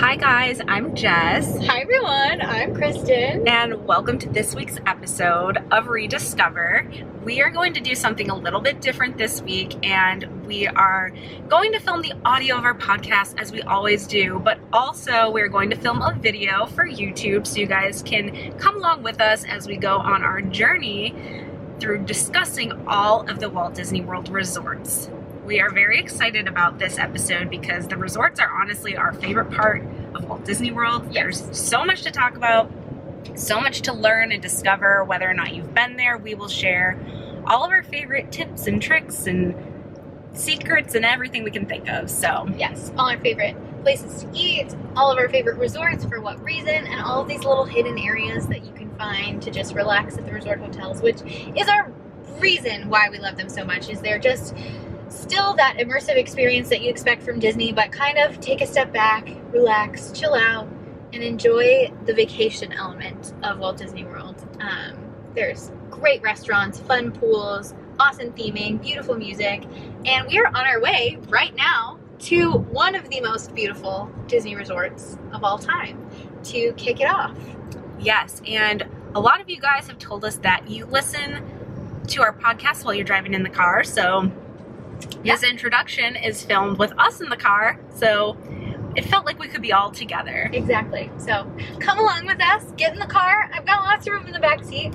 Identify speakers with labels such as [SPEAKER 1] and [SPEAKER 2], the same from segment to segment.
[SPEAKER 1] Hi guys, I'm Jess.
[SPEAKER 2] Hi everyone, I'm Kristen.
[SPEAKER 1] And welcome to this week's episode of ReDIScover. We are going to do something a little bit different this week, and we are going to film the audio of our podcast as we always do, but also we're going to film a video for YouTube so you guys can come along with us as we go on our journey through discussing all of the Walt Disney World resorts. We are very excited about this episode because the resorts are honestly our favorite part of Walt Disney World. There's so much to talk about, so much to learn and discover. Whether or not you've been there, we will share all of our favorite tips and tricks and secrets and everything we can think of. So
[SPEAKER 2] yes, all our favorite places to eat, all of our favorite resorts, for what reason, and all of these little hidden areas that you can find to just relax at the resort hotels, which is our reason why we love them so much. Is they're just still that immersive experience that you expect from Disney, but kind of take a step back, relax, chill out, and enjoy the vacation element of Walt Disney World. There's great restaurants, fun pools, awesome theming, beautiful music, and we are on our way right now to one of the most beautiful Disney resorts of all time to kick it off.
[SPEAKER 1] yes, and a lot of you guys have told us that you listen to our podcast while you're driving in the car, so this introduction is filmed with us in the car, so it felt like we could be all together.
[SPEAKER 2] Exactly. So come along with us, get in the car. I've got lots of room in the back seat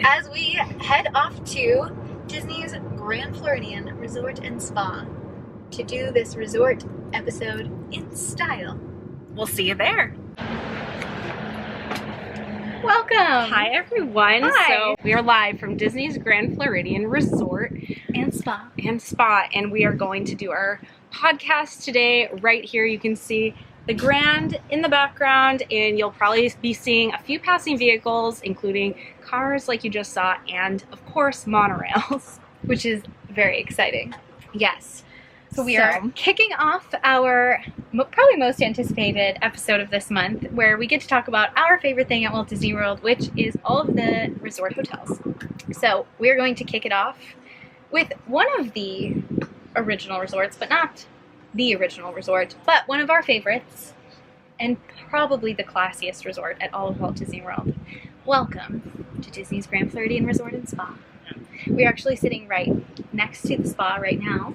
[SPEAKER 2] as we head off to Disney's Grand Floridian Resort and Spa to do this resort episode in style.
[SPEAKER 1] We'll see you there.
[SPEAKER 2] Welcome.
[SPEAKER 1] Hi everyone.
[SPEAKER 2] Hi.
[SPEAKER 1] So we are live from Disney's Grand Floridian Resort
[SPEAKER 2] And Spa.
[SPEAKER 1] and we are going to do our podcast today. Right here you can see the Grand in the background, and you'll probably be seeing a few passing vehicles, including cars like you just saw, and of course monorails,
[SPEAKER 2] Which is very exciting.
[SPEAKER 1] yes.
[SPEAKER 2] So we are kicking off our probably most anticipated episode of this month, where we get to talk about our favorite thing at Walt Disney World, which is all of the resort hotels. So we're going to kick it off with one of the original resorts, but not the original resort, but one of our favorites, and probably the classiest resort at all of Walt Disney World. Welcome to Disney's Grand Floridian Resort and Spa. We're actually sitting right next to the spa right now,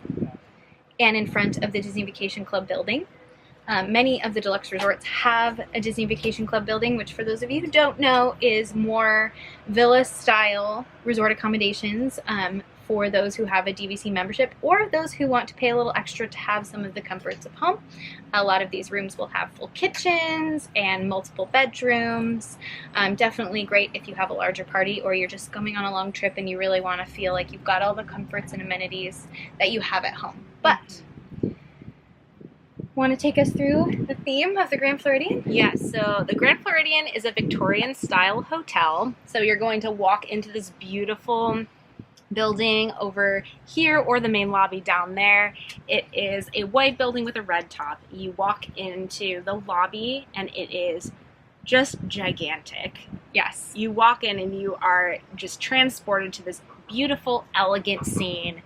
[SPEAKER 2] and in front of the Disney Vacation Club building. Many of the deluxe resorts have a Disney Vacation Club building, which for those of you who don't know is more villa-style resort accommodations for those who have a DVC membership or those who want to pay a little extra to have some of the comforts of home. A lot of these rooms will have full kitchens and multiple bedrooms. Definitely great if you have a larger party or you're just going on a long trip and you really want to feel like you've got all the comforts and amenities that you have at home. But want to take us through the theme of the Grand Floridian?
[SPEAKER 1] Yes, so the Grand Floridian is a Victorian style hotel. So you're going to walk into this beautiful building over here, or the main lobby down there. It is a white building with a red top. You walk into the lobby and it is just gigantic.
[SPEAKER 2] Yes.
[SPEAKER 1] You walk in and you are just transported to this beautiful, elegant scene,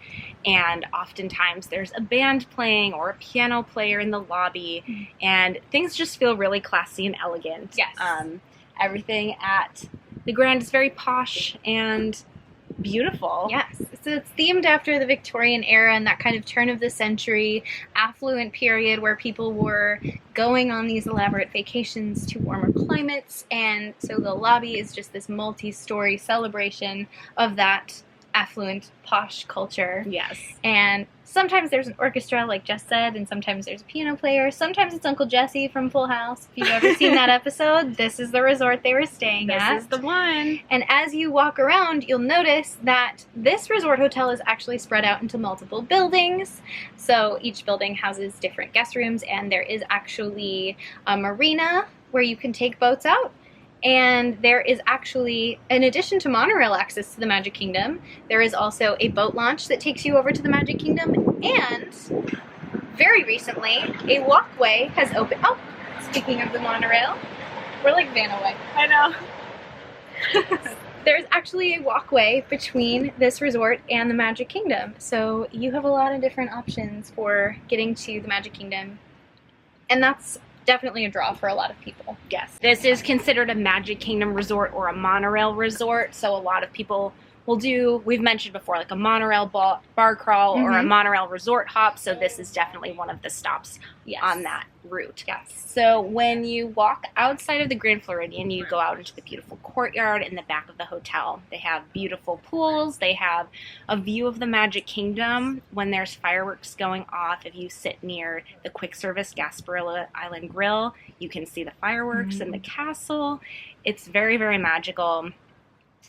[SPEAKER 1] and oftentimes there's a band playing or a piano player in the lobby, and things just feel really classy and elegant.
[SPEAKER 2] Yes.
[SPEAKER 1] Everything at the Grand is very posh and beautiful.
[SPEAKER 2] Yes. So it's themed after the Victorian era and that kind of turn of the century affluent period where people were going on these elaborate vacations to warmer climates, and so the lobby is just this multi-story celebration of that affluent, posh culture.
[SPEAKER 1] Yes.
[SPEAKER 2] And sometimes there's an orchestra, like Jess said, and sometimes there's a piano player. Sometimes it's Uncle Jesse from Full House. If you've ever seen that episode, this is the resort they were staying at.
[SPEAKER 1] This is the one.
[SPEAKER 2] And as you walk around, you'll notice that this resort hotel is actually spread out into multiple buildings. So each building houses different guest rooms, and there is actually a marina where you can take boats out. And there is actually, in addition to monorail access to the Magic Kingdom, there is also a boat launch that takes you over to the Magic Kingdom. And very recently, a walkway has opened. Oh, speaking of the monorail, we're like Vanaway.
[SPEAKER 1] I know.
[SPEAKER 2] There's actually a walkway between this resort and the Magic Kingdom. So you have a lot of different options for getting to the Magic Kingdom. And that's definitely a draw for a lot of people.
[SPEAKER 1] Yes. This is considered a Magic Kingdom resort or a monorail resort, so a lot of people will do, we've mentioned before, like a monorail bar crawl or a monorail resort hop, so this is definitely one of the stops on that route.
[SPEAKER 2] Yes.
[SPEAKER 1] So when you walk outside of the Grand Floridian, you go out into the beautiful courtyard in the back of the hotel. They have beautiful pools. They have a view of the Magic Kingdom. When there's fireworks going off, if you sit near the quick service Gasparilla Island Grill, you can see the fireworks in the castle. It's very, very magical.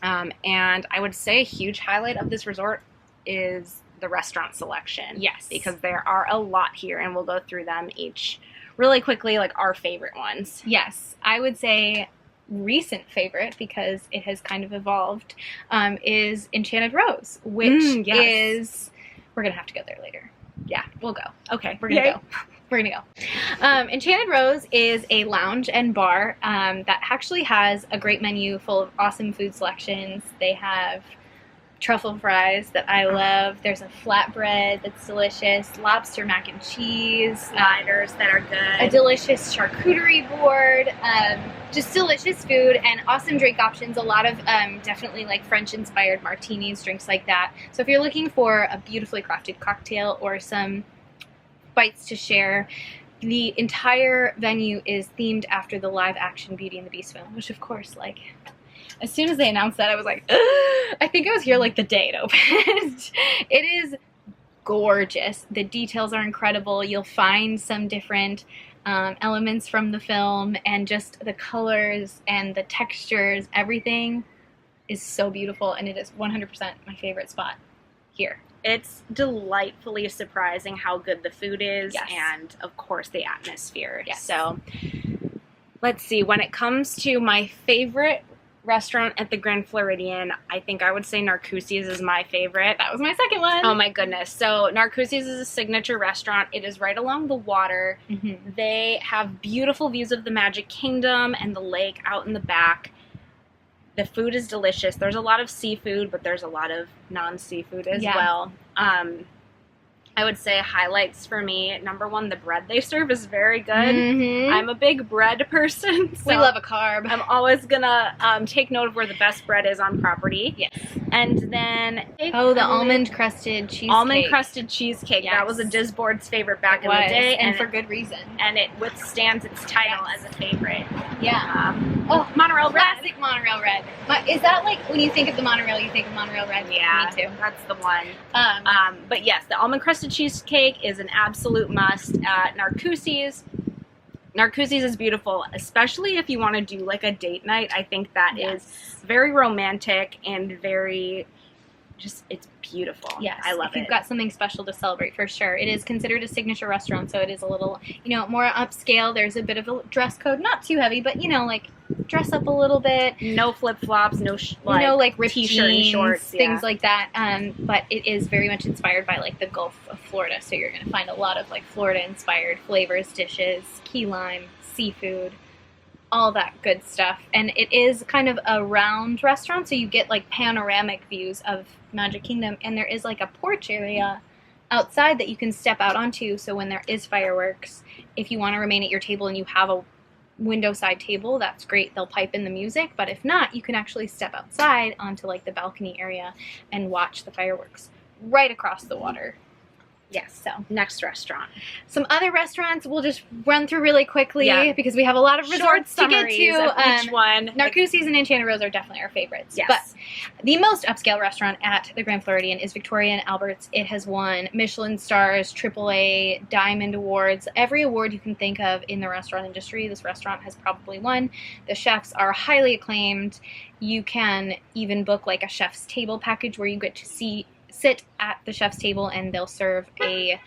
[SPEAKER 1] And I would say a huge highlight of this resort is the restaurant selection.
[SPEAKER 2] Yes.
[SPEAKER 1] Because there are a lot here, and we'll go through them each really quickly, like our favorite ones.
[SPEAKER 2] Yes. I would say recent favorite, because it has kind of evolved, is Enchanted Rose, which is, we're going to have to go there later.
[SPEAKER 1] Yeah,
[SPEAKER 2] we'll go.
[SPEAKER 1] Okay.
[SPEAKER 2] We're going to go. We're going to go. Enchanted Rose is a lounge and bar that actually has a great menu full of awesome food selections. They have truffle fries that I love. There's a flatbread that's delicious, lobster mac and cheese,
[SPEAKER 1] Sliders that are good,
[SPEAKER 2] a delicious charcuterie board, just delicious food and awesome drink options. A lot of definitely like French-inspired martinis, drinks like that. So if you're looking for a beautifully crafted cocktail or some bites to share, the entire venue is themed after the live-action Beauty and the Beast film, which of course, like, as soon as they announced that, I was like, ugh! I think I was here like the day it opened. It is gorgeous. The details are incredible. You'll find some different elements from the film, and just the colors and the textures, everything is so beautiful, and it is 100% my favorite spot here.
[SPEAKER 1] It's delightfully surprising how good the food is,
[SPEAKER 2] Yes.
[SPEAKER 1] and of course the atmosphere.
[SPEAKER 2] Yes.
[SPEAKER 1] So let's see, when it comes to my favorite restaurant at the Grand Floridian, I think I would say Narcoossee's is my favorite.
[SPEAKER 2] That was my second one.
[SPEAKER 1] Oh my goodness. So Narcoossee's is a signature restaurant. It is right along the water. They have beautiful views of the Magic Kingdom and the lake out in the back. The food is delicious. There's a lot of seafood, but there's a lot of non-seafood as well. I would say highlights for me, number one, the bread they serve is very good. I'm a big bread person. So
[SPEAKER 2] we love a carb.
[SPEAKER 1] I'm always gonna take note of where the best bread is on property.
[SPEAKER 2] Yes.
[SPEAKER 1] And then
[SPEAKER 2] the almond crusted cheesecake.
[SPEAKER 1] Almond crusted cheesecake.
[SPEAKER 2] Yes.
[SPEAKER 1] That was a Disboard's favorite back in the day,
[SPEAKER 2] and for good reason.
[SPEAKER 1] And it withstands its title as a favorite.
[SPEAKER 2] Yeah.
[SPEAKER 1] Monorail red.
[SPEAKER 2] Classic monorail red. Is that like when you think of the monorail, you think of monorail red?
[SPEAKER 1] Yeah,
[SPEAKER 2] Me too.
[SPEAKER 1] That's the one. But yes, the almond crusted cheesecake is an absolute must at Narcoossee's. Narcoossee's is beautiful, especially if you want to do like a date night. I think that is very romantic and very it's beautiful.
[SPEAKER 2] Yes,
[SPEAKER 1] I love
[SPEAKER 2] if you've got something special to celebrate, for sure. It is considered a signature restaurant, so it is a little, more upscale. There's a bit of a dress code, not too heavy, but, like, dress up a little bit.
[SPEAKER 1] No flip-flops, no
[SPEAKER 2] ripped
[SPEAKER 1] t-shirt
[SPEAKER 2] jeans,
[SPEAKER 1] and shorts.
[SPEAKER 2] Things like that. But it is very much inspired by, like, the Gulf of Florida, so you're going to find a lot of, like, Florida-inspired flavors, dishes, key lime, seafood, all that good stuff. And it is kind of a round restaurant, so you get like panoramic views of Magic Kingdom, and there is like a porch area outside that you can step out onto, so when there is fireworks, if you want to remain at your table and you have a window side table, that's great. They'll pipe in the music, but if not, you can actually step outside onto like the balcony area and watch the fireworks right across the water.
[SPEAKER 1] Yes.
[SPEAKER 2] So
[SPEAKER 1] next restaurant.
[SPEAKER 2] Some other restaurants we'll just run through really quickly because we have a lot of resorts to get to.
[SPEAKER 1] Each one.
[SPEAKER 2] Narcoossee's and Enchanted Rose are definitely our favorites.
[SPEAKER 1] Yes.
[SPEAKER 2] But the most upscale restaurant at the Grand Floridian is Victoria and Albert's. It has won Michelin stars, AAA, Diamond awards, every award you can think of in the restaurant industry. This restaurant has probably won. The chefs are highly acclaimed. You can even book like a chef's table package where you get to sit at the chef's table and they'll serve a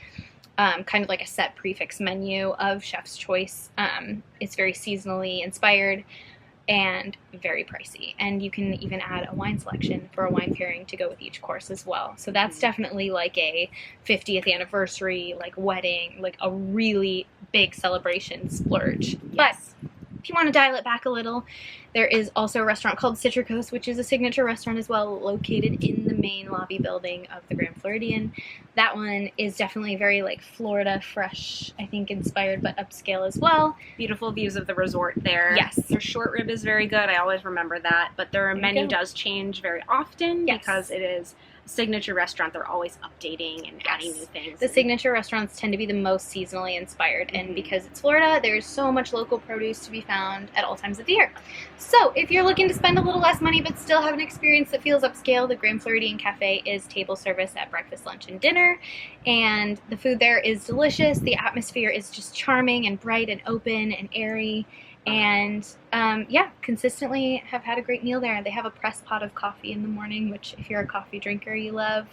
[SPEAKER 2] kind of like a set prefix menu of chef's choice. It's very seasonally inspired and very pricey. And you can even add a wine selection for a wine pairing to go with each course as well. So that's definitely like a 50th anniversary, like wedding, like a really big celebration splurge.
[SPEAKER 1] Yes.
[SPEAKER 2] But If you want to dial it back a little, there is also a restaurant called Citricos, which is a signature restaurant as well, located in the main lobby building of the Grand Floridian. That one is definitely very like Florida fresh, I think inspired, but upscale as well.
[SPEAKER 1] Beautiful views of the resort there.
[SPEAKER 2] Yes.
[SPEAKER 1] Their short rib is very good. I always remember that. But their menu does change very often because it is a signature restaurant. They're always updating and adding new things.
[SPEAKER 2] The signature restaurants tend to be the most seasonally inspired. And because it's Florida, there's so much local produce to be found at all times of the year. So if you're looking to spend a little less money but still have an experience that feels upscale, the Grand Floridian Cafe is table service at breakfast, lunch, and dinner. And the food there is delicious. The atmosphere is just charming and bright and open and airy. And consistently have had a great meal there. They have a press pot of coffee in the morning, which if you're a coffee drinker, you love.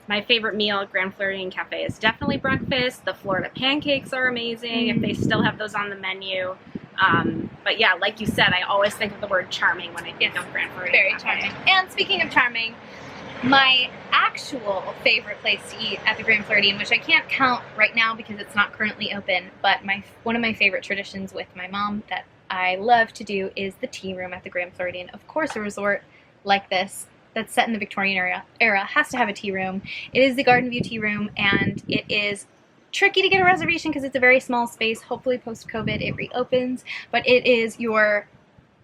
[SPEAKER 1] My favorite meal at Grand Floridian Cafe is definitely breakfast. The Florida pancakes are amazing if they still have those on the menu. But yeah, like you said, I always think of the word charming when I think of Grand Floridian
[SPEAKER 2] Very
[SPEAKER 1] Cafe.
[SPEAKER 2] charming. And speaking of charming, my actual favorite place to eat at the Grand Floridian, which I can't count right now because it's not currently open, but one of my favorite traditions with my mom that I love to do is the tea room at the Grand Floridian. Of course, a resort like this that's set in the Victorian era has to have a tea room. It is the Garden View Tea Room, and it is tricky to get a reservation because it's a very small space. Hopefully post-COVID it reopens, but it is your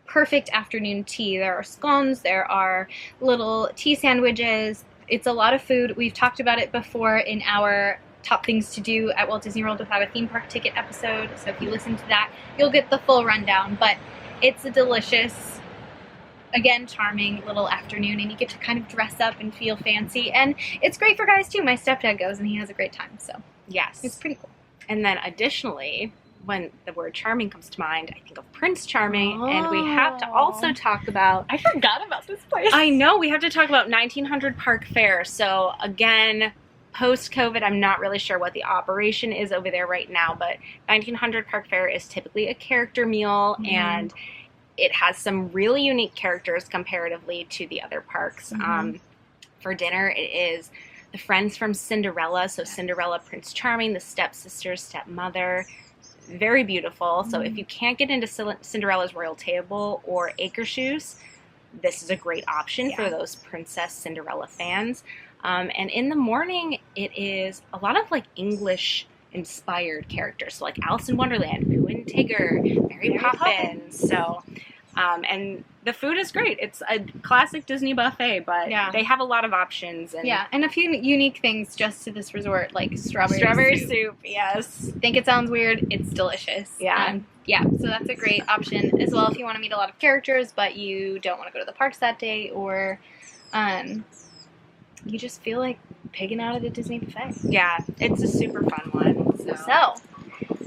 [SPEAKER 2] perfect afternoon tea. There are scones, there are little tea sandwiches. It's a lot of food. We've talked about it before in our top things to do at Walt Disney World without a theme park ticket episode, so if you listen to that, you'll get the full rundown. But it's a delicious, again, charming little afternoon, and you get to kind of dress up and feel fancy, and it's great for guys too. My stepdad goes and he has a great time, so
[SPEAKER 1] yes,
[SPEAKER 2] it's pretty cool.
[SPEAKER 1] And then additionally, when the word charming comes to mind, I think of Prince Charming, and we have to also talk about...
[SPEAKER 2] I forgot about this place.
[SPEAKER 1] I know, we have to talk about 1900 Park Fair. So again, post-COVID, I'm not really sure what the operation is over there right now, but 1900 Park Fair is typically a character meal, and it has some really unique characters comparatively to the other parks. For dinner, it is the friends from Cinderella, so Cinderella, Prince Charming, the stepsister, stepmother. Very beautiful. So if you can't get into Cinderella's Royal Table or Akershus, this is a great option for those Princess Cinderella fans. And in the morning, it is a lot of like English inspired characters. So like Alice in Wonderland, Pooh and Tigger, Mary Poppins. So, and the food is great. It's a classic Disney buffet, but they have a lot of options. And
[SPEAKER 2] and a few unique things just to this resort, like strawberry
[SPEAKER 1] soup. Yes.
[SPEAKER 2] Think it sounds weird. It's delicious.
[SPEAKER 1] Yeah.
[SPEAKER 2] So that's a great option as well if you want to meet a lot of characters, but you don't want to go to the parks that day, or you just feel like pigging out at a Disney buffet.
[SPEAKER 1] Yeah, it's a super fun one.
[SPEAKER 2] So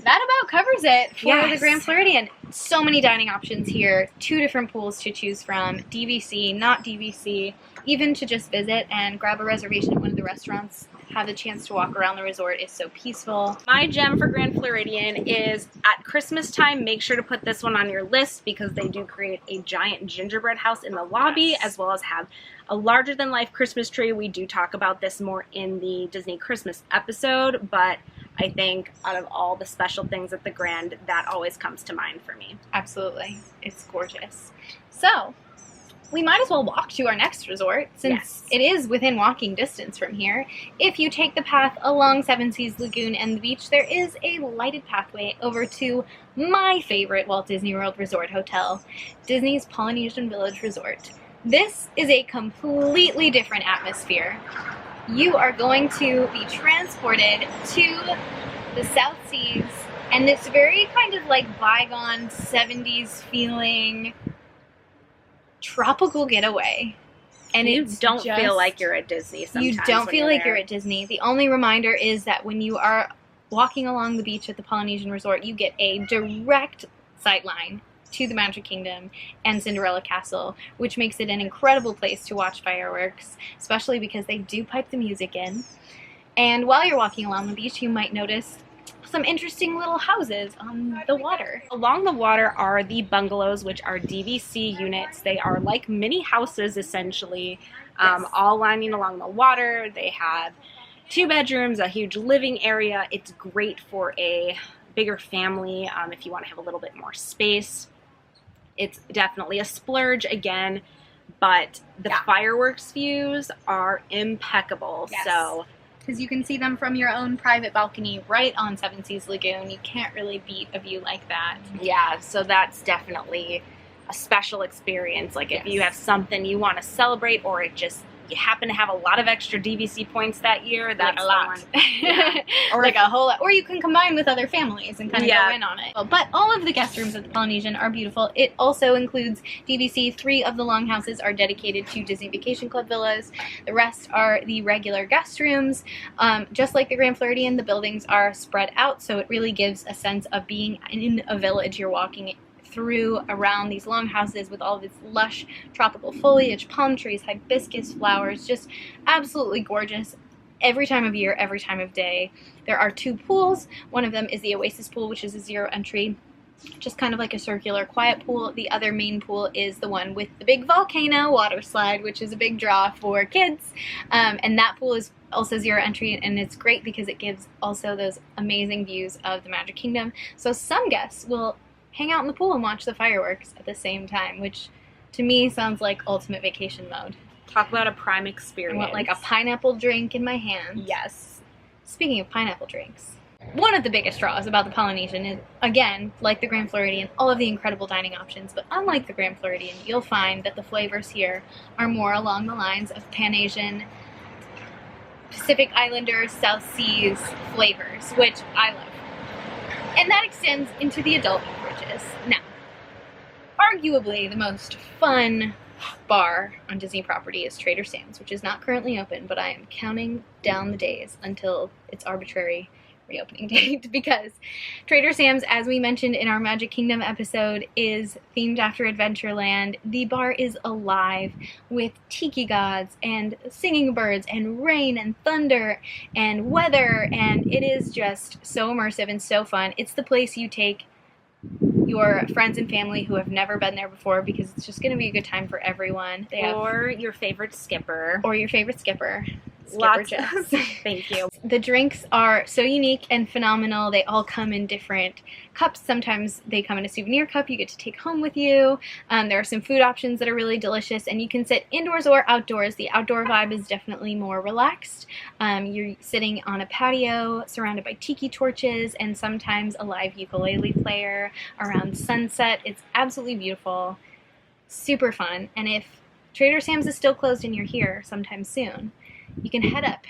[SPEAKER 2] that about covers it for the Grand Floridian. So many dining options here, 2 different pools to choose from, DVC, not DVC, even to just visit and grab a reservation at one of the restaurants. Have the chance to walk around the resort is so peaceful.
[SPEAKER 1] My gem for Grand Floridian is at Christmas time, make sure to put this one on your list because they do create a giant gingerbread house in the lobby as well as have a larger than life Christmas tree. We do talk about this more in the Disney Christmas episode, but I think out of all the special things at the Grand, that always comes to mind for me.
[SPEAKER 2] Absolutely. It's gorgeous. So we might as well walk to our next resort since it is within walking distance from here. If you take the path along Seven Seas Lagoon and the beach, there is a lighted pathway over to my favorite Walt Disney World Resort Hotel, Disney's Polynesian Village Resort. This is a completely different atmosphere. You are going to be transported to the South Seas and this very kind of like bygone 70s feeling tropical getaway. And
[SPEAKER 1] you don't feel like you're at Disney sometimes.
[SPEAKER 2] You don't feel like you're at Disney. The only reminder is that when you are walking along the beach at the Polynesian Resort, you get a direct sight line to the Magic Kingdom and Cinderella Castle, which makes it an incredible place to watch fireworks, especially because they do pipe the music in. And while you're walking along the beach, you might notice some interesting little houses on the water.
[SPEAKER 1] Along the water are the bungalows, which are DVC units. They are like mini houses, essentially, all lining along the water. They have 2 bedrooms, a huge living area. It's great for a bigger family if you want to have a little bit more space. It's definitely a splurge again, but the fireworks views are impeccable.
[SPEAKER 2] Yes.
[SPEAKER 1] So,
[SPEAKER 2] because you can see them from your own private balcony right on Seven Seas Lagoon. You can't really beat a view like that.
[SPEAKER 1] Yeah, so that's definitely a special experience. Like if you have something you want to celebrate, or you happen to have a lot of extra DVC points that year, that's
[SPEAKER 2] like a lot.
[SPEAKER 1] Yeah.
[SPEAKER 2] Or like a whole lot. Or you can combine with other families and kind of go in on it. But all of the guest rooms at the Polynesian are beautiful. It also includes DVC. 3 of the longhouses are dedicated to Disney Vacation Club villas. The rest are the regular guest rooms. Just like the Grand Floridian, the buildings are spread out, so it really gives a sense of being in a village. You're walking through around these longhouses with all this lush tropical foliage, palm trees, hibiscus flowers, just absolutely gorgeous every time of year, every time of day. There are 2 pools. One of them is the Oasis pool, which is a 0 entry, just kind of like a circular quiet pool. The other main pool is the one with the big volcano water slide, which is a big draw for kids, and that pool is also 0 entry, and it's great because it gives also those amazing views of the Magic Kingdom. So some guests will hang out in the pool and watch the fireworks at the same time, which to me sounds like ultimate vacation mode.
[SPEAKER 1] Talk about a prime experience.
[SPEAKER 2] I want like a pineapple drink in my hand.
[SPEAKER 1] Yes.
[SPEAKER 2] Speaking of pineapple drinks, one of the biggest draws about the Polynesian is, again, like the Grand Floridian, all of the incredible dining options. But unlike the Grand Floridian, you'll find that the flavors here are more along the lines of Pan-Asian, Pacific Islander, South Seas flavors, which I love. And that extends into the adult beverages. Now, arguably the most fun bar on Disney property is Trader Sam's, which is not currently open, but I am counting down the days until its arbitrary reopening date, because Trader Sam's, as we mentioned in our Magic Kingdom episode, is themed after Adventureland. The bar is alive with tiki gods and singing birds and rain and thunder and weather, and it is just so immersive and so fun. It's the place you take your friends and family who have never been there before, because it's just going to be a good time for everyone.
[SPEAKER 1] Or your favorite skipper.
[SPEAKER 2] Or your favorite skipper.
[SPEAKER 1] Lots. Thank you.
[SPEAKER 2] The drinks are so unique and phenomenal. They all come in different cups. Sometimes they come in a souvenir cup you get to take home with you. There are some food options that are really delicious, and you can sit indoors or outdoors. The outdoor vibe is definitely more relaxed. You're sitting on a patio surrounded by tiki torches and sometimes a live ukulele player around sunset. It's absolutely beautiful, super fun. And if Trader Sam's is still closed and you're here sometime soon, you can head up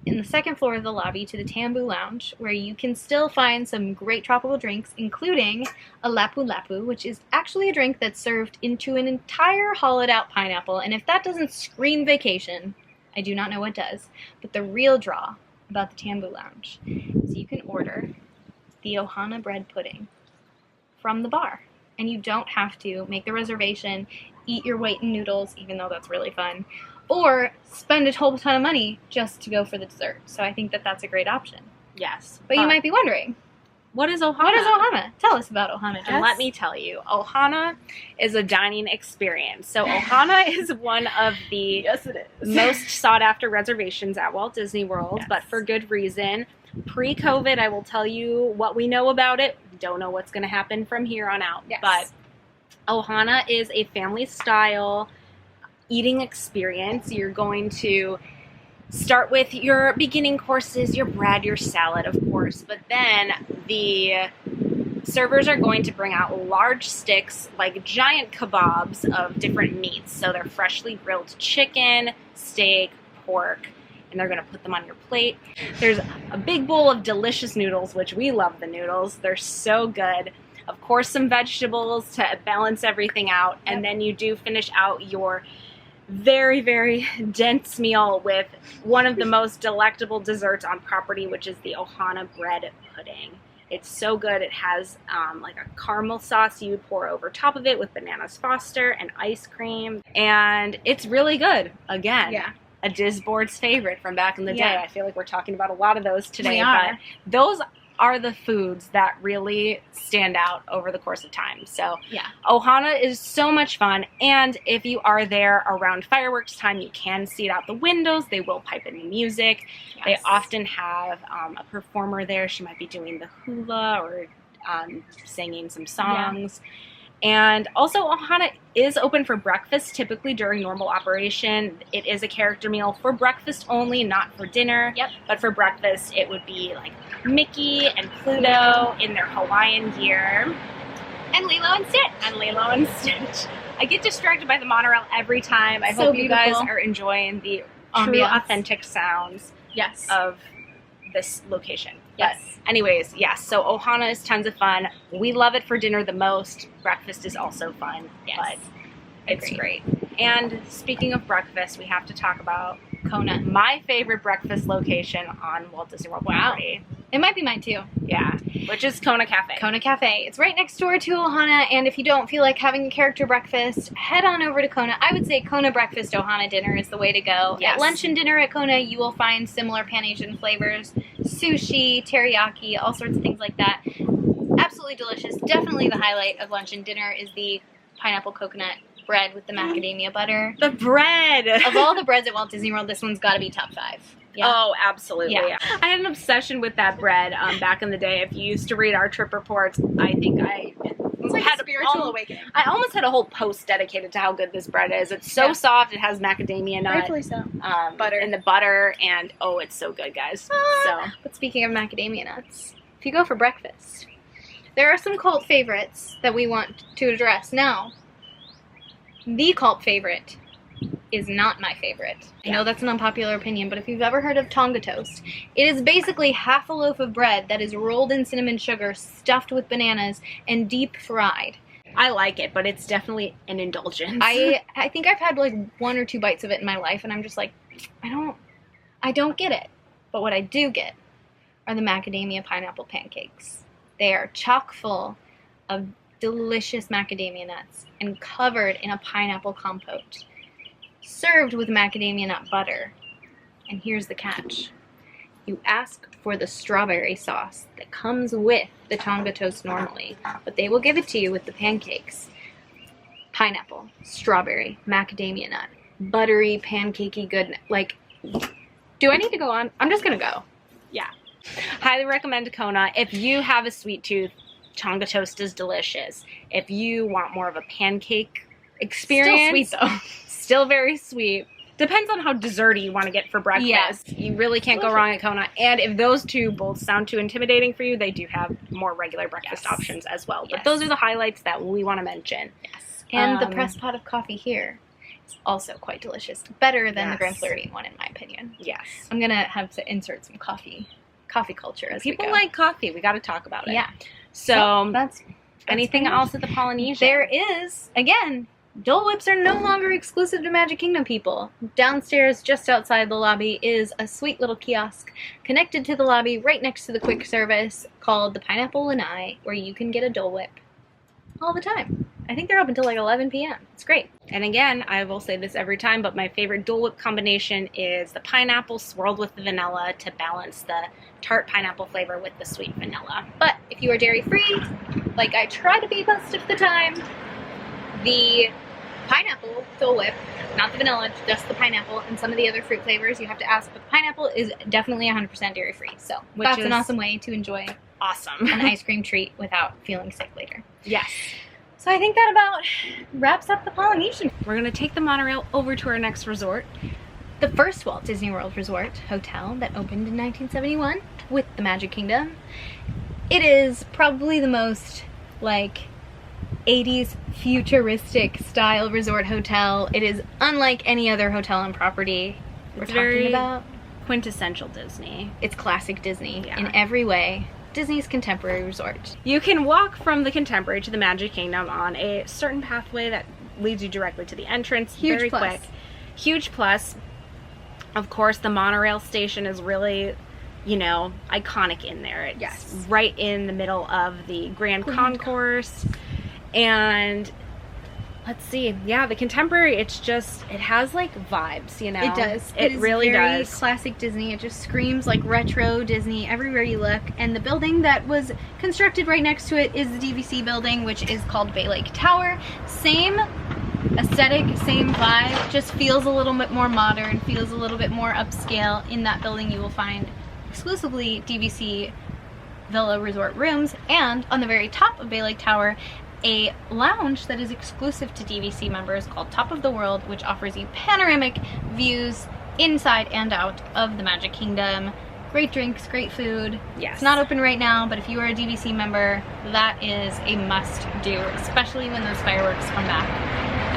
[SPEAKER 2] in the 2nd floor of the lobby to the Tambu Lounge, where you can still find some great tropical drinks, including a Lapu Lapu, which is actually a drink that's served into an entire hollowed-out pineapple. And if that doesn't scream vacation, I do not know what does. But the real draw about the Tambu Lounge is you can order the Ohana bread pudding from the bar. And you don't have to make the reservation, eat your weight in noodles, even though that's really fun, or spend a whole ton of money just to go for the dessert. So I think that that's a great option.
[SPEAKER 1] Yes.
[SPEAKER 2] But you might be wondering,
[SPEAKER 1] what is Ohana?
[SPEAKER 2] What is Ohana? Tell us about Ohana, Jess.
[SPEAKER 1] And let me tell you, Ohana is a dining experience. So Ohana is one of the most sought after reservations at Walt Disney World, but for good reason. Pre-COVID, I will tell you what we know about it. Don't know what's going to happen from here on out. But Ohana is a family-style eating experience. You're going to start with your beginning courses, your bread, your salad, of course, but then the servers are going to bring out large sticks, like giant kebabs of different meats. So they're freshly grilled chicken, steak, pork, and they're going to put them on your plate. There's a big bowl of delicious noodles, which we love the noodles. They're so good. Of course, some vegetables to balance everything out, and then you do finish out your very, very dense meal with one of the most delectable desserts on property, which is the Ohana bread pudding. It's so good. It has like a caramel sauce you pour over top of it with bananas Foster and ice cream, and it's really good. Again, a Disboard's favorite from back in the day. I feel like we're talking about a lot of those today, but those are the foods that really stand out over the course of time. So Ohana is so much fun, and if you are there around fireworks time, you can see it out the windows. They will pipe in the music. They often have a performer there. She might be doing the hula or singing some songs. And also, Ohana is open for breakfast, typically during normal operation. It is a character meal for breakfast only, not for dinner.
[SPEAKER 2] Yep.
[SPEAKER 1] But for breakfast, it would be like Mickey and Pluto in their Hawaiian gear.
[SPEAKER 2] And Lilo and
[SPEAKER 1] Stitch. I get distracted by the monorail every time. I
[SPEAKER 2] So
[SPEAKER 1] hope you guys
[SPEAKER 2] beautiful.
[SPEAKER 1] are enjoying the true,
[SPEAKER 2] Ambiance.
[SPEAKER 1] authentic sounds
[SPEAKER 2] Yes.
[SPEAKER 1] of this location.
[SPEAKER 2] Yes.
[SPEAKER 1] But anyways, yes, so Ohana is tons of fun. We love it for dinner the most. Breakfast is also fun,
[SPEAKER 2] Yes.
[SPEAKER 1] but it's
[SPEAKER 2] Agreed.
[SPEAKER 1] great. And speaking of breakfast, we have to talk about
[SPEAKER 2] Kona.
[SPEAKER 1] my favorite breakfast location on Walt Disney World property.
[SPEAKER 2] It might be mine too.
[SPEAKER 1] Yeah, which is Kona Cafe.
[SPEAKER 2] Kona Cafe. It's right next door to Ohana, and if you don't feel like having a character breakfast, head on over to Kona. I would say Kona breakfast, Ohana dinner is the way to go.
[SPEAKER 1] Yes.
[SPEAKER 2] At lunch and dinner at Kona, you will find similar Pan-Asian flavors, sushi, teriyaki, all sorts of things like that. Absolutely delicious. Definitely the highlight of lunch and dinner is the pineapple coconut bread with the macadamia butter.
[SPEAKER 1] The bread!
[SPEAKER 2] Of all the breads at Walt Disney World, this one's got to be top 5. Yeah.
[SPEAKER 1] Oh, absolutely.
[SPEAKER 2] Yeah.
[SPEAKER 1] I had an obsession with that bread back in the day. If you used to read our trip reports, I think I
[SPEAKER 2] It's like
[SPEAKER 1] had
[SPEAKER 2] a spiritual
[SPEAKER 1] al-
[SPEAKER 2] awakening.
[SPEAKER 1] I almost had a whole post dedicated to how good this bread is. It's so
[SPEAKER 2] Yeah.
[SPEAKER 1] soft. It has macadamia nut,
[SPEAKER 2] Rightfully so. Butter.
[SPEAKER 1] and the butter, and oh, it's so good, guys. So
[SPEAKER 2] But speaking of macadamia nuts, if you go for breakfast, there are some cult favorites that we want to address. Now, the cult favorite is not my favorite. I know that's an unpopular opinion, but if you've ever heard of Tonga toast, it is basically half a loaf of bread that is rolled in cinnamon sugar, stuffed with bananas, and deep fried.
[SPEAKER 1] I like it, but it's definitely an indulgence.
[SPEAKER 2] I think I've had like 1 or 2 bites of it in my life, and I'm just like, I don't get it. But what I do get are the macadamia pineapple pancakes. They are chock full of delicious macadamia nuts and covered in a pineapple compote, served with macadamia nut butter. And here's the catch. You ask for the strawberry sauce that comes with the Tonga toast normally, but they will give it to you with the pancakes. Pineapple, strawberry, macadamia nut, buttery, pancakey goodness. Like, do I need to go on? I'm just gonna go.
[SPEAKER 1] Yeah. Highly recommend Kona. If you have a sweet tooth, Tonga toast is delicious. If you want more of a pancake experience,
[SPEAKER 2] Still sweet though.
[SPEAKER 1] still very sweet. Depends on how desserty you want to get for breakfast.
[SPEAKER 2] Yes.
[SPEAKER 1] You really can't go wrong at Kona. And if those two both sound too intimidating for you, they do have more regular breakfast
[SPEAKER 2] Yes.
[SPEAKER 1] options as well. But
[SPEAKER 2] Yes.
[SPEAKER 1] those are the highlights that we want to mention.
[SPEAKER 2] Yes. And the
[SPEAKER 1] Um,
[SPEAKER 2] pressed pot of coffee here is also quite delicious. Better than the
[SPEAKER 1] Yes.
[SPEAKER 2] Grand Floridian one, in my opinion.
[SPEAKER 1] Yes.
[SPEAKER 2] I'm gonna have to insert some coffee culture as
[SPEAKER 1] People
[SPEAKER 2] we go.
[SPEAKER 1] like coffee. We got to talk about it.
[SPEAKER 2] Yeah.
[SPEAKER 1] So,
[SPEAKER 2] that's
[SPEAKER 1] anything
[SPEAKER 2] pretty much
[SPEAKER 1] else at the Polynesian?
[SPEAKER 2] There is, again, Dole Whips are no longer exclusive to Magic Kingdom people. Downstairs, just outside the lobby, is a sweet little kiosk connected to the lobby right next to the quick service called the Pineapple Lanai, where you can get a Dole Whip all the time. I think they're open until like 11 p.m. It's great.
[SPEAKER 1] And again, I will say this every time, but my favorite Dole Whip combination is the pineapple swirled with the vanilla to balance the tart pineapple flavor with the sweet vanilla.
[SPEAKER 2] But if you are dairy-free, like I try to be most of the time, the pineapple Dole Whip, not the vanilla, just the pineapple, and some of the other fruit flavors you have to ask, but the pineapple is definitely 100% dairy-free. So
[SPEAKER 1] Which
[SPEAKER 2] that's
[SPEAKER 1] is
[SPEAKER 2] an awesome way to enjoy
[SPEAKER 1] Awesome.
[SPEAKER 2] an ice cream treat without feeling sick later.
[SPEAKER 1] Yes.
[SPEAKER 2] So I think that about wraps up the Polynesian.
[SPEAKER 1] We're going to take the monorail over to our next resort.
[SPEAKER 2] The first Walt Disney World Resort hotel that opened in 1971 with the Magic Kingdom. It is probably the most, like, 80s futuristic style resort hotel. It is unlike any other hotel on property we're
[SPEAKER 1] It's
[SPEAKER 2] talking
[SPEAKER 1] very
[SPEAKER 2] about.
[SPEAKER 1] Quintessential Disney.
[SPEAKER 2] It's classic Disney
[SPEAKER 1] Yeah.
[SPEAKER 2] in every way. Disney's contemporary resort.
[SPEAKER 1] You can walk from the Contemporary to the Magic Kingdom on a certain pathway that leads you directly to the entrance.
[SPEAKER 2] Huge
[SPEAKER 1] very
[SPEAKER 2] plus.
[SPEAKER 1] quick. Huge plus. Of course, the monorail station is really, you know, iconic in there. It's
[SPEAKER 2] Yes.
[SPEAKER 1] right in the middle of the Grand Concourse. And let's see. Yeah, the Contemporary, it has like vibes, you know.
[SPEAKER 2] It does.
[SPEAKER 1] It
[SPEAKER 2] is
[SPEAKER 1] really
[SPEAKER 2] very
[SPEAKER 1] does.
[SPEAKER 2] classic Disney. It just screams like retro Disney everywhere you look. And the building that was constructed right next to it is the DVC building, which is called Bay Lake Tower. Same aesthetic, same vibe, just feels a little bit more modern, feels a little bit more upscale. In that building you will find exclusively DVC Villa Resort rooms, and on the very top of Bay Lake Tower a lounge that is exclusive to DVC members called Top of the World, which offers you panoramic views inside and out of the Magic Kingdom. Great drinks, great food.
[SPEAKER 1] Yes.
[SPEAKER 2] It's not open right now, but if you are a DVC member, that is a must-do, especially when those fireworks come back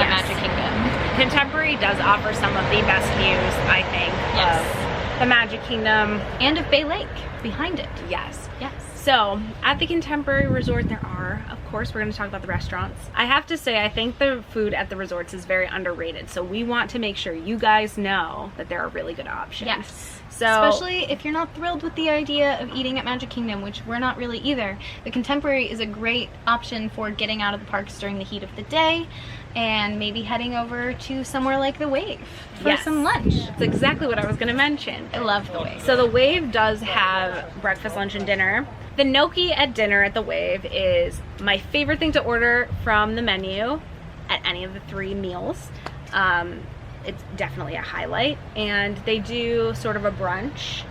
[SPEAKER 2] at Magic Kingdom.
[SPEAKER 1] Contemporary does offer some of the best views, I think, of the Magic Kingdom.
[SPEAKER 2] And of Bay Lake, behind it.
[SPEAKER 1] Yes.
[SPEAKER 2] Yes.
[SPEAKER 1] So, at the Contemporary Resort, there are, of course, we're going to talk about the restaurants. I have to say, I think the food at the resorts is very underrated. So, we want to make sure you guys know that there are really good options.
[SPEAKER 2] Yes.
[SPEAKER 1] So,
[SPEAKER 2] especially if you're not thrilled with the idea of eating at Magic Kingdom, which we're not really either. The Contemporary is a great option for getting out of the parks during the heat of the day and maybe heading over to somewhere like the Wave for some lunch.
[SPEAKER 1] That's exactly what I was going to mention.
[SPEAKER 2] I love the Wave.
[SPEAKER 1] So the Wave does have breakfast, lunch, and dinner. The gnocchi at dinner at the Wave is my favorite thing to order from the menu at any of the 3 meals. It's definitely a highlight, and they do sort of a brunch.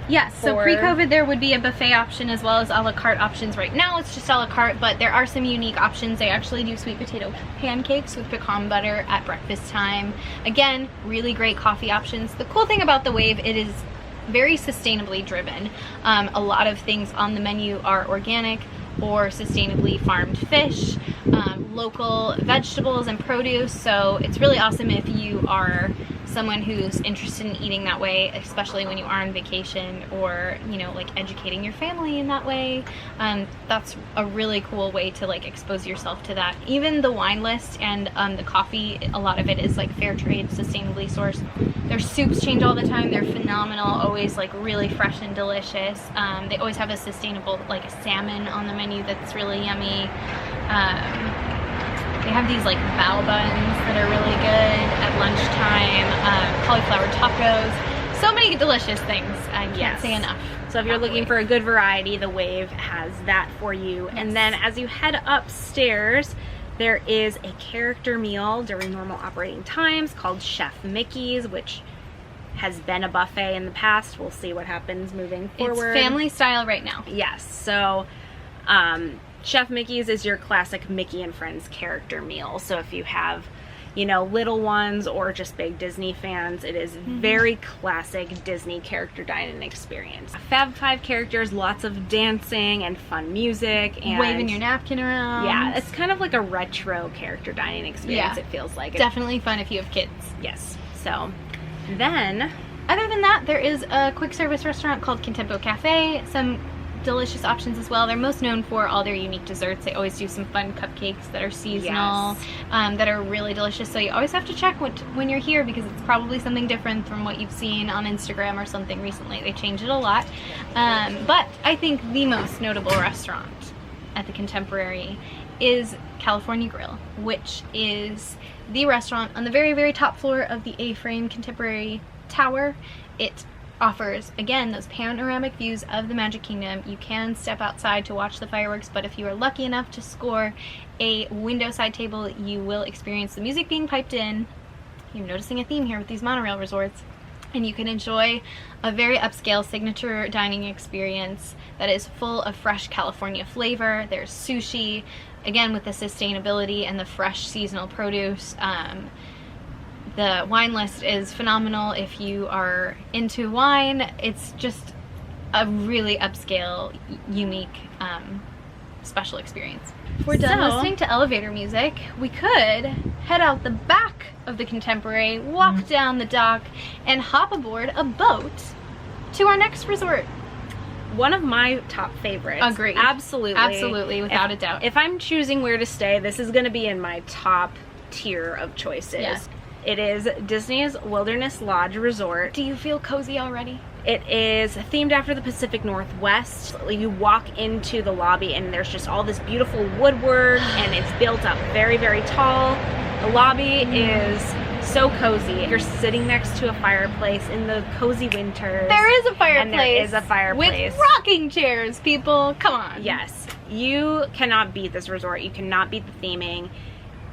[SPEAKER 2] Yes, so pre-COVID there would be a buffet option as well as a la carte options. Right now it's just a la carte, but there are some unique options. They actually do sweet potato pancakes with pecan butter at breakfast time. Again, really great coffee options. The cool thing about the Wave, it is very sustainably driven. A lot of things on the menu are organic or sustainably farmed fish, local vegetables and produce, so it's really awesome if you are someone who's interested in eating that way, especially when you are on vacation or, you know, like educating your family in that way. That's a really cool way to like expose yourself to that. Even the wine list and the coffee, a lot of it is like fair trade, sustainably sourced. Their soups change all the time. They're phenomenal, always like really fresh and delicious. They always have a sustainable like salmon on the menu that's really yummy. They have these like bao buns that are really good at lunchtime, cauliflower tacos, so many delicious things. I can't say enough.
[SPEAKER 1] So if you're looking for a good variety, the Wave has that for you.
[SPEAKER 2] Yes.
[SPEAKER 1] And then as you head upstairs, there is a character meal during normal operating times called Chef Mickey's, which has been a buffet in the past. We'll see what happens moving forward.
[SPEAKER 2] It's family style right now.
[SPEAKER 1] Yes, so Chef Mickey's is your classic Mickey and Friends character meal. So if you have, you know, little ones or just big Disney fans, it is very classic Disney character dining experience. Fab 5 characters, lots of dancing and fun music and
[SPEAKER 2] waving your napkin around.
[SPEAKER 1] Yeah, it's kind of like a retro character dining experience. It feels like
[SPEAKER 2] definitely fun if you have kids.
[SPEAKER 1] Yes. So then,
[SPEAKER 2] other than that, there is a quick service restaurant called Contempo Cafe. Some delicious options as well. They're most known for all their unique desserts. They always do some fun cupcakes that are seasonal, that are really delicious. So you always have to check when you're here, because it's probably something different from what you've seen on Instagram or something recently. They change it a lot. But I think the most notable restaurant at the Contemporary is California Grill, which is the restaurant on the very, very top floor of the A-frame Contemporary Tower. It offers, again, those panoramic views of the Magic Kingdom. You can step outside to watch the fireworks, but if you are lucky enough to score a window side table, you will experience the music being piped in. You're noticing a theme here with these monorail resorts. And you can enjoy a very upscale signature dining experience that is full of fresh California flavor. There's sushi, again with the sustainability and the fresh seasonal produce. The wine list is phenomenal if you are into wine. It's just a really upscale, unique, special experience. If we're done listening to elevator music, we could head out the back of the Contemporary, walk down the dock, and hop aboard a boat to our next resort.
[SPEAKER 1] One of my top favorites.
[SPEAKER 2] Agreed.
[SPEAKER 1] Absolutely.
[SPEAKER 2] Absolutely, without a doubt.
[SPEAKER 1] If I'm choosing where to stay, this is going to be in my top tier of choices.
[SPEAKER 2] Yes.
[SPEAKER 1] It is Disney's Wilderness Lodge Resort.
[SPEAKER 2] Do you feel cozy already?
[SPEAKER 1] It is themed after the Pacific Northwest. You walk into the lobby and there's just all this beautiful woodwork, and it's built up very, very tall. The lobby is so cozy. You're sitting next to a fireplace in the cozy winters.
[SPEAKER 2] There is a fireplace.
[SPEAKER 1] And there is a fireplace.
[SPEAKER 2] With rocking chairs, people. Come on.
[SPEAKER 1] Yes. You cannot beat this resort. You cannot beat the theming.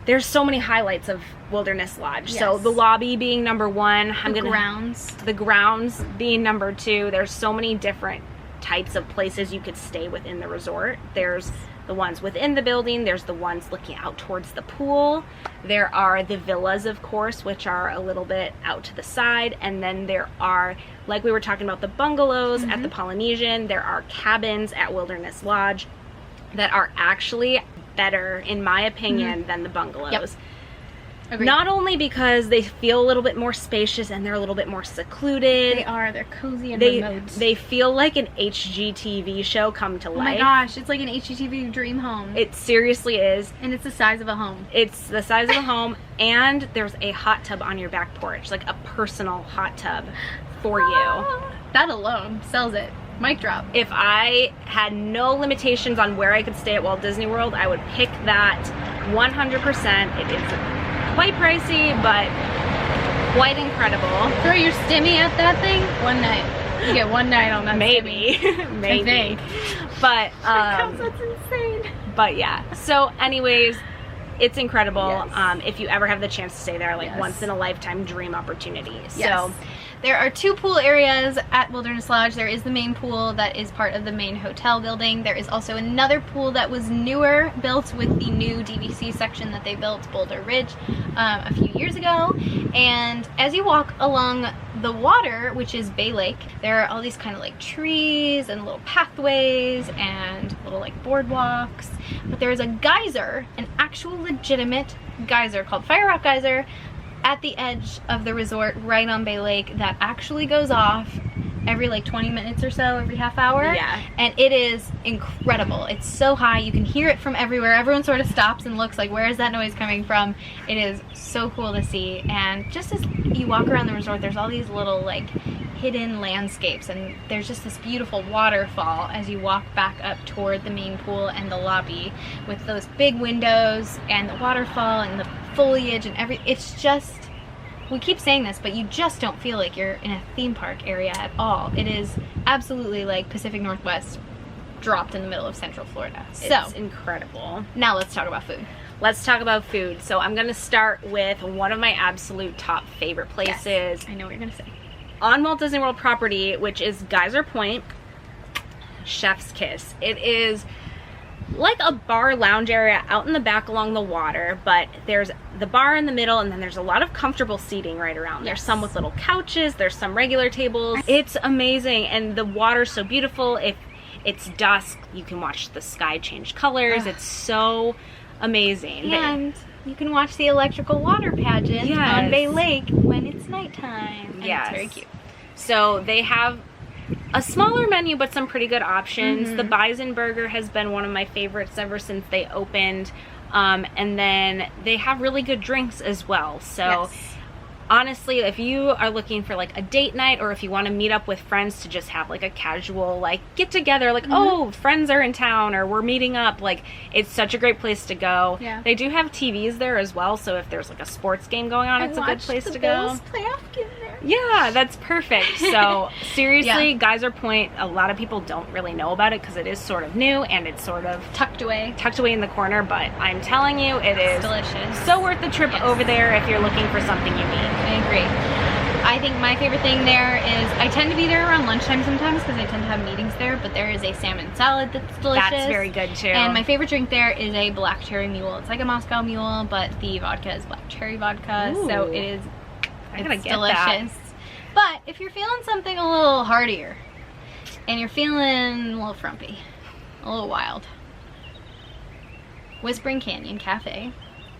[SPEAKER 1] There's so many highlights of Wilderness Lodge.
[SPEAKER 2] Yes.
[SPEAKER 1] So the lobby being number one.
[SPEAKER 2] The
[SPEAKER 1] grounds being number two. There's so many different types of places you could stay within the resort. There's the ones within the building. There's the ones looking out towards the pool. There are the villas, of course, which are a little bit out to the side. And then there are, like we were talking about, the bungalows at the Polynesian. There are cabins at Wilderness Lodge that are actually better, in my opinion, than the bungalows.
[SPEAKER 2] Yep. Agreed.
[SPEAKER 1] Not only because they feel a little bit more spacious and they're a little bit more secluded.
[SPEAKER 2] They're cozy and remote.
[SPEAKER 1] They feel like an HGTV show come to life.
[SPEAKER 2] Oh my gosh, it's like an HGTV dream home.
[SPEAKER 1] It seriously is.
[SPEAKER 2] And it's the size of a home.
[SPEAKER 1] It's the size of a home, and there's a hot tub on your back porch, like a personal hot tub for you.
[SPEAKER 2] That alone sells it. Mic drop.
[SPEAKER 1] If I had no limitations on where I could stay at Walt Disney World, I would pick that 100%. It is quite pricey, but quite incredible.
[SPEAKER 2] Throw your stimmy at that thing one night. You get one night on that.
[SPEAKER 1] Maybe. Maybe. But
[SPEAKER 2] that's insane.
[SPEAKER 1] But yeah. So anyways, it's incredible.
[SPEAKER 2] Yes.
[SPEAKER 1] If you ever have the chance to stay there, like
[SPEAKER 2] Yes.
[SPEAKER 1] once in a lifetime dream opportunity.
[SPEAKER 2] Yes.
[SPEAKER 1] So
[SPEAKER 2] there are 2 pool areas at Wilderness Lodge. There is the main pool that is part of the main hotel building. There is also another pool that was newer, built with the new DVC section that they built, Boulder Ridge, a few years ago. And as you walk along the water, which is Bay Lake, there are all these kind of like trees and little pathways and little like boardwalks. But there is a geyser, an actual legitimate geyser called Fire Rock Geyser, at the edge of the resort right on Bay Lake that actually goes off every like 20 minutes or so, every half hour.
[SPEAKER 1] Yeah.
[SPEAKER 2] And it is incredible. It's so high, you can hear it from everywhere. Everyone sort of stops and looks like, where is that noise coming from? It is so cool to see. And just as you walk around the resort, there's all these little like hidden landscapes, and there's just this beautiful waterfall as you walk back up toward the main pool and the lobby with those big windows and the waterfall and the foliage and it's just, we keep saying this, but you just don't feel like you're in a theme park area at all. It is absolutely like Pacific Northwest dropped in the middle of Central Florida.
[SPEAKER 1] it's incredible.
[SPEAKER 2] Now let's talk about food.
[SPEAKER 1] Let's talk about food. So I'm gonna start with one of my absolute top favorite places.
[SPEAKER 2] Yes, I know what you're gonna say.
[SPEAKER 1] On Walt Disney World property, which is Geyser Point, Chef's Kiss. It is like a bar lounge area out in the back along the water, but there's the bar in the middle, and then there's a lot of comfortable seating right around. There's some with little couches, there's some regular tables. It's amazing, and the water's so beautiful. If it's dusk, you can watch the sky change colors. It's so amazing.
[SPEAKER 2] And you can watch the electrical water pageant on Bay Lake when it's nighttime. And it's very cute.
[SPEAKER 1] So they have a smaller menu, but some pretty good options. The Bison Burger has been one of my favorites ever since they opened. And then they have really good drinks as well. So honestly, if you are looking for like a date night, or if you want to meet up with friends to just have like a casual like get together, like oh, friends are in town or we're meeting up, like it's such a great place to go. They do have TVs there as well, so if there's like a sports game going on, it's a good place to go.
[SPEAKER 2] Playoff game there.
[SPEAKER 1] Yeah, that's perfect. So seriously, Geyser Point, a lot of people don't really know about it because it is sort of new and it's sort of
[SPEAKER 2] tucked away
[SPEAKER 1] in the corner, but I'm telling you, it is
[SPEAKER 2] delicious.
[SPEAKER 1] So worth the trip over there if you're looking for something unique.
[SPEAKER 2] I agree. I think my favorite thing there is, I tend to be there around lunchtime sometimes because I tend to have meetings there, but there is a salmon salad that's delicious.
[SPEAKER 1] That's very good too.
[SPEAKER 2] And my favorite drink there is a black cherry mule. It's like a Moscow Mule, but the vodka is black cherry vodka.
[SPEAKER 1] Ooh.
[SPEAKER 2] So it is
[SPEAKER 1] It's
[SPEAKER 2] delicious.
[SPEAKER 1] That.
[SPEAKER 2] But if you're feeling something a little heartier and you're feeling a little frumpy, a little wild, Whispering Canyon Cafe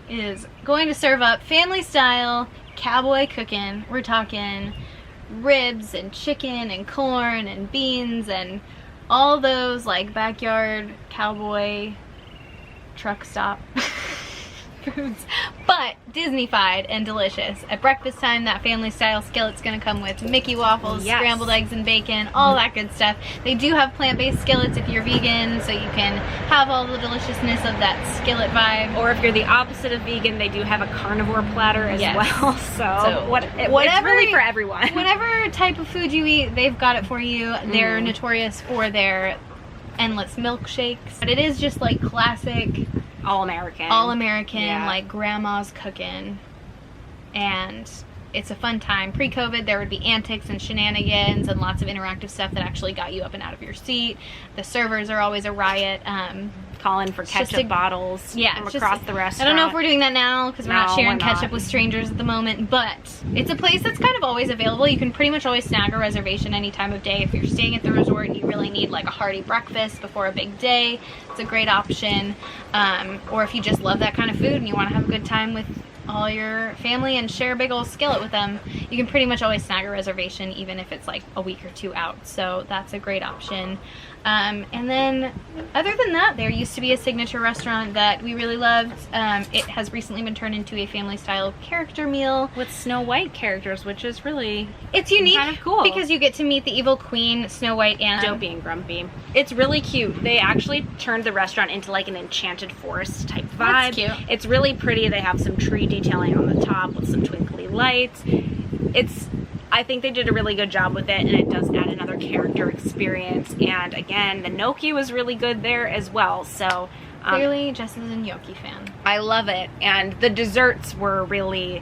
[SPEAKER 2] is going to serve up family style cowboy cooking. We're talking ribs and chicken and corn and beans and all those like backyard cowboy truck stop foods, but Disney-fied and delicious. At breakfast time, that family style skillet's gonna come with Mickey waffles, scrambled eggs and bacon, all that good stuff. They do have plant-based skillets if you're vegan, so you can have all the deliciousness of that skillet vibe.
[SPEAKER 1] Or if you're the opposite of vegan, they do have a carnivore platter as well. So
[SPEAKER 2] whatever,
[SPEAKER 1] it's really for everyone.
[SPEAKER 2] Whatever type of food you eat, they've got it for you. They're notorious for their endless milkshakes, but it is just like classic
[SPEAKER 1] all-American,
[SPEAKER 2] like grandma's cooking, and it's a fun time. Pre-COVID, there would be antics and shenanigans and lots of interactive stuff that actually got you up and out of your seat. The servers are always a riot.
[SPEAKER 1] calling for ketchup bottles from across the restaurant.
[SPEAKER 2] I don't know if we're doing that now because we're not sharing ketchup with strangers at the moment, but it's a place that's kind of always available. You can pretty much always snag a reservation any time of day. If you're staying at the resort and you really need like a hearty breakfast before a big day, it's a great option. Or if you just love that kind of food and you want to have a good time with all your family and share a big old skillet with them, you can pretty much always snag a reservation even if it's like a week or two out, so that's a great option. And then other than that, there used to be a signature restaurant that we really loved. It has recently been turned into a family style character meal
[SPEAKER 1] with Snow White characters, which is really,
[SPEAKER 2] it's unique,
[SPEAKER 1] kind of cool
[SPEAKER 2] because you get to meet the evil queen, Snow White, and
[SPEAKER 1] Dopey and Grumpy. It's really cute. They actually turned the restaurant into like an enchanted forest type vibe.
[SPEAKER 2] That's cute.
[SPEAKER 1] It's really pretty. They have some tree detailing on the top with some twinkly lights. I think they did a really good job with it, and it does add another character experience. And again, the gnocchi was really good there as well. So
[SPEAKER 2] clearly, Jess is a gnocchi fan.
[SPEAKER 1] I love it, and the desserts were really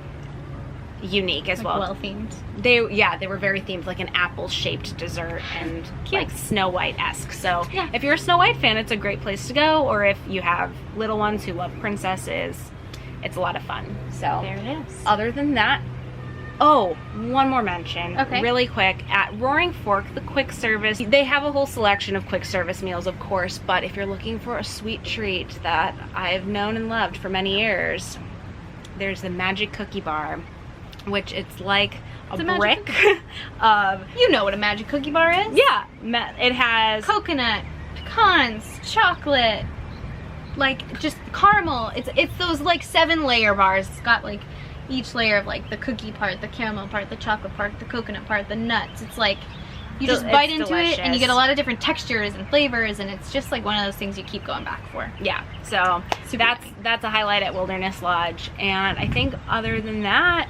[SPEAKER 1] unique as well.
[SPEAKER 2] Well themed.
[SPEAKER 1] They were very themed, like an apple-shaped dessert and like Snow White-esque. So if you're a Snow White fan, it's a great place to go. Or if you have little ones who love princesses, it's a lot of fun. So
[SPEAKER 2] there it is.
[SPEAKER 1] Other than that. Oh, one more mention, really quick. At Roaring Fork, the quick service, they have a whole selection of quick service meals, of course, but if you're looking for a sweet treat that I've known and loved for many years, there's the Magic Cookie Bar, which it's like a brick of...
[SPEAKER 2] You know what a Magic Cookie Bar is?
[SPEAKER 1] Yeah. It has...
[SPEAKER 2] coconut, pecans, chocolate, like just caramel. It's those like 7-layer bars. It's got like each layer of like the cookie part, the caramel part, the chocolate part, the coconut part, the nuts. It's like you just bite into it and you get a lot of different textures and flavors, and it's just like one of those things you keep going back for.
[SPEAKER 1] Yeah, so that's a highlight at Wilderness Lodge. And I think other than that,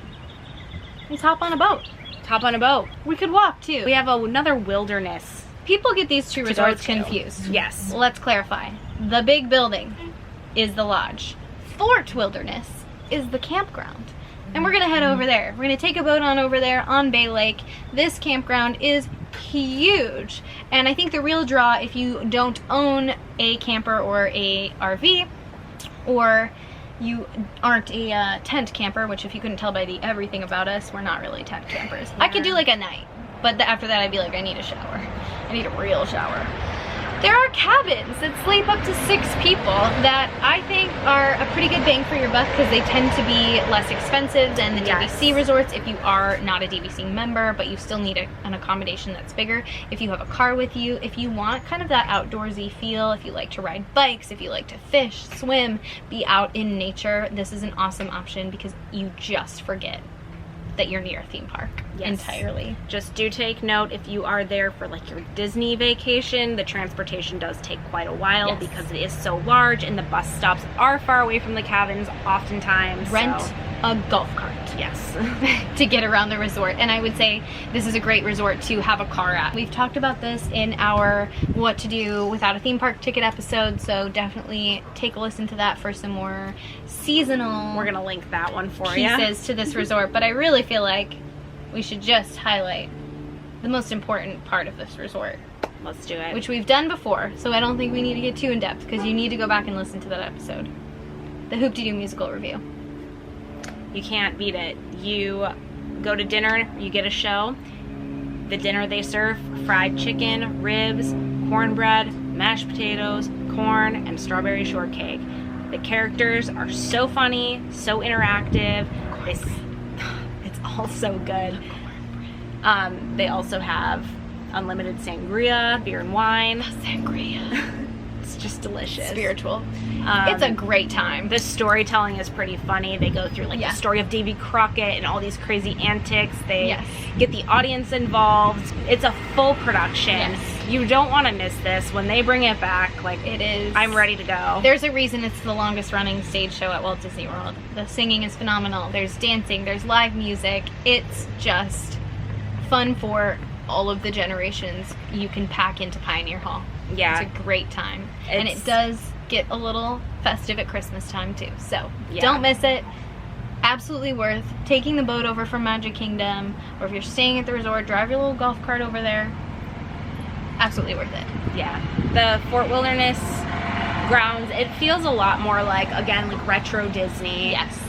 [SPEAKER 2] let's hop on a boat.
[SPEAKER 1] Hop on a boat.
[SPEAKER 2] We could walk too.
[SPEAKER 1] We have another wilderness.
[SPEAKER 2] People get these two resorts confused.
[SPEAKER 1] Yes.
[SPEAKER 2] Let's clarify. The big building is the lodge. Fort Wilderness is the campground. And we're gonna head over there. We're gonna take a boat on over there on Bay Lake. This campground is huge. And I think the real draw, if you don't own a camper or a RV, or you aren't a tent camper, which if you couldn't tell by the everything about us, we're not really tent campers. I could do like a night, but after that I'd be like, I need a shower. I need a real shower. There are cabins that sleep up to 6 people that I think are a pretty good bang for your buck because they tend to be less expensive than the DVC resorts if you are not a DVC member, but you still need an accommodation that's bigger. If you have a car with you, if you want kind of that outdoorsy feel, if you like to ride bikes, if you like to fish, swim, be out in nature, this is an awesome option because you just forget that you're near a theme park entirely.
[SPEAKER 1] Just do take note, if you are there for like your Disney vacation, the transportation does take quite a while because it is so large and the bus stops are far away from the cabins oftentimes.
[SPEAKER 2] Rent a golf cart.
[SPEAKER 1] Yes.
[SPEAKER 2] To get around the resort. And I would say this is a great resort to have a car at. We've talked about this in our what to do without a theme park ticket episode, so definitely take a listen to that for some more seasonal,
[SPEAKER 1] we're gonna link that one for you,
[SPEAKER 2] pieces to this resort. But I really feel like we should just highlight the most important part of this resort.
[SPEAKER 1] Let's do it.
[SPEAKER 2] Which we've done before, so I don't think we need to get too in depth because you need to go back and listen to that episode. The Hoop-De-Doo musical review.
[SPEAKER 1] You can't beat it. You go to dinner, you get a show. The dinner they serve, fried chicken, ribs, cornbread, mashed potatoes, corn, and strawberry shortcake. The characters are so funny, so interactive. It's all so good. They also have unlimited sangria, beer and wine.
[SPEAKER 2] Sangria.
[SPEAKER 1] It's just delicious.
[SPEAKER 2] Spiritual. It's a great time.
[SPEAKER 1] The storytelling is pretty funny. They go through like the story of Davy Crockett and all these crazy antics. They get the audience involved. It's a full production. You don't want to miss this. When they bring it back, like
[SPEAKER 2] it is,
[SPEAKER 1] I'm ready to go.
[SPEAKER 2] There's a reason it's the longest running stage show at Walt Disney World. The singing is phenomenal. There's dancing, there's live music. It's just fun for all of the generations you can pack into Pioneer Hall.
[SPEAKER 1] Yeah.
[SPEAKER 2] It's a great time. And it does get a little festive at Christmas time too. So don't miss it. Absolutely worth taking the boat over from Magic Kingdom, or if you're staying at the resort, drive your little golf cart over there. Absolutely worth it.
[SPEAKER 1] Yeah. The Fort Wilderness grounds. It feels a lot more like, again, like retro Disney.
[SPEAKER 2] Yes.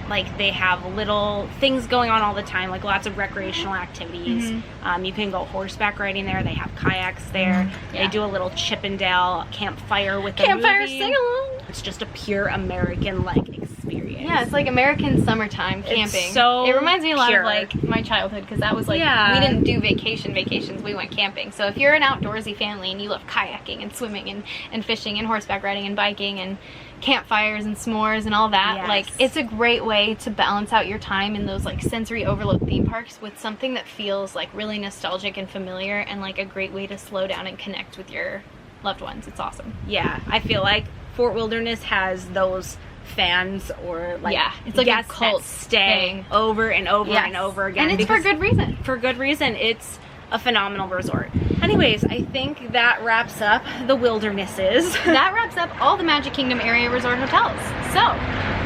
[SPEAKER 1] Like they have little things going on all the time, like lots of recreational activities. You can go horseback riding there. They have kayaks there. They do a little Chippendale campfire with the movie.
[SPEAKER 2] sing-along.
[SPEAKER 1] It's just a pure American like experience.
[SPEAKER 2] Yeah, it's like American summertime camping.
[SPEAKER 1] So
[SPEAKER 2] it reminds me a lot
[SPEAKER 1] pure.
[SPEAKER 2] of like my childhood, because that was like, we didn't do vacations, we went camping. So if you're an outdoorsy family and you love kayaking and swimming and fishing and horseback riding and biking and campfires and s'mores and all that, like it's a great way to balance out your time in those like sensory overload theme parks with something that feels like really nostalgic and familiar, and like a great way to slow down and connect with your loved ones. It's awesome.
[SPEAKER 1] Yeah, I feel like Fort Wilderness has those fans or like
[SPEAKER 2] it's like
[SPEAKER 1] guests
[SPEAKER 2] a cult
[SPEAKER 1] that stay over and over and over again,
[SPEAKER 2] and it's for good reason.
[SPEAKER 1] For good reason. It's a phenomenal resort. Anyways, I think that wraps up the wildernesses.
[SPEAKER 2] That wraps up all the Magic Kingdom area resort hotels. So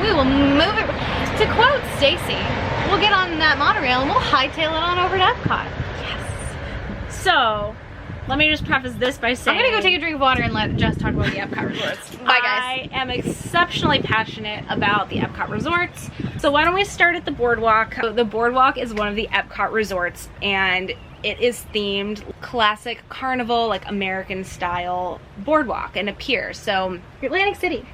[SPEAKER 2] we will move it. To quote Stacy, we'll get on that monorail and we'll hightail it on over to Epcot.
[SPEAKER 1] Yes. So let me just preface this by saying,
[SPEAKER 2] I'm gonna go take a drink of water and let Jess talk about the Epcot resorts. Bye, guys.
[SPEAKER 1] I am exceptionally passionate about the Epcot resorts. So why don't we start at the Boardwalk? So the Boardwalk is one of the Epcot resorts, and it is themed classic carnival, like American style boardwalk and a pier. So
[SPEAKER 2] Atlantic City.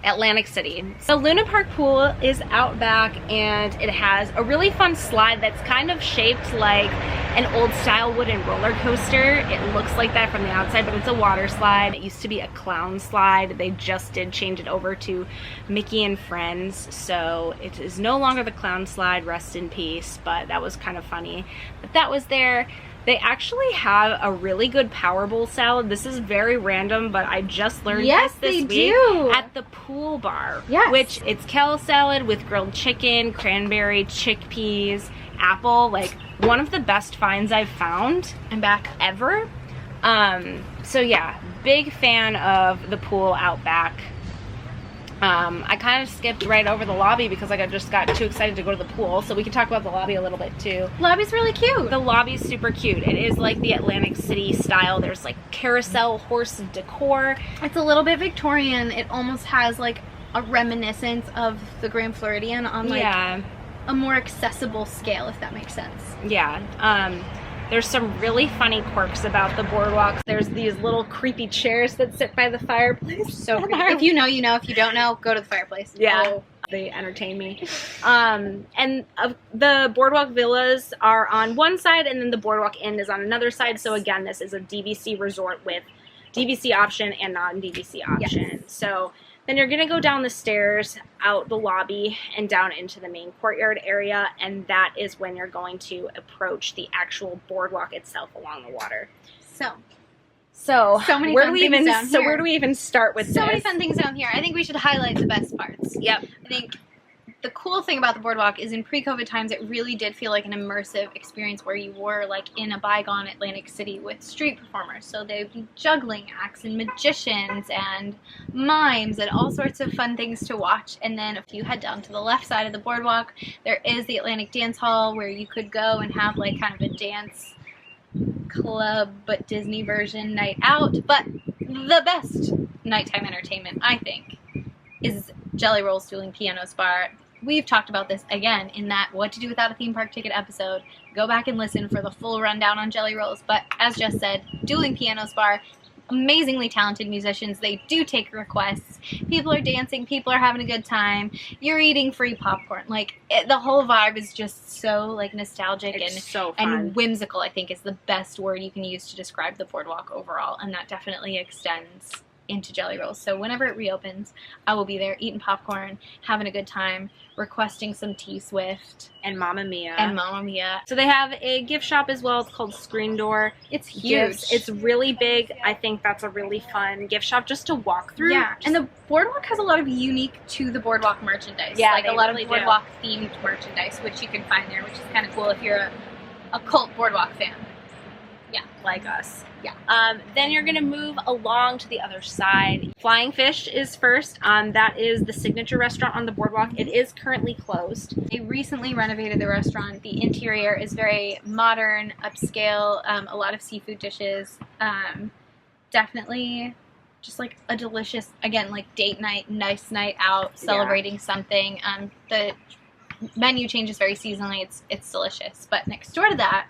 [SPEAKER 1] The Luna Park pool is out back, and it has a really fun slide that's kind of shaped like an old style wooden roller coaster. It looks like that from the outside, but it's a water slide. It used to be a clown slide. They just did change it over to Mickey and Friends, so it is no longer the clown slide, rest in peace, but that was kind of funny. But that was there. They actually have a really good Powerball salad. This is very random, but I just learned this week at the pool bar.
[SPEAKER 2] Yes.
[SPEAKER 1] Which it's kale salad with grilled chicken, cranberry, chickpeas, apple. Like one of the best finds I've found.
[SPEAKER 2] I'm back.
[SPEAKER 1] Ever. So yeah, big fan of the pool out back. I kind of skipped right over the lobby because I just got too excited to go to the pool, so we can talk about the lobby a little bit too.
[SPEAKER 2] Lobby's really cute.
[SPEAKER 1] The lobby's super cute. It is like the Atlantic City style. There's like carousel horse decor.
[SPEAKER 2] It's a little bit Victorian. It almost has like a reminiscence of the Grand Floridian on like a more accessible scale, if that makes sense.
[SPEAKER 1] Yeah. There's some really funny quirks about the Boardwalk. There's these little creepy chairs that sit by the fireplace.
[SPEAKER 2] So creepy. If you know, you know. If you don't know, go to the fireplace.
[SPEAKER 1] Yeah. Oh. They entertain me. And the Boardwalk villas are on one side, and then the Boardwalk Inn is on another side. So again, this is a DVC resort with DVC option and non-DVC option. Yes. So then you're gonna go down the stairs, out the lobby, and down into the main courtyard area, and that is when you're going to approach the actual boardwalk itself along the water. So many where do we even start with this?
[SPEAKER 2] So many fun things down here. I think we should highlight the best parts.
[SPEAKER 1] Yep.
[SPEAKER 2] I think the cool thing about the Boardwalk is in pre-COVID times, it really did feel like an immersive experience where you were like in a bygone Atlantic City with street performers. So they'd be juggling acts and magicians and mimes and all sorts of fun things to watch. And then if you head down to the left side of the Boardwalk, there is the Atlantic Dance Hall where you could go and have like kind of a dance club but Disney version night out. But the best nighttime entertainment, I think, is Jelly Roll's Dueling Pianos Bar. We've talked about this again in that What to Do Without a Theme Park Ticket episode. Go back and listen for the full rundown on Jelly Rolls. But as Jess said, Dueling Pianos Bar, amazingly talented musicians. They do take requests. People are dancing. People are having a good time. You're eating free popcorn. Like, the whole vibe is just so, like, nostalgic and whimsical, I think, is the best word you can use to describe the Boardwalk overall. And that definitely extends into Jelly Rolls. So whenever it reopens, I will be there eating popcorn, having a good time, requesting some T-Swift.
[SPEAKER 1] And Mamma Mia.
[SPEAKER 2] So
[SPEAKER 1] they have a gift shop as well. It's called Screen Door.
[SPEAKER 2] It's huge.
[SPEAKER 1] Gifts. It's really big. I think that's a really fun gift shop just to walk through.
[SPEAKER 2] Yeah, and the Boardwalk has a lot of unique to the Boardwalk merchandise.
[SPEAKER 1] Yeah,
[SPEAKER 2] like a lot of Boardwalk themed merchandise, which you can find there, which is kind of cool if you're a cult Boardwalk fan. Yeah.
[SPEAKER 1] Like us.
[SPEAKER 2] Yeah.
[SPEAKER 1] Then you're going to move along to the other side. Flying Fish is first. That is the signature restaurant on the Boardwalk. It is currently closed.
[SPEAKER 2] They recently renovated the restaurant. The interior is very modern, upscale, a lot of seafood dishes. Definitely just like a delicious, again, like date night, nice night out, celebrating something. The menu changes very seasonally. It's delicious. But next door to that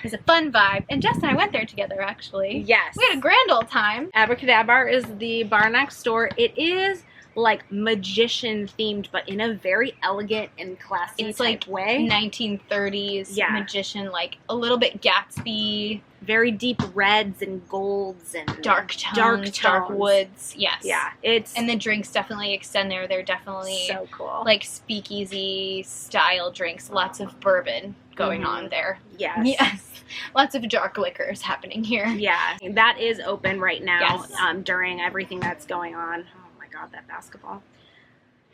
[SPEAKER 2] is a fun vibe. And Jess and I went there together, actually.
[SPEAKER 1] Yes.
[SPEAKER 2] We had a grand old time.
[SPEAKER 1] Abracadabra is the bar next door. It is like magician themed, but in a very elegant and classy
[SPEAKER 2] It's
[SPEAKER 1] type
[SPEAKER 2] like
[SPEAKER 1] way.
[SPEAKER 2] 1930s magician, like a little bit Gatsby.
[SPEAKER 1] Very deep reds and golds and
[SPEAKER 2] Dark tones, dark woods. Yes.
[SPEAKER 1] Yeah.
[SPEAKER 2] And the drinks definitely extend there. They're definitely
[SPEAKER 1] so cool.
[SPEAKER 2] like speakeasy style drinks. Lots of bourbon going on there.
[SPEAKER 1] Yes.
[SPEAKER 2] Yes. Lots of dark liquors happening here.
[SPEAKER 1] Yeah. That is open right now.
[SPEAKER 2] Yes.
[SPEAKER 1] During everything that's going on. God, that basketball.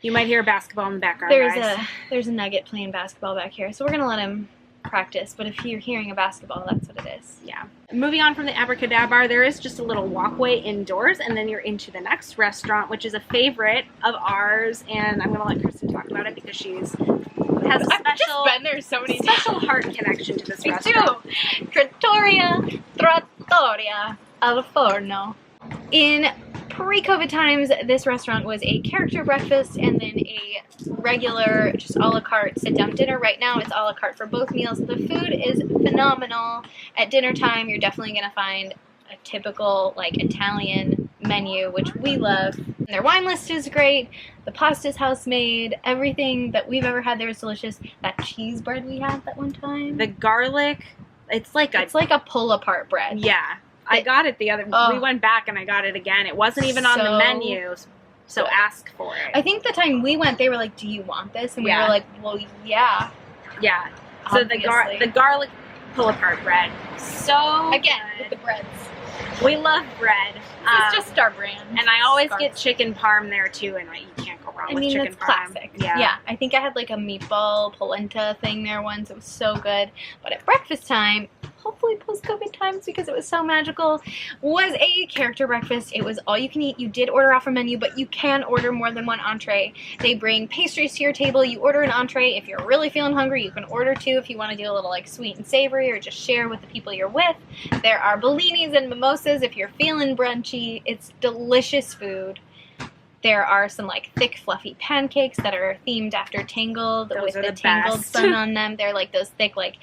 [SPEAKER 1] You might hear basketball in the background, guys.
[SPEAKER 2] There's a nugget playing basketball back here, so we're going to let him practice, but if you're hearing a basketball, that's what it is.
[SPEAKER 1] Yeah. Moving on from the Abracadabra, there is just a little walkway indoors, and then you're into the next restaurant, which is a favorite of ours, and I'm going to let Kristen talk about it because she's has a special,
[SPEAKER 2] been there so many
[SPEAKER 1] special heart connection to this restaurant.
[SPEAKER 2] Trattoria Trattoria al Forno. In pre-COVID times, this restaurant was a character breakfast and then a regular, just a la carte sit-down dinner. Right now, it's a la carte for both meals. The food is phenomenal. At dinner time, you're definitely going to find a typical, like, Italian menu, which we love. And their wine list is great. The pasta's house-made. Everything that we've ever had there is delicious. That cheese bread we had that one time.
[SPEAKER 1] The garlic, it's like
[SPEAKER 2] a pull-apart bread.
[SPEAKER 1] Yeah. I got it the other. We went back and I got it again. It wasn't even on the menu, so ask for it.
[SPEAKER 2] I think the time we went, they were like, "Do you want this?" And we were like, "Well, yeah."
[SPEAKER 1] Yeah. So the garlic pull apart bread. So
[SPEAKER 2] again
[SPEAKER 1] good.
[SPEAKER 2] With the breads.
[SPEAKER 1] We love bread.
[SPEAKER 2] It's just our brand.
[SPEAKER 1] And I always get chicken parm there too, and you can't go wrong with chicken
[SPEAKER 2] it's
[SPEAKER 1] parm.
[SPEAKER 2] Classic. Yeah. I think I had like a meatball polenta thing there once. It was so good. But at breakfast time, hopefully post-COVID times because it was so magical, was a character breakfast. It was all you can eat. You did order off a menu, but you can order more than one entree. They bring pastries to your table. You order an entree. If you're really feeling hungry, you can order two if you want to do a little like sweet and savory or just share with the people you're with. There are bellinis and mimosas if you're feeling brunchy. It's delicious food. There are some like thick fluffy pancakes that are themed after Tangled with the Tangled sun on them. They're like those thick like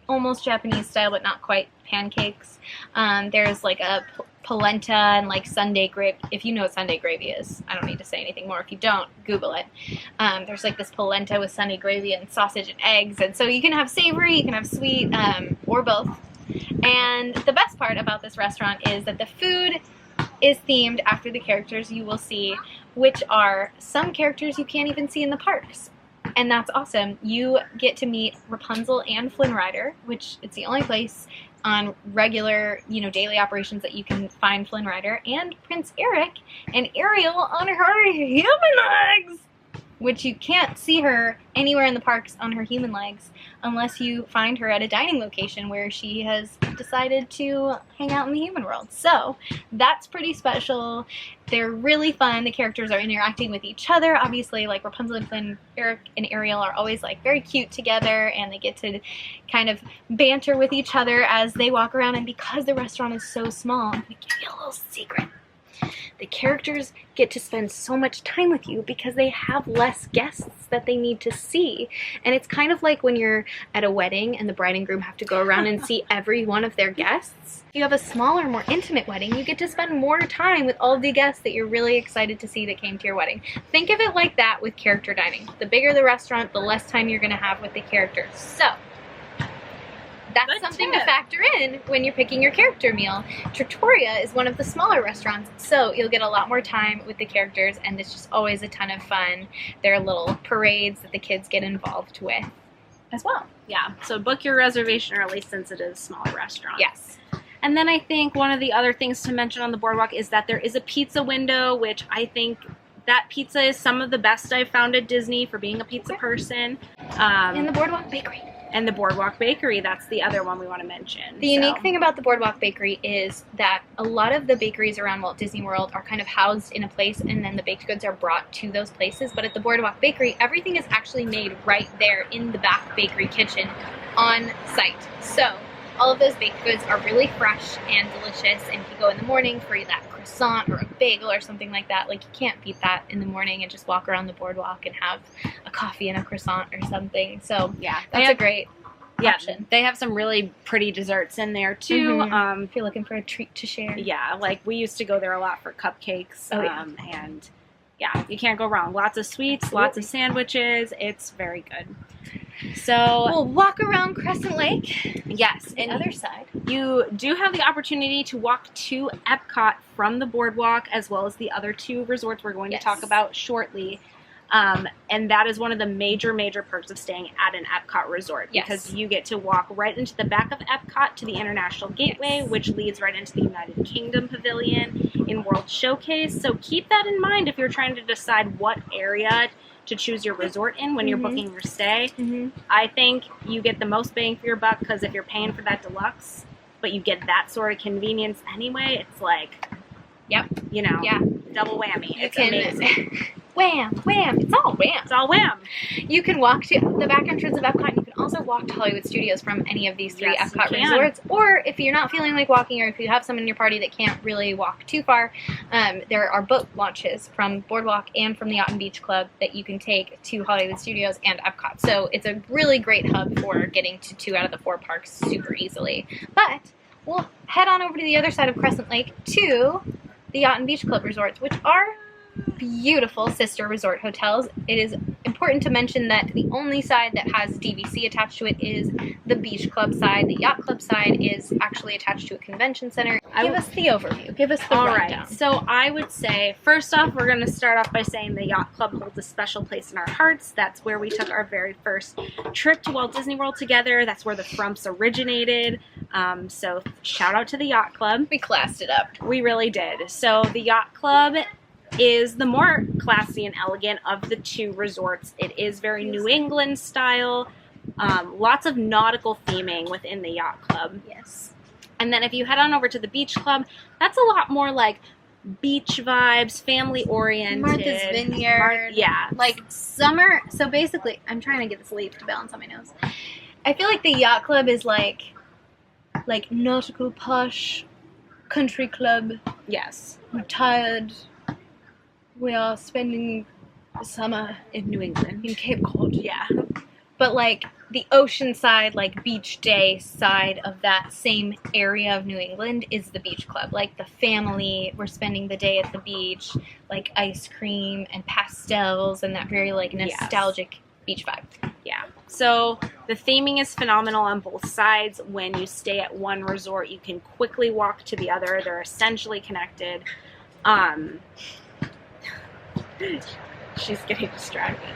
[SPEAKER 2] almost Japanese style, but not quite pancakes. There's like a polenta and like Sunday gravy. If you know what Sunday gravy is, I don't need to say anything more. If you don't, Google it. There's like this polenta with Sunday gravy and sausage and eggs. And so you can have savory, you can have sweet, or both. And the best part about this restaurant is that the food is themed after the characters you will see, which are some characters you can't even see in the parks. And that's awesome. You get to meet Rapunzel and Flynn Rider, which it's the only place on regular, daily operations that you can find Flynn Rider, and Prince Eric and Ariel on her human legs, which you can't see her anywhere in the parks on her human legs unless you find her at a dining location where she has decided to hang out in the human world. So that's pretty special. They're really fun. The characters are interacting with each other. Obviously, like Rapunzel and Flynn, Eric and Ariel are always like very cute together, and they get to kind of banter with each other as they walk around. And because the restaurant is so small, we give you a little secret. The characters get to spend so much time with you because they have less guests that they need to see. And it's kind of like when you're at a wedding and the bride and groom have to go around and see every one of their guests. If you have a smaller, more intimate wedding, you get to spend more time with all the guests that you're really excited to see that came to your wedding. Think of it like that with character dining. The bigger the restaurant, the less time you're going to have with the characters. So that's something to factor in when you're picking your character meal. Trattoria is one of the smaller restaurants, so you'll get a lot more time with the characters, and it's just always a ton of fun. There are little parades that the kids get involved with as well.
[SPEAKER 1] Yeah, so book your reservation early since it is a smaller restaurant.
[SPEAKER 2] Yes.
[SPEAKER 1] And then I think one of the other things to mention on the Boardwalk is that there is a pizza window, which I think that pizza is some of the best I've found at Disney for being a pizza person.
[SPEAKER 2] And the Boardwalk Bakery.
[SPEAKER 1] And the Boardwalk Bakery, that's the other one we want to mention.
[SPEAKER 2] The unique thing about the Boardwalk Bakery is that a lot of the bakeries around Walt Disney World are kind of housed in a place, and then the baked goods are brought to those places. But at the Boardwalk Bakery, everything is actually made right there in the back bakery kitchen on site. So all of those baked goods are really fresh and delicious, and if you go in the morning for that croissant or a bagel or something like that, like you can't beat that in the morning and just walk around the boardwalk and have a coffee and a croissant or something. So
[SPEAKER 1] yeah,
[SPEAKER 2] that's a great option.
[SPEAKER 1] They have some really pretty desserts in there too.
[SPEAKER 2] If you're looking for a treat to share.
[SPEAKER 1] Yeah, like we used to go there a lot for cupcakes. And yeah, you can't go wrong. Lots of sweets, lots of sandwiches. It's very good. So
[SPEAKER 2] we'll walk around Crescent Lake.
[SPEAKER 1] Yes,
[SPEAKER 2] and the other side.
[SPEAKER 1] You do have the opportunity to walk to Epcot from the boardwalk, as well as the other two resorts we're going to talk about shortly. And that is one of the major perks of staying at an Epcot resort, because you get to walk right into the back of Epcot to the International Gateway, which leads right into the United Kingdom Pavilion in World Showcase. So keep that in mind if you're trying to decide what area to choose your resort in when you're booking your stay. I think you get the most bang for your buck, because if you're paying for that deluxe, but you get that sort of convenience anyway, it's like, you know, double whammy. It's amazing.
[SPEAKER 2] Wham, wham. It's all wham.
[SPEAKER 1] It's all wham.
[SPEAKER 2] You can walk to the back entrance of Epcot, and you can also walk to Hollywood Studios from any of these three Epcot resorts. Or if you're not feeling like walking, or if you have someone in your party that can't really walk too far, there are boat launches from Boardwalk and from the Yacht and Beach Club that you can take to Hollywood Studios and Epcot. So it's a really great hub for getting to 2 out of the 4 parks super easily. But we'll head on over to the other side of Crescent Lake to the Yacht and Beach Club resorts, which are beautiful sister resort hotels. It is important to mention that the only side that has DVC attached to it is the Beach Club side. The Yacht Club side is actually attached to a convention center. Give us the overview. Give us the rundown.
[SPEAKER 1] So I would say, first off, we're going to start off by saying the Yacht Club holds a special place in our hearts. That's where we took our very first trip to Walt Disney World together. That's where the Frumps originated. So shout out to the Yacht Club.
[SPEAKER 2] We classed it up.
[SPEAKER 1] We really did. So the Yacht Club is the more classy and elegant of the 2 resorts. It is very New England style. Lots of nautical theming within the Yacht Club.
[SPEAKER 2] Yes.
[SPEAKER 1] And then if you head on over to the Beach Club, that's a lot more like beach vibes, family oriented.
[SPEAKER 2] Martha's Vineyard. Like summer. So basically, I'm trying to get this leaf to balance on my nose. I feel like the Yacht Club is like nautical posh country club.
[SPEAKER 1] Yes.
[SPEAKER 2] We're tired. We are spending the summer
[SPEAKER 1] in New England.
[SPEAKER 2] In Cape Cod.
[SPEAKER 1] Yeah.
[SPEAKER 2] But like the ocean side, like beach day side of that same area of New England is the Beach Club. Like the family, we're spending the day at the beach, like ice cream and pastels and that very like nostalgic beach vibe.
[SPEAKER 1] Yeah. So the theming is phenomenal on both sides. When you stay at one resort, you can quickly walk to the other. They're essentially connected. She's getting distracted.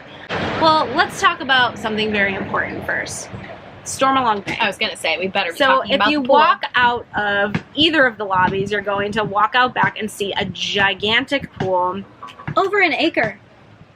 [SPEAKER 1] Well, let's talk about something very important first. Stormalong Bay.
[SPEAKER 2] I was going to say, we better be talking about
[SPEAKER 1] So if you walk out of either of the lobbies, you're going to walk out back and see a gigantic pool.
[SPEAKER 2] Over an acre.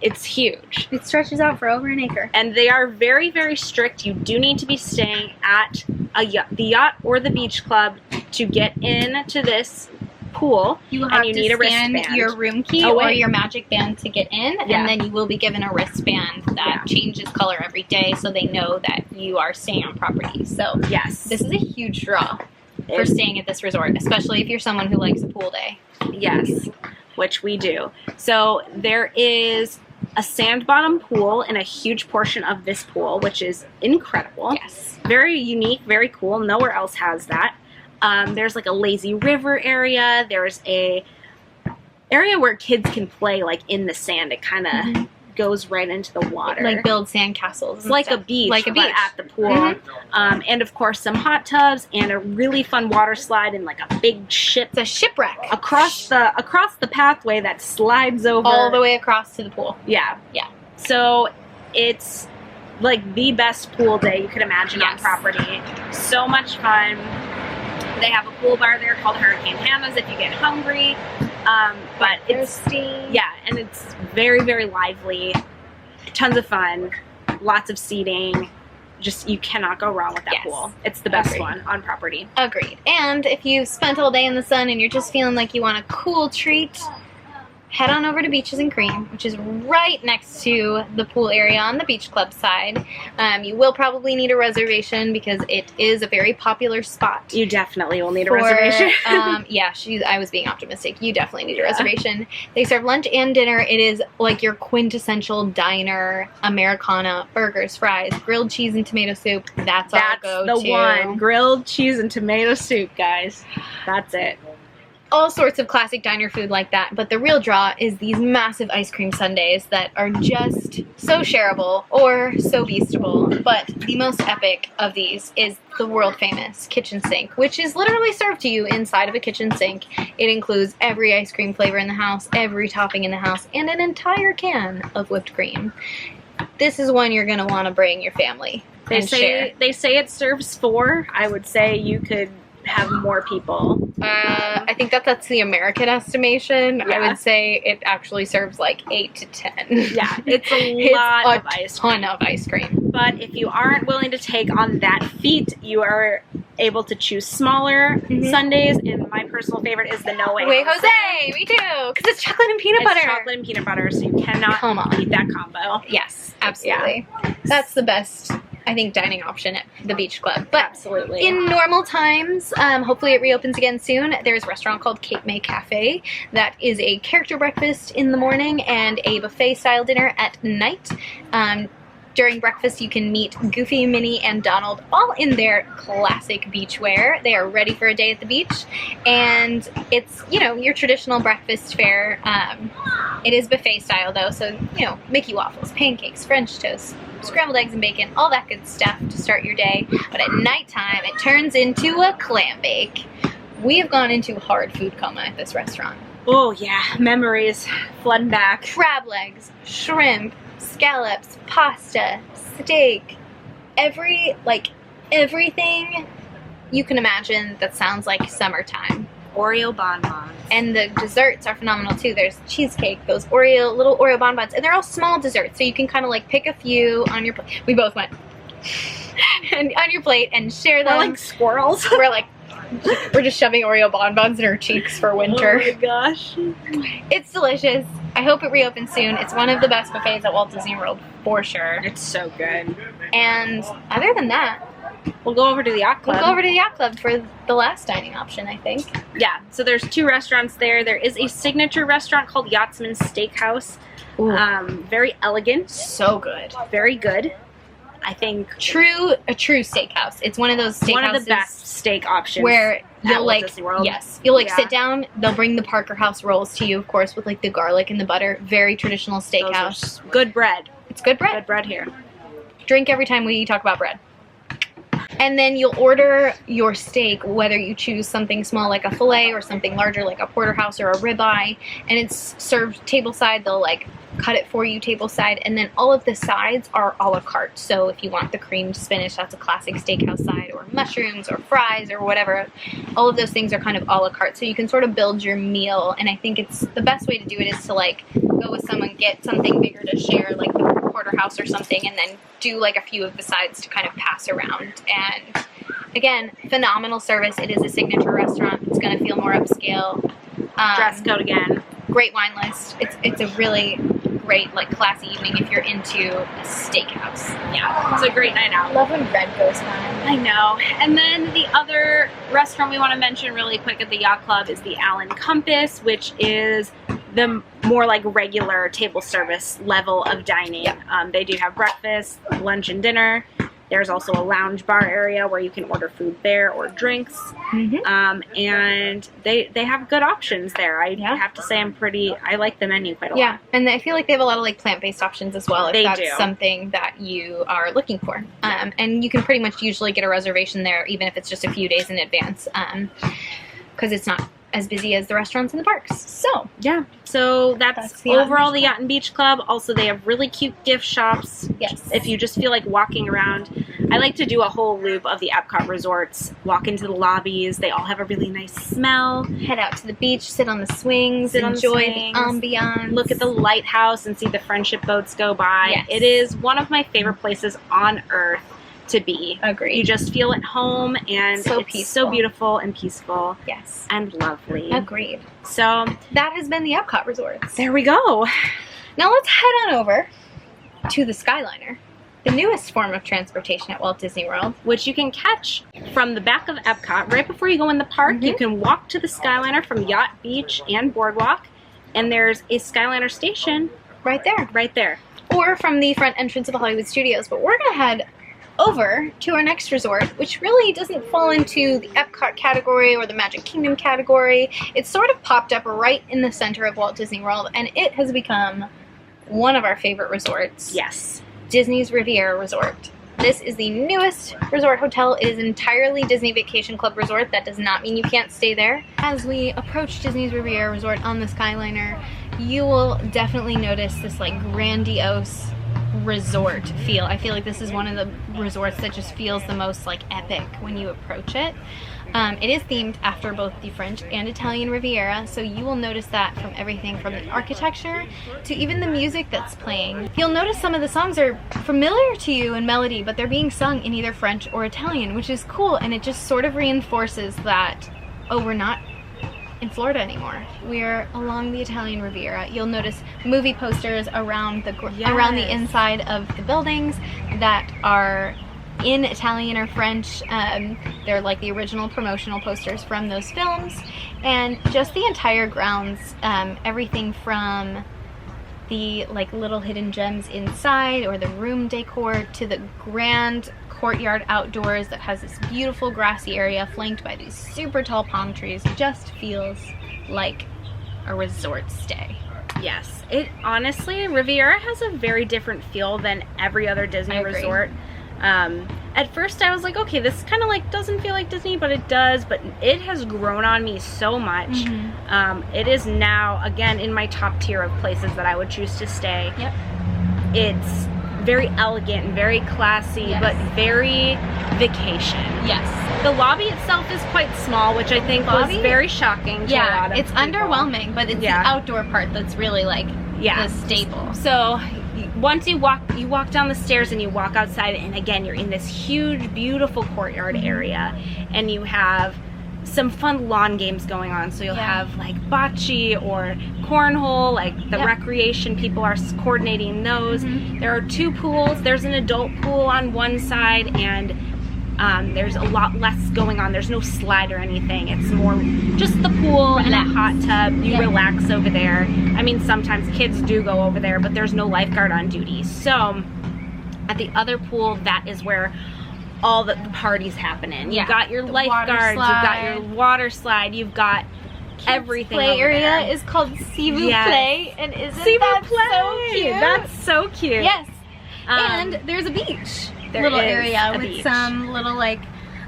[SPEAKER 1] It's huge.
[SPEAKER 2] It stretches out for over an acre.
[SPEAKER 1] And they are very, very strict. You do need to be staying at the Yacht or the Beach Club to get into this pool.
[SPEAKER 2] You have to
[SPEAKER 1] need a
[SPEAKER 2] scan
[SPEAKER 1] wristband.
[SPEAKER 2] your room key or your magic band to get in, and then you will be given a wristband that changes color every day, so they know that you are staying on property. So
[SPEAKER 1] yes,
[SPEAKER 2] this is a huge draw for staying at this resort, especially if you're someone who likes a pool day.
[SPEAKER 1] Yes, which we do. So there is a sand bottom pool in a huge portion of this pool, which is incredible.
[SPEAKER 2] Yes.
[SPEAKER 1] Very unique, very cool. Nowhere else has that. There's like a lazy river area. There's a area where kids can play like in the sand. It kind of goes right into the water.
[SPEAKER 2] Like build sand castles.
[SPEAKER 1] It's like a beach, but at the pool. And of course some hot tubs and a really fun water slide and like a big ship.
[SPEAKER 2] It's a shipwreck.
[SPEAKER 1] Across the pathway that slides over.
[SPEAKER 2] All the way across to the pool.
[SPEAKER 1] Yeah.
[SPEAKER 2] Yeah.
[SPEAKER 1] So it's like the best pool day you could imagine on property. So much fun. They have a pool bar there called Hurricane Hannah's if you get hungry. But it's and it's very, very lively. Tons of fun. Lots of seating. Just, you cannot go wrong with that pool. It's the best one on property.
[SPEAKER 2] Agreed. And if you've spent all day in the sun and you're just feeling like you want a cool treat, head on over to Beaches and Cream, which is right next to the pool area on the beach club side. You will probably need a reservation because it is a very popular spot.
[SPEAKER 1] You definitely will need a reservation.
[SPEAKER 2] Yeah, I was being optimistic. You definitely need a reservation. They serve lunch and dinner. It is like your quintessential diner, Americana, burgers, fries, grilled cheese and tomato soup. That's all go to.
[SPEAKER 1] That's the one. Grilled cheese and tomato soup, guys. That's it.
[SPEAKER 2] All sorts of classic diner food like that, but the real draw is these massive ice cream sundaes that are just so shareable or so beastable. But the most epic of these is the world famous kitchen sink, which is literally served to you inside of a kitchen sink. It includes every ice cream flavor in the house, every topping in the house, and an entire can of whipped cream. This is one you're going to want to bring your family and share.
[SPEAKER 1] They say it serves 4. I would say you could have more people.
[SPEAKER 2] I think that's the American estimation. Yeah. I would say it actually serves like 8 to 10.
[SPEAKER 1] Yeah, it's a lot of ice cream.
[SPEAKER 2] Ton of ice cream.
[SPEAKER 1] But if you aren't willing to take on that feat, you are able to choose smaller sundaes, and my personal favorite is the No Way
[SPEAKER 2] Jose. Me too, because it's chocolate and peanut butter.
[SPEAKER 1] It's chocolate and peanut butter, so you cannot beat that combo.
[SPEAKER 2] Yes, absolutely. Yeah. That's the best, I think, dining option at the beach club. But
[SPEAKER 1] absolutely.
[SPEAKER 2] In normal times, hopefully it reopens again soon, there's a restaurant called Cape May Cafe that is a character breakfast in the morning and a buffet style dinner at night. During breakfast, you can meet Goofy, Minnie, and Donald all in their classic beach wear. They are ready for a day at the beach, and it's, you know, your traditional breakfast fare. It is buffet style though, so, you know, Mickey waffles, pancakes, French toast, scrambled eggs and bacon, all that good stuff to start your day. But at nighttime, it turns into a clam bake. We have gone into hard food coma at this restaurant.
[SPEAKER 1] Oh yeah, memories flooding back.
[SPEAKER 2] Crab legs, shrimp, scallops, pasta, steak, everything you can imagine that sounds like summertime.
[SPEAKER 1] Oreo bonbons.
[SPEAKER 2] And the desserts are phenomenal too. There's cheesecake, those little Oreo bonbons, and they're all small desserts, so you can kind of like pick a few on your plate. We both went and on your plate and share them.
[SPEAKER 1] We're like squirrels.
[SPEAKER 2] We're just shoving Oreo bonbons in our cheeks for winter.
[SPEAKER 1] Oh my gosh.
[SPEAKER 2] It's delicious. I hope it reopens soon. It's one of the best buffets at Walt Disney World, for sure.
[SPEAKER 1] It's so good.
[SPEAKER 2] And other than that,
[SPEAKER 1] we'll go over to the Yacht Club.
[SPEAKER 2] We'll go over to the Yacht Club for the last dining option, I think.
[SPEAKER 1] Yeah, so there's 2 restaurants there. There is a signature restaurant called Yachtsman's Steakhouse. Very elegant.
[SPEAKER 2] So good.
[SPEAKER 1] Very good. I think
[SPEAKER 2] a true steakhouse. It's one of those steakhouses.
[SPEAKER 1] One of the best steak options
[SPEAKER 2] where you'll you'll sit down. They'll bring the Parker House rolls to you, of course, with like the garlic and the butter. Very traditional steakhouse.
[SPEAKER 1] Good bread.
[SPEAKER 2] It's good bread.
[SPEAKER 1] Good bread here.
[SPEAKER 2] Drink every time we talk about bread. And then you'll order your steak, whether you choose something small like a filet or something larger like a porterhouse or a ribeye, and it's served tableside. They'll like cut it for you tableside, and then all of the sides are a la carte. So if you want the creamed spinach, that's a classic steakhouse side, or mushrooms or fries or whatever, all of those things are kind of a la carte. So you can sort of build your meal, and I think it's the best way to do it is to like go with someone, get something bigger to share, like the porterhouse or something, and then do like a few of the sides to kind of pass around. And again, phenomenal service. It is a signature restaurant. It's going to feel more upscale.
[SPEAKER 1] Dress code again.
[SPEAKER 2] Great wine list. It's a really great, like, classy evening if you're into a steakhouse.
[SPEAKER 1] Yeah, it's a great night out.
[SPEAKER 2] I love when red goes by.
[SPEAKER 1] I know. And then the other restaurant we want to mention really quick at the Yacht Club is the Allen Compass, which is the more like regular table service level of dining. Yep. They do have breakfast, lunch, and dinner. There's also a lounge bar area where you can order food there or drinks. And they have good options there. I have to say I like the menu quite a lot.
[SPEAKER 2] Yeah, and I feel like they have a lot of like plant-based options as well, if
[SPEAKER 1] they
[SPEAKER 2] that's
[SPEAKER 1] do.
[SPEAKER 2] Something that you are looking for. And you can pretty much usually get a reservation there, even if it's just a few days in advance, because it's not as busy as the restaurants in the parks. So
[SPEAKER 1] yeah, so that's overall the Yacht and Beach Club. Also, they have really cute gift shops.
[SPEAKER 2] Yes,
[SPEAKER 1] if you just feel like walking around. I like to do a whole loop of the Epcot resorts, walk into the lobbies. They all have a really nice smell.
[SPEAKER 2] Head out to the beach, sit on the swings, enjoy the ambiance,
[SPEAKER 1] look at the lighthouse and see the friendship boats go by.
[SPEAKER 2] Yes.
[SPEAKER 1] It is one of my favorite places on earth to be.
[SPEAKER 2] Agreed.
[SPEAKER 1] You just feel at home, and
[SPEAKER 2] So
[SPEAKER 1] it's
[SPEAKER 2] peaceful.
[SPEAKER 1] so beautiful and peaceful.
[SPEAKER 2] Yes.
[SPEAKER 1] And lovely.
[SPEAKER 2] Agreed.
[SPEAKER 1] So
[SPEAKER 2] That has been the Epcot resorts.
[SPEAKER 1] there we go.
[SPEAKER 2] Now let's head on over to the Skyliner, the newest form of transportation at Walt Disney World.
[SPEAKER 1] Which you can catch from the back of Epcot. Right before you go in the park, you can walk to the Skyliner from Yacht, Beach, and Boardwalk. And there's a Skyliner station
[SPEAKER 2] Right there.
[SPEAKER 1] right there.
[SPEAKER 2] Or from the front entrance of the Hollywood Studios. But we're going to head over to our next resort, which really doesn't fall into the Epcot category or the Magic Kingdom category. It's sort of popped up right in the center of Walt Disney World, and it has become one of our favorite resorts.
[SPEAKER 1] Yes.
[SPEAKER 2] Disney's Riviera Resort. This is the newest resort hotel. It is entirely Disney Vacation Club resort. That does not mean you can't stay there. As we approach Disney's Riviera Resort on the Skyliner, you will definitely notice this like grandiose resort feel. I feel like this is one of the resorts that just feels the most like epic when you approach it. It is themed after both the French and Italian Riviera, so you will notice that from everything from the architecture to even the music that's playing. You'll notice some of the songs are familiar to you in melody, but they're being sung in either French or Italian, which is cool, and it just sort of reinforces that, oh, we're not in Florida anymore. We're along the Italian Riviera. You'll notice movie posters around the around the inside of the buildings that are in Italian or French. They're like the original promotional posters from those films, and just the entire grounds, everything from the like little hidden gems inside or the room decor to the grand courtyard outdoors that has this beautiful grassy area flanked by these super tall palm trees. Just feels like a resort stay.
[SPEAKER 1] Yes. It honestly, Riviera has a very different feel than every other Disney resort. At first I was like, okay, this kind of like doesn't feel like Disney, but it does. But it has grown on me so much. It is now again in my top tier of places that I would choose to stay.
[SPEAKER 2] Yep.
[SPEAKER 1] It's very elegant and very classy, but very vacation.
[SPEAKER 2] Yes.
[SPEAKER 1] The lobby itself is quite small, which I think was very shocking to a lot of
[SPEAKER 2] it's
[SPEAKER 1] people.
[SPEAKER 2] underwhelming, but it's the outdoor part that's really like the staple.
[SPEAKER 1] So once you walk down the stairs and you walk outside, and again you're in this huge beautiful courtyard area, and you have some fun lawn games going on. So you'll have like bocce or cornhole, like the recreation people are coordinating those. There are two pools. There's an adult pool on one side, and there's a lot less going on. There's no slide or anything. It's more just the pool and a hot tub. You relax over there. I mean, sometimes kids do go over there, but there's no lifeguard on duty. So at the other pool, that is where all the parties happening. You've got your lifeguards, you've got your water slide, you've got everything.
[SPEAKER 2] Play
[SPEAKER 1] over
[SPEAKER 2] area
[SPEAKER 1] there.
[SPEAKER 2] is called Si Vous Play, and isn't that so cute?
[SPEAKER 1] That's so cute.
[SPEAKER 2] Yes. And there's a beach. Little area with some little like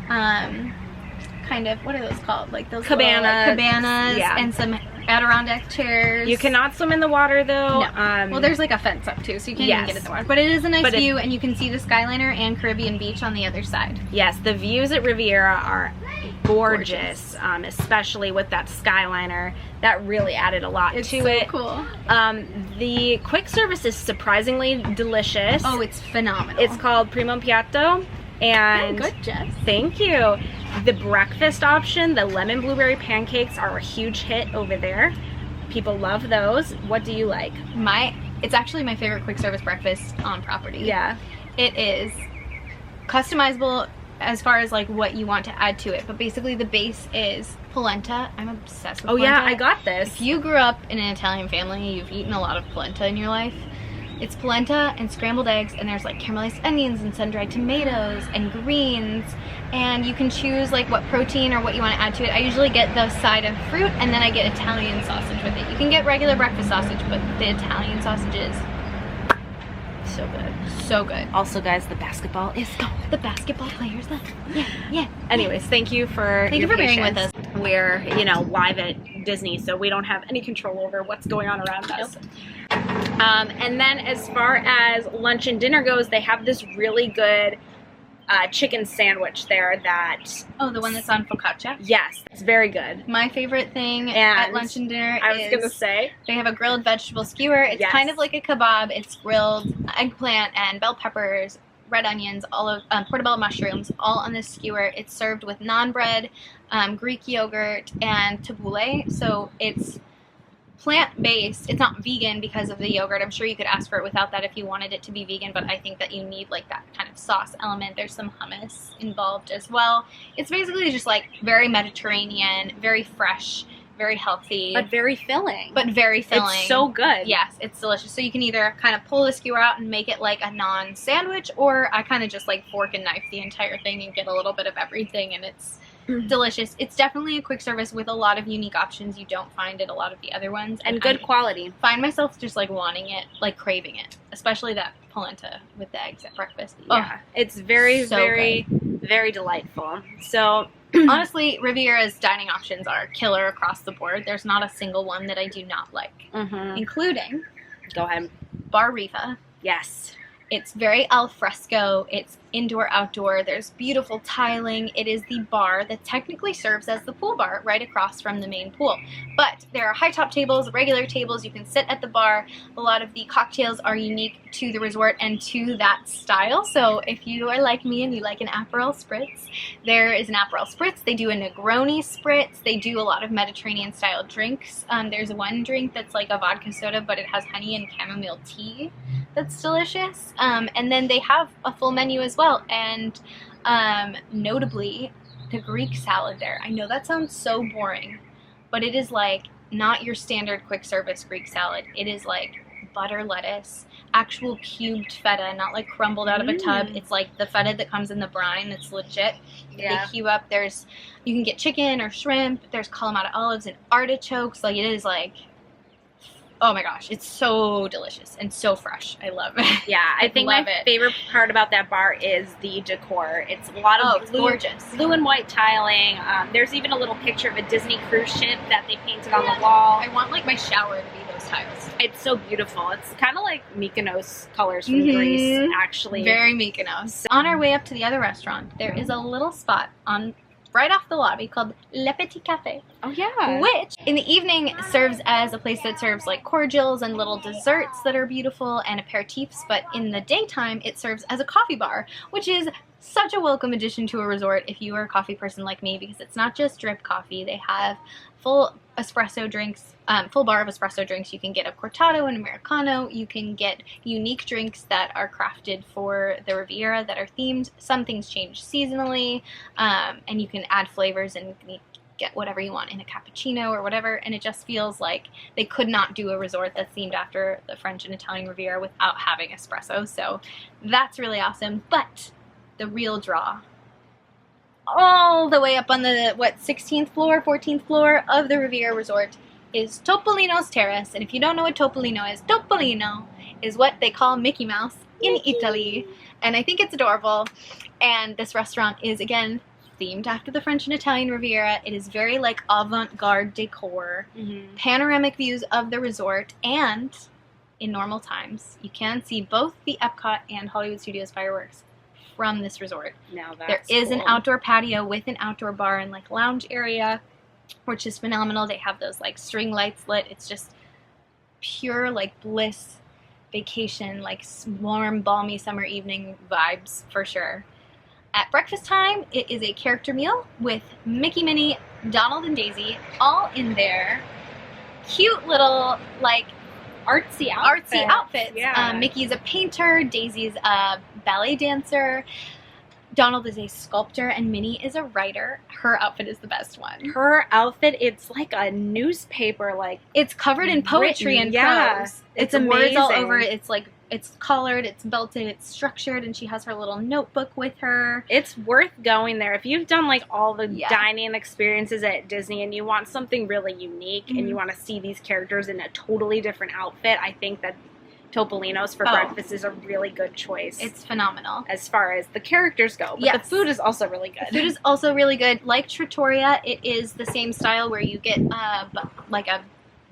[SPEAKER 2] kind of, what are those called? Like those
[SPEAKER 1] cabanas,
[SPEAKER 2] little, like, cabanas and some Adirondack chairs.
[SPEAKER 1] You cannot swim in the water though.
[SPEAKER 2] No. Well, there's like a fence up too, so you can't even get in the water. But it is a nice view, and you can see the Skyliner and Caribbean Beach on the other side. Yes,
[SPEAKER 1] the views at Riviera are gorgeous. Especially with that Skyliner. That really added a lot to it.
[SPEAKER 2] It's so cool.
[SPEAKER 1] The quick service is surprisingly delicious.
[SPEAKER 2] Oh, it's phenomenal.
[SPEAKER 1] It's called Primo Piatto. And
[SPEAKER 2] good, Jess.
[SPEAKER 1] Thank you. The breakfast option, the lemon blueberry pancakes, are a huge hit over there. People love those. What do you like?
[SPEAKER 2] It's actually my favorite quick service breakfast on property.
[SPEAKER 1] Yeah.
[SPEAKER 2] It is customizable as far as like what you want to add to it, but basically the base is polenta. I'm obsessed with polenta.
[SPEAKER 1] Oh yeah, I got this.
[SPEAKER 2] If you grew up in an Italian family, you've eaten a lot of polenta in your life. It's polenta and scrambled eggs, and there's like caramelized onions and sun-dried tomatoes and greens, and you can choose like what protein or what you want to add to it. I usually get the side of fruit, and then I get Italian sausage with it. You can get regular breakfast sausage, but the Italian sausage is so good. So good.
[SPEAKER 1] Also, guys, the basketball is gone.
[SPEAKER 2] The basketball players left. Yeah.
[SPEAKER 1] Anyways, thank you for
[SPEAKER 2] bearing with us.
[SPEAKER 1] We're, live at Disney, so we don't have any control over what's going on around us. And then as far as lunch and dinner goes, they have this really good chicken sandwich there that...
[SPEAKER 2] Oh, the one that's on focaccia?
[SPEAKER 1] Yes, it's very good.
[SPEAKER 2] My favorite thing at lunch and dinner they have a grilled vegetable skewer. It's kind of like a kebab. It's grilled eggplant and bell peppers, red onions, portobello mushrooms, all on this skewer. It's served with naan bread, Greek yogurt, and tabbouleh. So it's plant-based. It's not vegan because of the yogurt. I'm sure you could ask for it without that if you wanted it to be vegan, but I think that you need like that kind of sauce element. There's some hummus involved as well. It's basically just like very Mediterranean, very fresh, very healthy.
[SPEAKER 1] But very filling.
[SPEAKER 2] It's
[SPEAKER 1] so good.
[SPEAKER 2] Yes, it's delicious. So you can either kind of pull the skewer out and make it like a naan sandwich, or I kind of just like fork and knife the entire thing and get a little bit of everything, and it's delicious. It's definitely a quick service with a lot of unique options you don't find at a lot of the other ones.
[SPEAKER 1] And good quality.
[SPEAKER 2] Find myself just like wanting it, like craving it, especially that polenta with the eggs at breakfast.
[SPEAKER 1] Yeah, it's very,
[SPEAKER 2] so
[SPEAKER 1] very, very delightful. So
[SPEAKER 2] honestly, Riviera's dining options are killer across the board. There's not a single one that I do not like, including
[SPEAKER 1] go ahead.
[SPEAKER 2] Bar Riva.
[SPEAKER 1] Yes.
[SPEAKER 2] It's very al fresco. It's indoor, outdoor. There's beautiful tiling. It is the bar that technically serves as the pool bar right across from the main pool. But there are high top tables, regular tables. You can sit at the bar. A lot of the cocktails are unique to the resort and to that style. So if you are like me and you like an Aperol Spritz, there is an Aperol Spritz. They do a Negroni Spritz. They do a lot of Mediterranean style drinks. There's one drink that's like a vodka soda, but it has honey and chamomile tea. That's delicious. And then they have a full menu as well. And notably, the Greek salad there. I know that sounds so boring, but it is like not your standard quick service Greek salad. It is like butter lettuce, actual cubed feta, not like crumbled out of a tub. It's like the feta that comes in the brine. It's legit.
[SPEAKER 1] Yeah.
[SPEAKER 2] They cube up. You can get chicken or shrimp. There's Kalamata olives and artichokes. Like it is like, oh my gosh, it's so delicious and so fresh. I love it.
[SPEAKER 1] Yeah, I think my favorite part about that bar is the decor. It's a lot of blue and white tiling. There's even a little picture of a Disney cruise ship that they painted on the wall.
[SPEAKER 2] I want like my shower to be those tiles.
[SPEAKER 1] It's so beautiful. It's kind of like Mykonos colors from Greece, actually.
[SPEAKER 2] Very Mykonos. On our way up to the other restaurant, there is a little spot right off the lobby called Le Petit Café.
[SPEAKER 1] Oh, yeah.
[SPEAKER 2] Which, in the evening, serves as a place that serves, like, cordials and little desserts that are beautiful and aperitifs, but in the daytime, it serves as a coffee bar, which is such a welcome addition to a resort if you are a coffee person like me, because it's not just drip coffee. They have full espresso drinks, full bar of espresso drinks. You can get a cortado and Americano. You can get unique drinks that are crafted for the Riviera that are themed. Some things change seasonally, and you can add flavors and get whatever you want in a cappuccino or whatever, and it just feels like they could not do a resort that's themed after the French and Italian Riviera without having espresso, so that's really awesome. But the real draw, all the way up on the 16th floor, 14th floor of the Riviera Resort, is Topolino's Terrace. And if you don't know what Topolino is, Topolino is what they call Mickey Mouse in Italy, and I think it's adorable. And this restaurant is, again, themed after the French and Italian Riviera. It is very like avant-garde decor, panoramic views of the resort, and in normal times you can see both the Epcot and Hollywood Studios fireworks from this resort.
[SPEAKER 1] Now
[SPEAKER 2] there is an outdoor patio with an outdoor bar and like lounge area, which is phenomenal. They have those like string lights lit. It's just pure like bliss vacation, like warm, balmy summer evening vibes for sure. At breakfast time, it is a character meal with Mickey, Minnie, Donald, and Daisy all in their cute little like artsy outfits.
[SPEAKER 1] Yeah.
[SPEAKER 2] Mickey's a painter, Daisy's a ballet dancer, Donald is a sculptor, and Minnie is a writer. Her outfit is the best one.
[SPEAKER 1] Her outfit, it's like a newspaper, like
[SPEAKER 2] it's covered in poetry and prose.
[SPEAKER 1] It's amazing.
[SPEAKER 2] Words all over it. It's like it's colored, it's belted, it's structured, and she has her little notebook with her.
[SPEAKER 1] It's worth going there. If you've done like all the dining experiences at Disney and you want something really unique and you want to see these characters in a totally different outfit, I think that Topolino's for breakfast is a really good choice.
[SPEAKER 2] It's phenomenal.
[SPEAKER 1] As far as the characters go. But the food is also really good.
[SPEAKER 2] The food is also really good. Like Trattoria, it is the same style where you get like a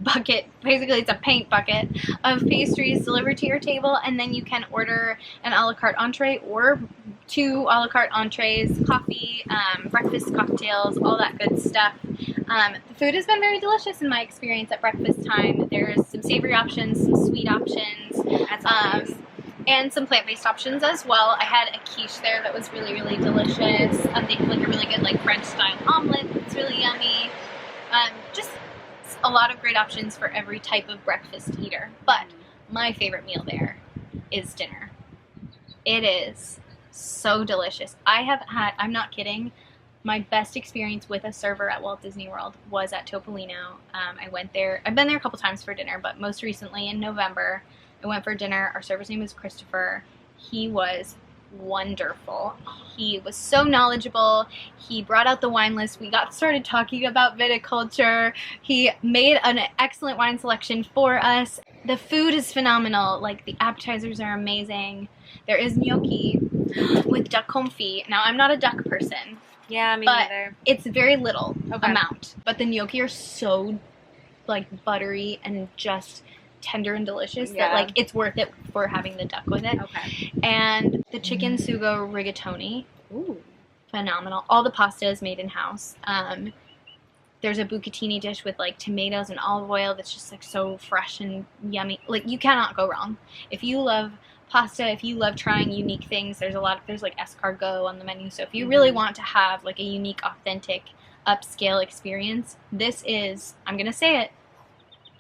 [SPEAKER 2] bucket, basically it's a paint bucket of pastries delivered to your table, and then you can order an a la carte entree or 2 a la carte entrees, coffee, breakfast cocktails, all that good stuff. The food has been very delicious in my experience at breakfast time. There's some savory options, some sweet options.
[SPEAKER 1] That's nice.
[SPEAKER 2] And some plant-based options as well. I had a quiche there that was really, really delicious. They have like a really good like French-style omelet that's really yummy. Just a lot of great options for every type of breakfast eater. But my favorite meal there is dinner. It is so delicious. I'm not kidding, my best experience with a server at Walt Disney World was at Topolino. I went there. I've been there a couple times for dinner, but most recently in November, I went for dinner. Our server's name was Christopher. He was wonderful. He was so knowledgeable. He brought out the wine list. We got started talking about viticulture. He made an excellent wine selection for us. The food is phenomenal. Like, the appetizers are amazing. There is gnocchi with duck confit. Now, I'm not a duck person.
[SPEAKER 1] Yeah, me neither.
[SPEAKER 2] It's very little amount. But the gnocchi are so, like, buttery and just tender and delicious that, like, it's worth it for having the duck with it.
[SPEAKER 1] Okay.
[SPEAKER 2] And the chicken sugo rigatoni. Ooh. Phenomenal. All the pasta is made in-house. There's a bucatini dish with, like, tomatoes and olive oil that's just, like, so fresh and yummy. Like, you cannot go wrong. If you love pasta, if you love trying unique things, there's like escargot on the menu. So if you really want to have like a unique, authentic, upscale experience, this is, I'm gonna say it,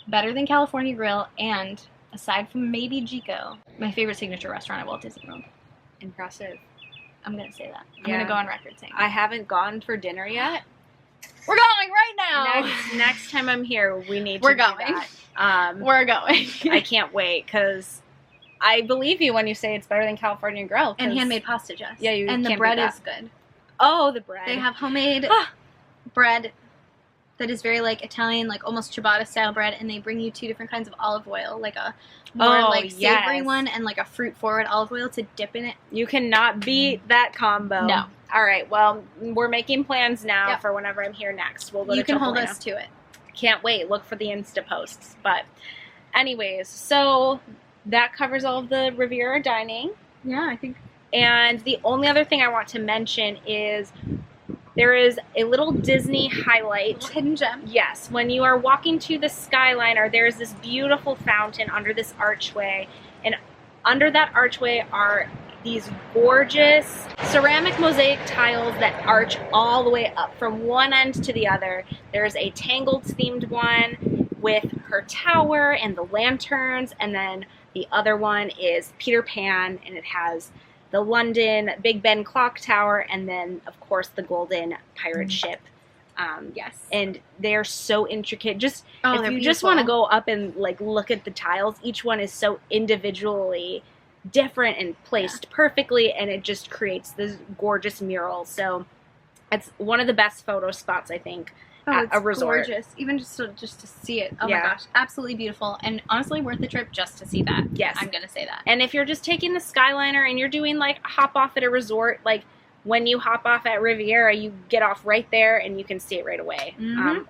[SPEAKER 2] better than California Grill, and aside from maybe Jico, my favorite signature restaurant at Walt Disney World.
[SPEAKER 1] Impressive.
[SPEAKER 2] I'm gonna say that.
[SPEAKER 1] Yeah.
[SPEAKER 2] I'm gonna go on record saying that.
[SPEAKER 1] I haven't gone for dinner yet.
[SPEAKER 2] We're going right now.
[SPEAKER 1] Next time I'm here, we need to
[SPEAKER 2] We're
[SPEAKER 1] do
[SPEAKER 2] going.
[SPEAKER 1] that.
[SPEAKER 2] We're going.
[SPEAKER 1] I can't wait, because I believe you when you say it's better than California Grill.
[SPEAKER 2] And handmade pasta, Jess.
[SPEAKER 1] Yeah, you
[SPEAKER 2] and the
[SPEAKER 1] can't
[SPEAKER 2] bread
[SPEAKER 1] beat that.
[SPEAKER 2] is good.
[SPEAKER 1] Oh, the bread.
[SPEAKER 2] They have homemade bread that is very like Italian, like almost ciabatta style bread, and they bring you 2 different kinds of olive oil, like a more like savory one and like a fruit forward olive oil to dip in it.
[SPEAKER 1] You cannot beat that combo.
[SPEAKER 2] No.
[SPEAKER 1] All right, well, we're making plans now for whenever I'm here next. We'll go to
[SPEAKER 2] You can
[SPEAKER 1] Topolino.
[SPEAKER 2] hold us to it.
[SPEAKER 1] Can't wait. Look for the Insta posts. But anyways, so that covers all of the Riviera dining.
[SPEAKER 2] Yeah, I think.
[SPEAKER 1] And the only other thing I want to mention is there is a little Disney highlight.
[SPEAKER 2] Little hidden gem.
[SPEAKER 1] Yes, when you are walking to the Skyliner, there's this beautiful fountain under this archway. And under that archway are these gorgeous ceramic mosaic tiles that arch all the way up from one end to the other. There's a Tangled themed one with her tower and the lanterns, and then the other one is Peter Pan, and it has the London Big Ben clock tower, and then, of course, the golden pirate ship.
[SPEAKER 2] Yes.
[SPEAKER 1] And they're so intricate. Just if you just
[SPEAKER 2] beautiful.
[SPEAKER 1] want to go up and like look at the tiles, each one is so individually different and placed perfectly, and it just creates this gorgeous mural. So it's one of the best photo spots, I think, at a resort.
[SPEAKER 2] Gorgeous. Even just to see it. Oh my gosh, absolutely beautiful, and honestly worth the trip just to see that.
[SPEAKER 1] Yes,
[SPEAKER 2] I'm gonna say that.
[SPEAKER 1] And if you're just taking the Skyliner and you're doing like a hop off at a resort, like when you hop off at Riviera, you get off right there and you can see it right away,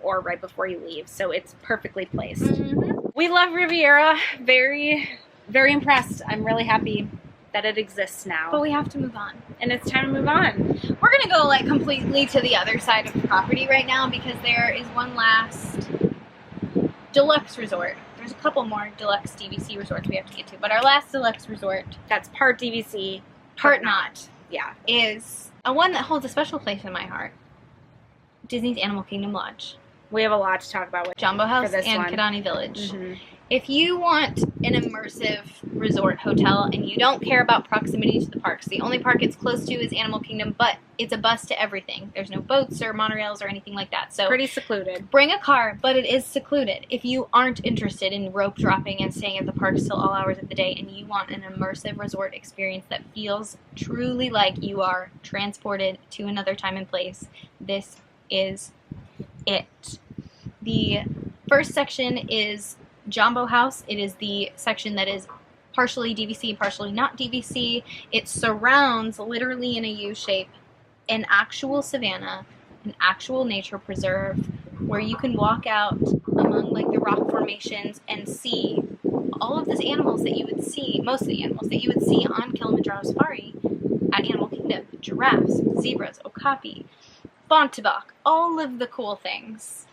[SPEAKER 1] or right before you leave. So it's perfectly placed. We love Riviera. Very, very impressed. I'm really happy that it exists now.
[SPEAKER 2] But we have to move on.
[SPEAKER 1] And it's time to move on.
[SPEAKER 2] We're going to go like completely to the other side of the property right now, because there is one last deluxe resort. There's a couple more deluxe DVC resorts we have to get to, but our last deluxe resort,
[SPEAKER 1] that's part DVC,
[SPEAKER 2] part not,
[SPEAKER 1] yeah,
[SPEAKER 2] is a one that holds a special place in my heart. Disney's Animal Kingdom Lodge.
[SPEAKER 1] We have a lot to talk about with
[SPEAKER 2] Jumbo House and
[SPEAKER 1] one.
[SPEAKER 2] Kidani Village. If you want an immersive resort hotel and you don't care about proximity to the parks, the only park it's close to is Animal Kingdom, but it's a bus to everything. There's no boats or monorails or anything like that. So
[SPEAKER 1] pretty secluded.
[SPEAKER 2] Bring a car, but it is secluded. If you aren't interested in rope dropping and staying at the parks till all hours of the day, and you want an immersive resort experience that feels truly like you are transported to another time and place, this is it. The first section is Jumbo House. It is the section that is partially DVC, partially not DVC. It surrounds, literally in a U shape, an actual savanna, an actual nature preserve, where you can walk out among like the rock formations and see all of these animals that you would see, most of the animals that you would see on Kilimanjaro Safari at Animal Kingdom. Giraffes, zebras, okapi, bontebok, all of the cool things.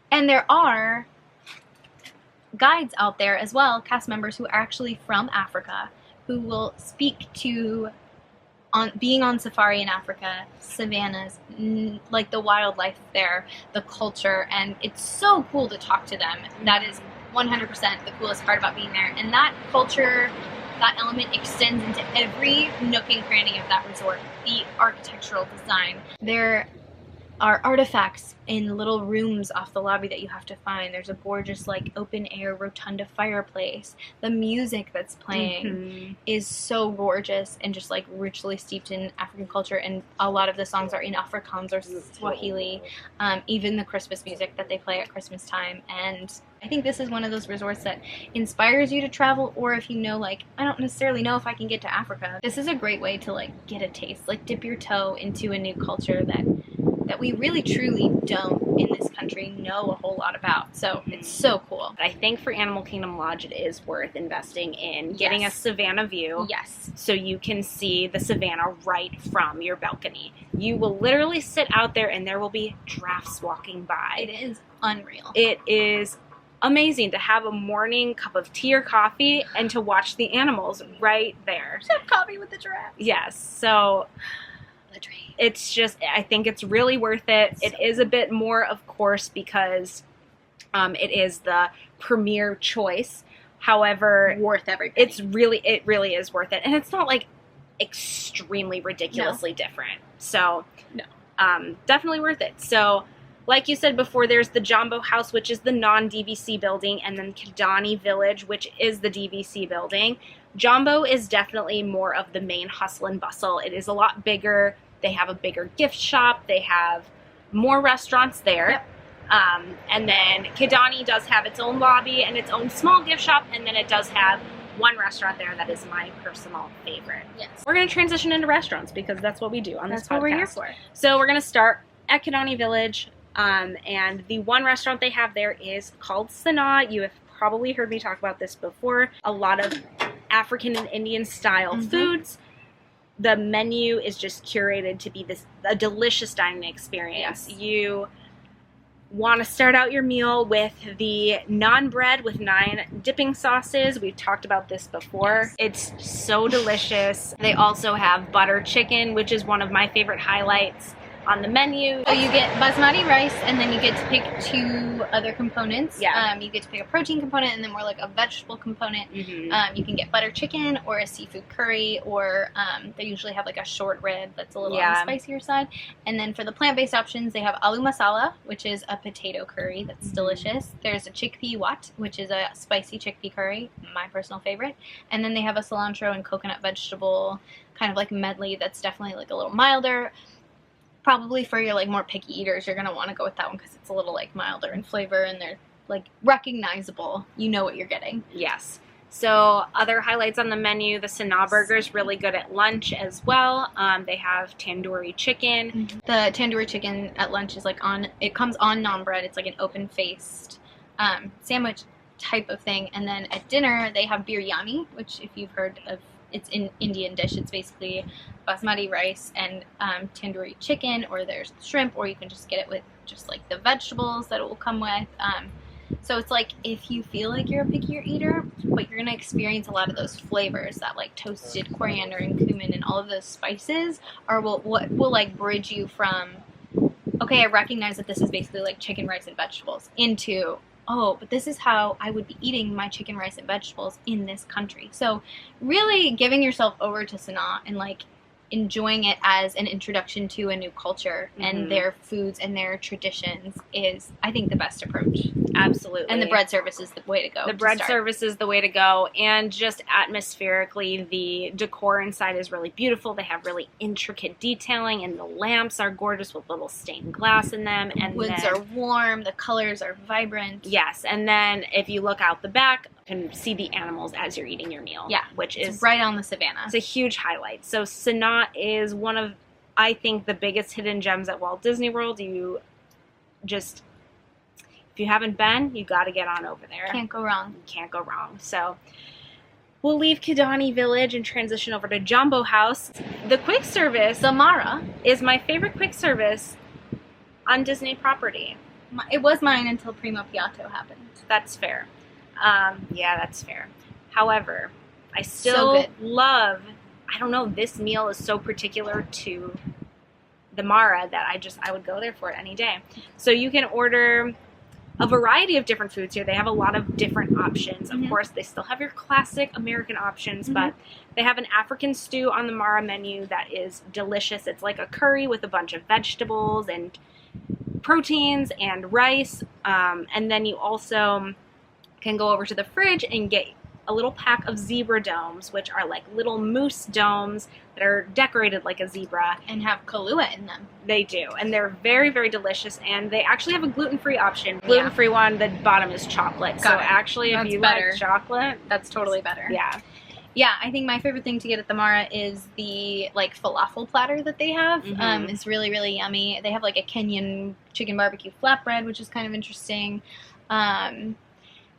[SPEAKER 2] And there are guides out there as well, cast members who are actually from Africa, who will speak to being on safari in Africa, savannas, like the wildlife there, the culture, and it's so cool to talk to them. That is 100% the coolest part about being there. And that culture, that element extends into every nook and cranny of that resort. The architectural design. There are artifacts in little rooms off the lobby that you have to find. There's a gorgeous like open air rotunda fireplace. The music that's playing is so gorgeous and just like richly steeped in African culture, and a lot of the songs are in Afrikaans or Swahili. Even the Christmas music that they play at Christmas time. And I think this is one of those resorts that inspires you to travel, or if you know, like, I don't necessarily know if I can get to Africa, this is a great way to like get a taste, like dip your toe into a new culture that we really truly don't in this country know a whole lot about. So it's so cool.
[SPEAKER 1] I think for Animal Kingdom Lodge it is worth investing in getting a savannah view.
[SPEAKER 2] Yes.
[SPEAKER 1] So you can see the savannah right from your balcony. You will literally sit out there and there will be giraffes walking by.
[SPEAKER 2] It is unreal.
[SPEAKER 1] It is amazing to have a morning cup of tea or coffee and to watch the animals right there.
[SPEAKER 2] Just have coffee with the giraffes.
[SPEAKER 1] Yes. So it's just, I think it's really worth it. It is a bit more, of course, because it is the premier choice. However,
[SPEAKER 2] worth every penny.
[SPEAKER 1] It really is worth it. And it's not like extremely ridiculously different. So definitely worth it. So like you said before, there's the Jambo House, which is the non-DVC building, and then Kidani Village, which is the DVC building. Jambo is definitely more of the main hustle and bustle. It is a lot bigger. They have a bigger gift shop. They have more restaurants there.
[SPEAKER 2] Yep.
[SPEAKER 1] And then Kidani does have its own lobby and its own small gift shop, and then it does have one restaurant there that is my personal favorite.
[SPEAKER 2] Yes.
[SPEAKER 1] We're going to transition into restaurants because that's what we do on this podcast.
[SPEAKER 2] That's what we're here for.
[SPEAKER 1] So we're going to start at Kidani Village, and the one restaurant they have there is called Sanaa. You have probably heard me talk about this before. A lot of African and Indian style foods. The menu is just curated to be a delicious dining experience.
[SPEAKER 2] Yes.
[SPEAKER 1] You want to start out your meal with the naan bread with 9 dipping sauces. We've talked about this before.
[SPEAKER 2] Yes.
[SPEAKER 1] It's so delicious. They also have butter chicken, which is one of my favorite highlights on the menu.
[SPEAKER 2] So you get basmati rice, and then you get to pick 2 other components.
[SPEAKER 1] Yeah.
[SPEAKER 2] You get to pick a protein component and then more like a vegetable component.
[SPEAKER 1] Mm-hmm.
[SPEAKER 2] You can get butter chicken or a seafood curry, or they usually have like a short rib that's a little on the spicier side. And then for the plant-based options, they have aloo masala, which is a potato curry that's delicious. There's a chickpea wat, which is a spicy chickpea curry, my personal favorite. And then they have a cilantro and coconut vegetable kind of like medley that's definitely like a little milder. Probably for your like more picky eaters, you're gonna want to go with that one because it's a little like milder in flavor, and they're like recognizable. You know what you're getting.
[SPEAKER 1] Yes. So other highlights on the menu: the Sanaa burger is really good at lunch as well. They have tandoori chicken.
[SPEAKER 2] The tandoori chicken at lunch is like it comes on naan bread. It's like an open faced sandwich type of thing. And then at dinner they have biryani, which if you've heard of, it's an Indian dish. It's basically basmati rice and tandoori chicken, or there's shrimp, or you can just get it with just like the vegetables that it will come with. So it's like if you feel like you're a pickier eater, but you're gonna experience a lot of those flavors, that like toasted coriander and cumin and all of those spices are what will like bridge you from, okay, I recognize that this is basically like chicken, rice, and vegetables, into, oh, but this is how I would be eating my chicken, rice, and vegetables in this country. So really giving yourself over to Sanaa and like enjoying it as an introduction to a new culture and their foods and their traditions is, I think, the best approach.
[SPEAKER 1] Absolutely.
[SPEAKER 2] And the bread service is the way to go.
[SPEAKER 1] The bread service is the way to go, and just atmospherically, the decor inside is really beautiful. They have really intricate detailing, and the lamps are gorgeous with little stained glass in them. And
[SPEAKER 2] woods are warm, the colors are vibrant.
[SPEAKER 1] Yes, and then if you look out the back, you can see the animals as you're eating your meal.
[SPEAKER 2] Yeah,
[SPEAKER 1] which is
[SPEAKER 2] right on the savannah.
[SPEAKER 1] It's a huge highlight. So Sanaa is one of, I think, the biggest hidden gems at Walt Disney World. If you haven't been, you got to get on over there.
[SPEAKER 2] Can't go wrong.
[SPEAKER 1] You can't go wrong. So we'll leave Kidani Village and transition over to Jambo House. The quick service,
[SPEAKER 2] Samara,
[SPEAKER 1] is my favorite quick service on Disney property.
[SPEAKER 2] It was mine until Primo Piatto happened.
[SPEAKER 1] That's fair. Yeah, that's fair. However, I still
[SPEAKER 2] So good.
[SPEAKER 1] love, I don't know, this meal is so particular to the Mara that I would go there for it any day. So you can order a variety of different foods here. They have a lot of different options. Of course, they still have your classic American options, but they have an African stew on the Mara menu that is delicious. It's like a curry with a bunch of vegetables and proteins and rice. And then you also can go over to the fridge and get a little pack of zebra domes, which are like little moose domes that are decorated like a zebra.
[SPEAKER 2] And have Kahlua in them.
[SPEAKER 1] They do. And they're very, very delicious. And they actually have a gluten-free option. Gluten-free one, the bottom is chocolate.
[SPEAKER 2] Got
[SPEAKER 1] so
[SPEAKER 2] it.
[SPEAKER 1] actually, if you like chocolate,
[SPEAKER 2] that's totally better.
[SPEAKER 1] Yeah.
[SPEAKER 2] Yeah, I think my favorite thing to get at the Mara is the like falafel platter that they have. It's really, really yummy. They have like a Kenyan chicken barbecue flatbread, which is kind of interesting.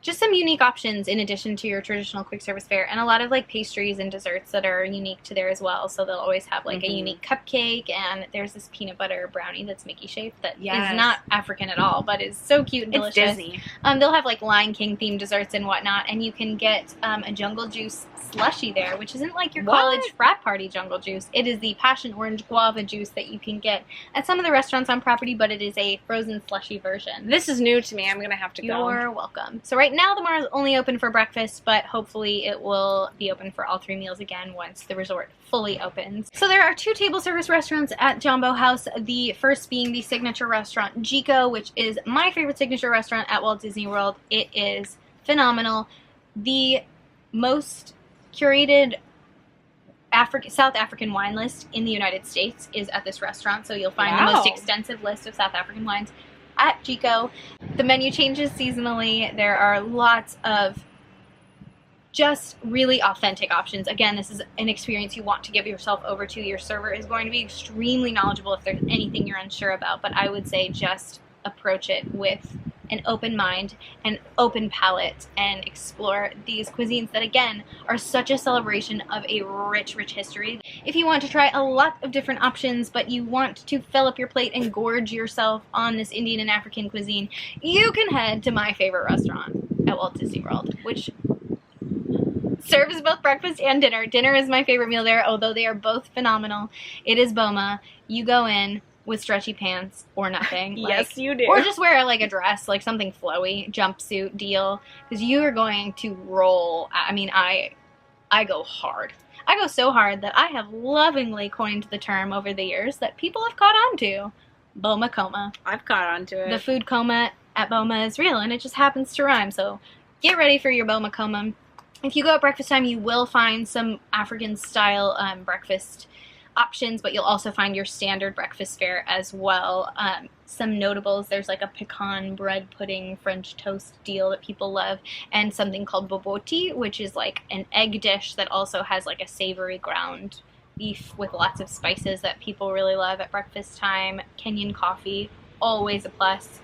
[SPEAKER 2] Just some unique options in addition to your traditional quick service fare, and a lot of like pastries and desserts that are unique to there as well. So they'll always have like a unique cupcake, and there's this peanut butter brownie that's Mickey shaped that is not African at all, but is so cute and delicious.
[SPEAKER 1] It's Disney.
[SPEAKER 2] They'll have like Lion King themed desserts and whatnot, and you can get a jungle juice slushie there, which isn't like your college frat party jungle juice. It is the passion orange guava juice that you can get at some of the restaurants on property, but it is a frozen slushy version.
[SPEAKER 1] This is new to me. I'm gonna have to go.
[SPEAKER 2] You're welcome. So right now the Mara is only open for breakfast, but hopefully it will be open for all 3 meals again once the resort fully opens. So there are 2 table service restaurants at Jambo House. The first being the signature restaurant Jiko, which is my favorite signature restaurant at Walt Disney World. It is phenomenal. The most curated South African wine list in the United States is at this restaurant, so you'll find the most extensive list of South African wines at Jiko. The menu changes seasonally. There are lots of just really authentic options. Again, this is an experience you want to give yourself over to. Your server is going to be extremely knowledgeable if there's anything you're unsure about, but I would say just approach it with an open mind and open palate and explore these cuisines that, again, are such a celebration of a rich, rich history. If you want to try a lot of different options, but you want to fill up your plate and gorge yourself on this Indian and African cuisine, you can head to my favorite restaurant at Walt Disney World, which serves both breakfast and dinner. Dinner is my favorite meal there, although they are both phenomenal. It is Boma. You go in with stretchy pants or nothing.
[SPEAKER 1] Yes, you do.
[SPEAKER 2] Or just wear like a dress, like something flowy, jumpsuit deal, because you are going to roll. I mean, I go hard. I go so hard that I have lovingly coined the term over the years that people have caught on to. Boma coma.
[SPEAKER 1] I've caught on to it.
[SPEAKER 2] The food coma at Boma is real, and it just happens to rhyme, so get ready for your Boma coma. If you go at breakfast time, you will find some African-style breakfast options, but you'll also find your standard breakfast fare as well. Some notables, there's like a pecan bread pudding French toast deal that people love, and something called boboti, which is like an egg dish that also has like a savory ground beef with lots of spices that people really love at breakfast time. Kenyan coffee, always a plus.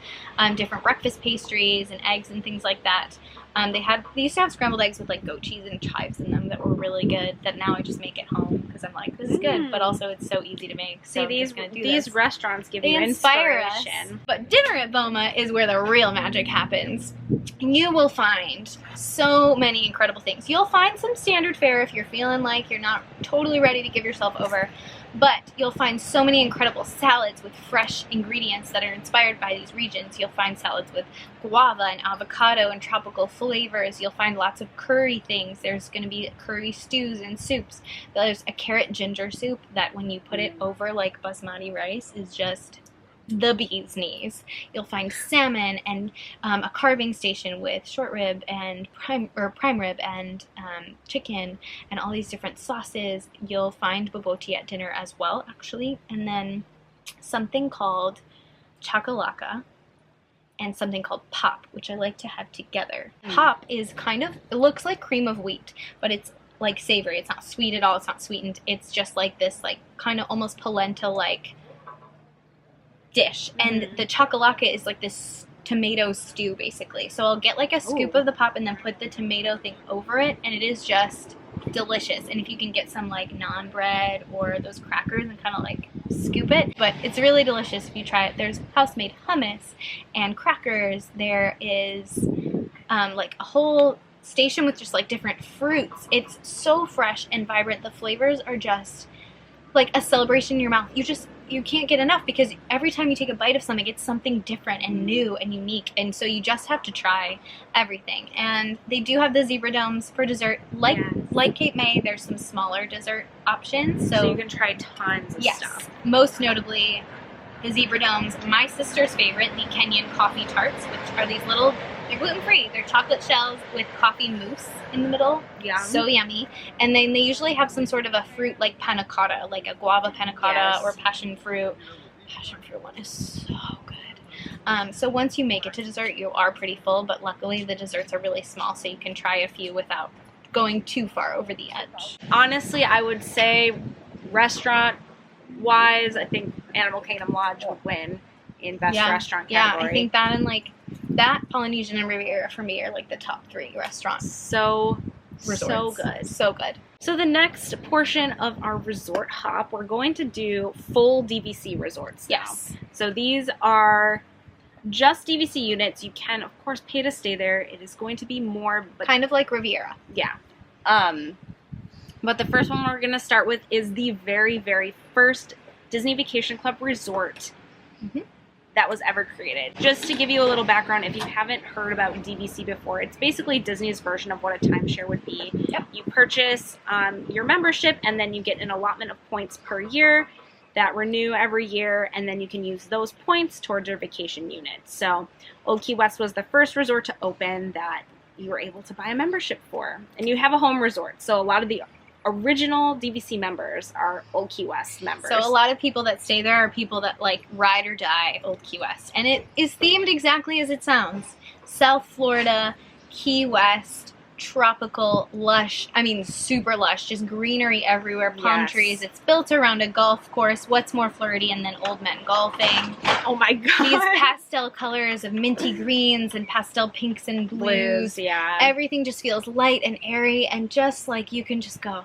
[SPEAKER 2] Different breakfast pastries and eggs and things like that. They used to have scrambled eggs with like goat cheese and chives in them that were really good, that now I just make at home because I'm like, this is good, but also it's so easy to make. So
[SPEAKER 1] these restaurants give you
[SPEAKER 2] inspire
[SPEAKER 1] inspiration.
[SPEAKER 2] us. But dinner at Boma is where the real magic happens. You will find so many incredible things. You'll find some standard fare if you're feeling like you're not totally ready to give yourself over. But you'll find so many incredible salads with fresh ingredients that are inspired by these regions. You'll find salads with guava and avocado and tropical flavors. You'll find lots of curry things. There's going to be curry stews and soups. There's a carrot ginger soup that when you put it over like basmati rice is just the bee's knees. You'll find salmon and a carving station with short rib and prime rib and chicken and all these different sauces. You'll find boboti at dinner as well, actually, and then something called chakalaka and something called pop, which I like to have together. Pop is it looks like cream of wheat, but it's like savory. It's not sweet at all. It's not sweetened. It's just like this like kind of almost polenta-like dish, and the chakalaka is like this tomato stew basically. So I'll get like a scoop of the pop and then put the tomato thing over it, and it is just delicious. And if you can get some like naan bread or those crackers and kind of like scoop it, but it's really delicious if you try it. There's house-made hummus and crackers. There is like a whole station with just like different fruits. It's so fresh and vibrant. The flavors are just like a celebration in your mouth. You can't get enough because every time you take a bite of something, it's something different and new and unique. And so you just have to try everything. And they do have the zebra domes for dessert. Like Cape May, there's some smaller dessert options.
[SPEAKER 1] So you can try tons of
[SPEAKER 2] yes,
[SPEAKER 1] stuff.
[SPEAKER 2] Most notably, the zebra domes. My sister's favorite, the Kenyan coffee tarts, which are these little, they're gluten-free. They're chocolate shells with coffee mousse in the middle.
[SPEAKER 1] Yum.
[SPEAKER 2] So yummy. And then they usually have some sort of a fruit like panna cotta, like a guava panna cotta or passion fruit. Passion fruit one is so good. So once you make it to dessert, you are pretty full, but luckily the desserts are really small, so you can try a few without going too far over the edge.
[SPEAKER 1] Honestly, I would say restaurant-wise, I think Animal Kingdom Lodge would win in best restaurant category.
[SPEAKER 2] Yeah, I think that and like that, Polynesian, and Riviera for me are like the top 3 restaurants.
[SPEAKER 1] So
[SPEAKER 2] Resorts. So good.
[SPEAKER 1] So the next portion of our resort hop, we're going to do full DVC resorts now.
[SPEAKER 2] Yes.
[SPEAKER 1] So these are just DVC units. You can, of course, pay to stay there. It is going to be more, but
[SPEAKER 2] kind of like Riviera.
[SPEAKER 1] Yeah. But the first one we're going to start with is the very, very first Disney Vacation Club resort that was ever created. Just to give you a little background, if you haven't heard about DVC before, it's basically Disney's version of what a timeshare would be.
[SPEAKER 2] Yep.
[SPEAKER 1] You purchase your membership, and then you get an allotment of points per year that renew every year, and then you can use those points towards your vacation units. So Old Key West was the first resort to open that you were able to buy a membership for. And you have a home resort, so a lot of the original DVC members are Old Key West members.
[SPEAKER 2] So a lot of people that stay there are people that like ride or die Old Key West. And it is themed exactly as it sounds. South Florida, Key West, tropical, lush, I mean super lush, just greenery everywhere, palm trees. It's built around a golf course. What's more Floridian than old men golfing?
[SPEAKER 1] Oh my god.
[SPEAKER 2] These pastel colors of minty greens and pastel pinks and blues.
[SPEAKER 1] Yeah.
[SPEAKER 2] Everything just feels light and airy and just like you can just go,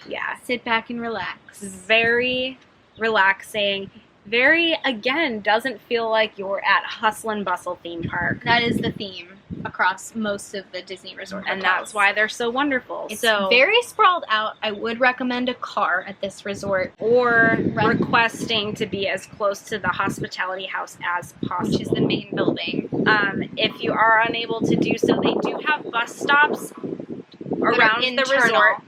[SPEAKER 1] yeah.
[SPEAKER 2] sit back and relax.
[SPEAKER 1] Very relaxing. Very, again, doesn't feel like you're at Hustle and Bustle theme park.
[SPEAKER 2] That is the theme across most of the Disney resort
[SPEAKER 1] and
[SPEAKER 2] hotels.
[SPEAKER 1] that's why they're so wonderful.
[SPEAKER 2] It's
[SPEAKER 1] so
[SPEAKER 2] very sprawled out. I would recommend a car at this resort.
[SPEAKER 1] Or requesting to be as close to the hospitality house as possible.
[SPEAKER 2] Which is the main building.
[SPEAKER 1] If you are unable to do so, they do have bus stops around the resort.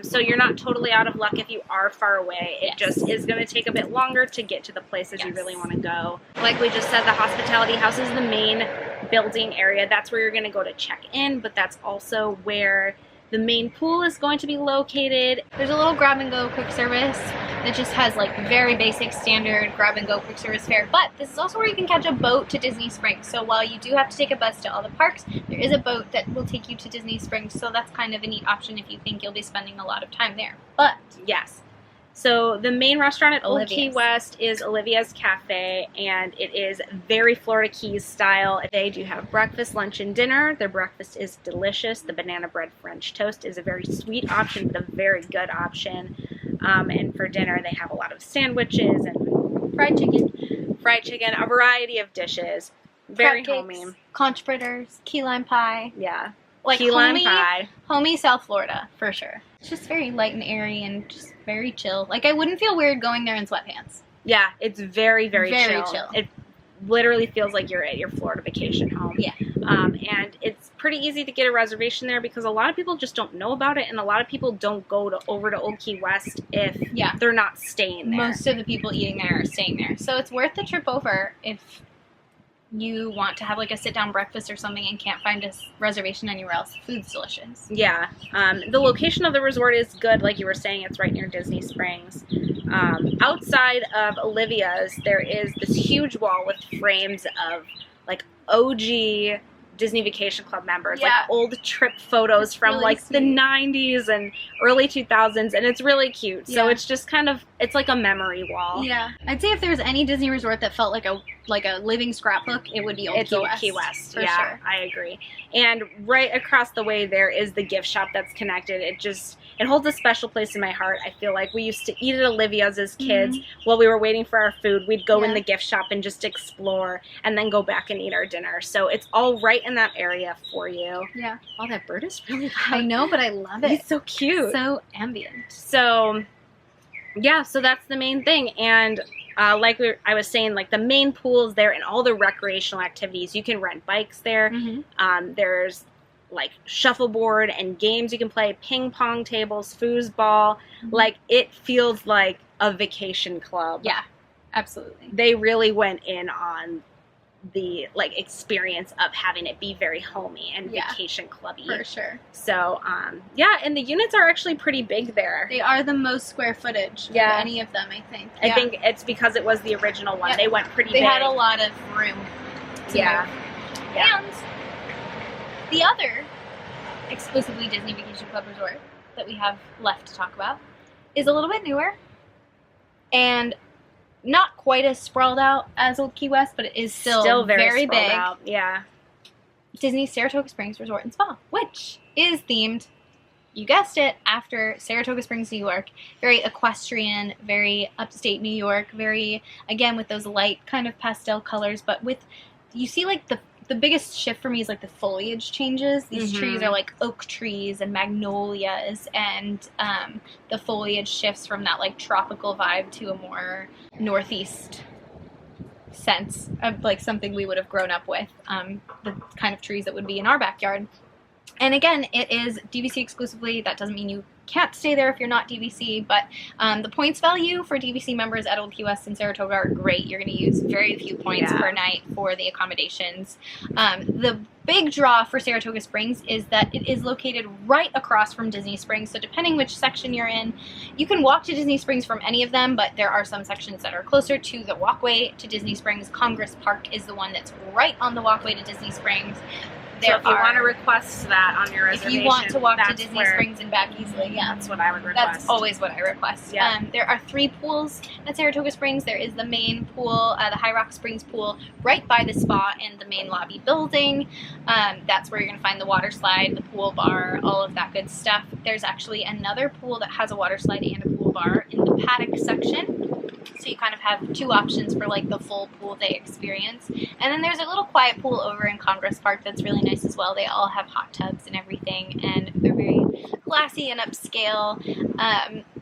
[SPEAKER 1] So you're not totally out of luck if you are far away. It just is going to take a bit longer to get to the places you really want to go. Like we just said, the hospitality house is the main building area. That's where you're going to go to check in, but that's also where the main pool is going to be located.
[SPEAKER 2] There's a little grab-and-go quick service that just has like very basic standard grab-and-go quick service fare, but this is also where you can catch a boat to Disney Springs. So while you do have to take a bus to all the parks, there is a boat that will take you to Disney Springs, so that's kind of a neat option if you think you'll be spending a lot of time there. But
[SPEAKER 1] yes. So the main restaurant at Old Key
[SPEAKER 2] Olivia's.
[SPEAKER 1] West is Olivia's Cafe, and it is very Florida Keys style. They do have breakfast, lunch, and dinner. Their breakfast is delicious. The banana bread French toast is a very sweet option, but a very good option. And for dinner, they have a lot of sandwiches and fried chicken, a variety of dishes. Very homey.
[SPEAKER 2] Conch fritters, key lime pie.
[SPEAKER 1] Yeah.
[SPEAKER 2] Like
[SPEAKER 1] key lime pie.
[SPEAKER 2] Homey South Florida, for sure. It's just very light and airy and just very chill. Like, I wouldn't feel weird going there in sweatpants.
[SPEAKER 1] Yeah, it's very, very chill.
[SPEAKER 2] chill.
[SPEAKER 1] It literally feels like you're at your Florida vacation home.
[SPEAKER 2] Yeah.
[SPEAKER 1] And it's pretty easy to get a reservation there because a lot of people just don't know about it, and a lot of people don't go over to Old Key West if they're not staying there.
[SPEAKER 2] Most of the people eating there are staying there. So it's worth the trip over if you want to have like a sit-down breakfast or something and can't find a reservation anywhere else. The food's delicious.
[SPEAKER 1] Yeah. The location of the resort is good. Like you were saying, it's right near Disney Springs. Outside of Olivia's, there is this huge wall with frames of like OG Disney Vacation Club members, like old trip photos from really like the 90s and early 2000s, and it's really cute. So it's just kind of, it's like a memory wall.
[SPEAKER 2] Yeah. I'd say if there was any Disney resort that felt like a living scrapbook, it would be Old Key West.
[SPEAKER 1] For sure. I agree. And right across the way there is the gift shop that's connected. It holds a special place in my heart. I feel like we used to eat at Olivia's as kids while we were waiting for our food. We'd go in the gift shop and just explore and then go back and eat our dinner. So it's all right
[SPEAKER 3] in that area for you.
[SPEAKER 2] Yeah.
[SPEAKER 3] Oh, that bird is really loud.
[SPEAKER 2] I know, but I love it.
[SPEAKER 3] He's so cute.
[SPEAKER 2] So ambient.
[SPEAKER 3] So, yeah, so that's the main thing. And like I was saying, like the main pool's there and all the recreational activities. You can rent bikes there.
[SPEAKER 2] Mm-hmm.
[SPEAKER 3] There's like shuffleboard and games you can play, ping pong tables, foosball.
[SPEAKER 2] Mm-hmm.
[SPEAKER 3] Like it feels like a vacation club.
[SPEAKER 2] Yeah, absolutely.
[SPEAKER 3] They really went in on the like experience of having it be very homey and vacation clubby.
[SPEAKER 2] For sure.
[SPEAKER 3] So, yeah, and the units are actually pretty big there.
[SPEAKER 2] They are the most square footage of any of them, I think.
[SPEAKER 3] I think it's because it was the original one.
[SPEAKER 2] Yep.
[SPEAKER 3] They went pretty big.
[SPEAKER 2] They had a lot of room to move.
[SPEAKER 3] Yeah.
[SPEAKER 2] And the other exclusively Disney Vacation Club resort that we have left to talk about is a little bit newer and not quite as sprawled out as Old Key West, but it is still very big.
[SPEAKER 3] Out. Yeah.
[SPEAKER 2] Disney's Saratoga Springs Resort and Spa, which is themed, you guessed it, after Saratoga Springs, New York. Very equestrian, very upstate New York, very, again, with those light kind of pastel colors, but with, you see like the biggest shift for me is like the foliage changes. These trees are like oak trees and magnolias, and the foliage shifts from that like tropical vibe to a more northeast sense of like something we would have grown up with, the kind of trees that would be in our backyard. And again, it is DVC exclusively. That doesn't mean you can't stay there if you're not DVC, but the points value for DVC members at Old Key West and Saratoga are great. You're going to use very few points per night for the accommodations. The big draw for Saratoga Springs is that it is located right across from Disney Springs, so depending which section you're in, you can walk to Disney Springs from any of them, but there are some sections that are closer to the walkway to Disney Springs. Congress Park is the one that's right on the walkway to Disney Springs.
[SPEAKER 3] So if you want to request that on your reservation,
[SPEAKER 2] if you want to walk to Disney Springs and back easily,
[SPEAKER 3] that's what I would request.
[SPEAKER 2] That's always what I request.
[SPEAKER 3] Yeah.
[SPEAKER 2] There are 3 pools at Saratoga Springs. There is the main pool, the High Rock Springs pool, right by the spa in the main lobby building. That's where you're going to find the water slide, the pool bar, all of that good stuff. There's actually another pool that has a water slide and a pool bar in the paddock section. So you kind of have 2 options for like the full pool day experience. And then there's a little quiet pool over in Congress Park that's really nice as well. They all have hot tubs and everything, and they're very classy and upscale.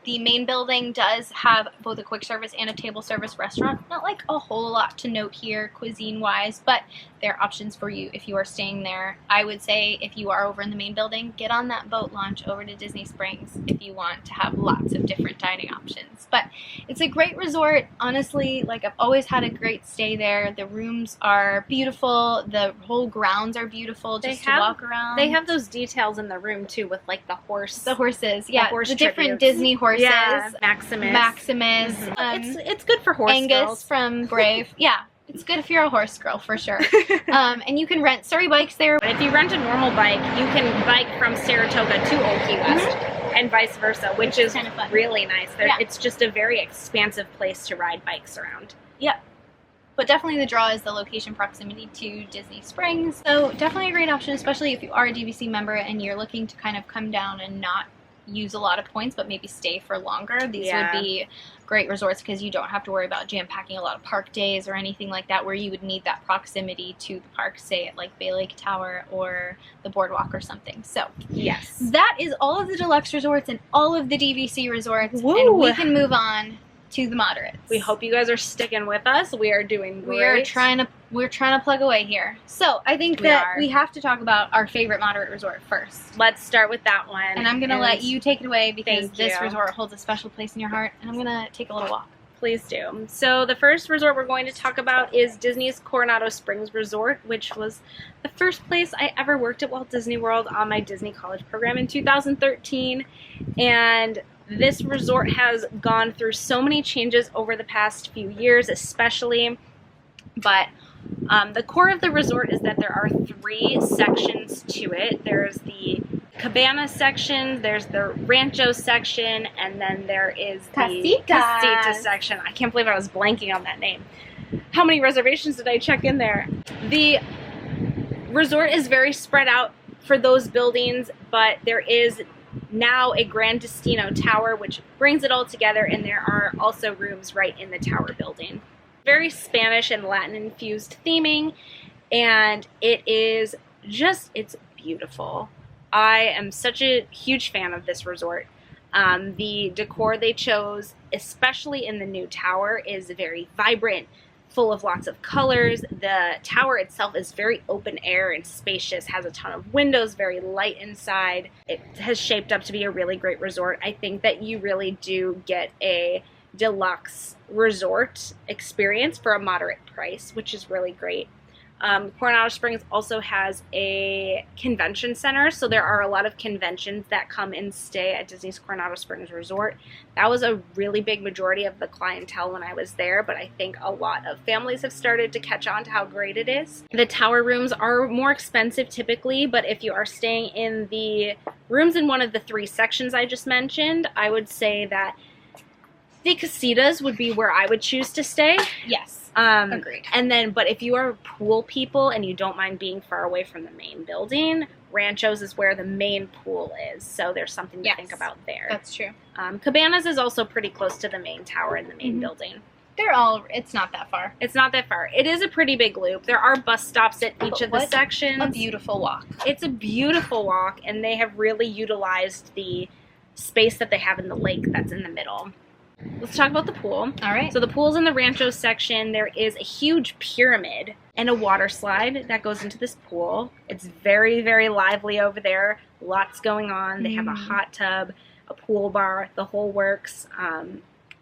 [SPEAKER 2] The main building does have both a quick service and a table service restaurant. Not like a whole lot to note here cuisine-wise, but there are options for you if you are staying there. I would say if you are over in the main building, get on that boat launch over to Disney Springs if you want to have lots of different dining options. But it's a great resort. Honestly, like I've always had a great stay there. The rooms are beautiful. The whole grounds are beautiful just to walk around.
[SPEAKER 3] They have those details in the room too with like the horses.
[SPEAKER 2] Yeah, the different Disney horses.
[SPEAKER 3] Yeah, Maximus.
[SPEAKER 2] It's
[SPEAKER 3] good for horse
[SPEAKER 2] Angus
[SPEAKER 3] girls.
[SPEAKER 2] From Brave. Yeah, it's good if you're a horse girl for sure. And you can rent Surrey bikes there.
[SPEAKER 3] If you rent a normal bike, you can bike from Saratoga to Old Key West and vice versa, which is
[SPEAKER 2] kind of fun.
[SPEAKER 3] Really nice. It's just a very expansive place to ride bikes around.
[SPEAKER 2] Yep. But definitely the draw is the location proximity to Disney Springs. So definitely a great option, especially if you are a DVC member and you're looking to kind of come down and not use a lot of points but maybe stay for longer. These would be great resorts because you don't have to worry about jam packing a lot of park days or anything like that where you would need that proximity to the park, say at like Bay Lake Tower or the Boardwalk or something. So
[SPEAKER 3] yes,
[SPEAKER 2] that is all of the deluxe resorts and all of the DVC resorts.
[SPEAKER 3] Woo.
[SPEAKER 2] And we can move on to the moderates.
[SPEAKER 3] We hope you guys are sticking with us. We are doing great.
[SPEAKER 2] We're trying to plug away here. So I think we have to talk about our favorite moderate resort first.
[SPEAKER 3] Let's start with that one.
[SPEAKER 2] And I'm going to let you take it away because this resort holds a special place in your heart. And I'm going to take a little walk.
[SPEAKER 3] Please do. So the first resort we're going to talk about is Disney's Coronado Springs Resort, which was the first place I ever worked at Walt Disney World on my Disney College program in 2013. And this resort has gone through so many changes over the past few years, especially, but the core of the resort is that there are 3 sections to it. There's the Cabana section, there's the Rancho section, and then there is the Casita section. I can't believe I was blanking on that name. How many reservations did I check in there? The resort is very spread out for those buildings, but there is now a Grand Destino Tower, which brings it all together, and there are also rooms right in the tower building. Very Spanish and Latin infused theming, and it is it's beautiful. I am such a huge fan of this resort. The decor they chose, especially in the new tower, is very vibrant, full of lots of colors. The tower itself is very open air and spacious, has a ton of windows, very light inside. It has shaped up to be a really great resort. I think that you really do get a deluxe resort experience for a moderate price, which is really great. Coronado Springs also has a convention center, so there are a lot of conventions that come and stay at Disney's Coronado Springs Resort. That was a really big majority of the clientele when I was there, but I think a lot of families have started to catch on to how great it is. The tower rooms are more expensive typically, but if you are staying in the rooms in one of the 3 sections I just mentioned, I would say that the casitas would be where I would choose to stay.
[SPEAKER 2] Yes. Agreed.
[SPEAKER 3] And then, but if you are pool people and you don't mind being far away from the main building, Ranchos is where the main pool is. So there's something to think about there.
[SPEAKER 2] That's true.
[SPEAKER 3] Cabanas is also pretty close to the main tower and the main building.
[SPEAKER 2] It's not that far.
[SPEAKER 3] It's not that far. It is a pretty big loop. There are bus stops at each of the sections.
[SPEAKER 2] A beautiful walk.
[SPEAKER 3] It's a beautiful walk, and they have really utilized the space that they have in the lake that's in the middle. Let's talk about the pool.
[SPEAKER 2] All right.
[SPEAKER 3] So the pool's in the Rancho section. There is a huge pyramid and a water slide that goes into this pool. It's very, very lively over there. Lots going on. They have a hot tub, a pool bar, the whole works.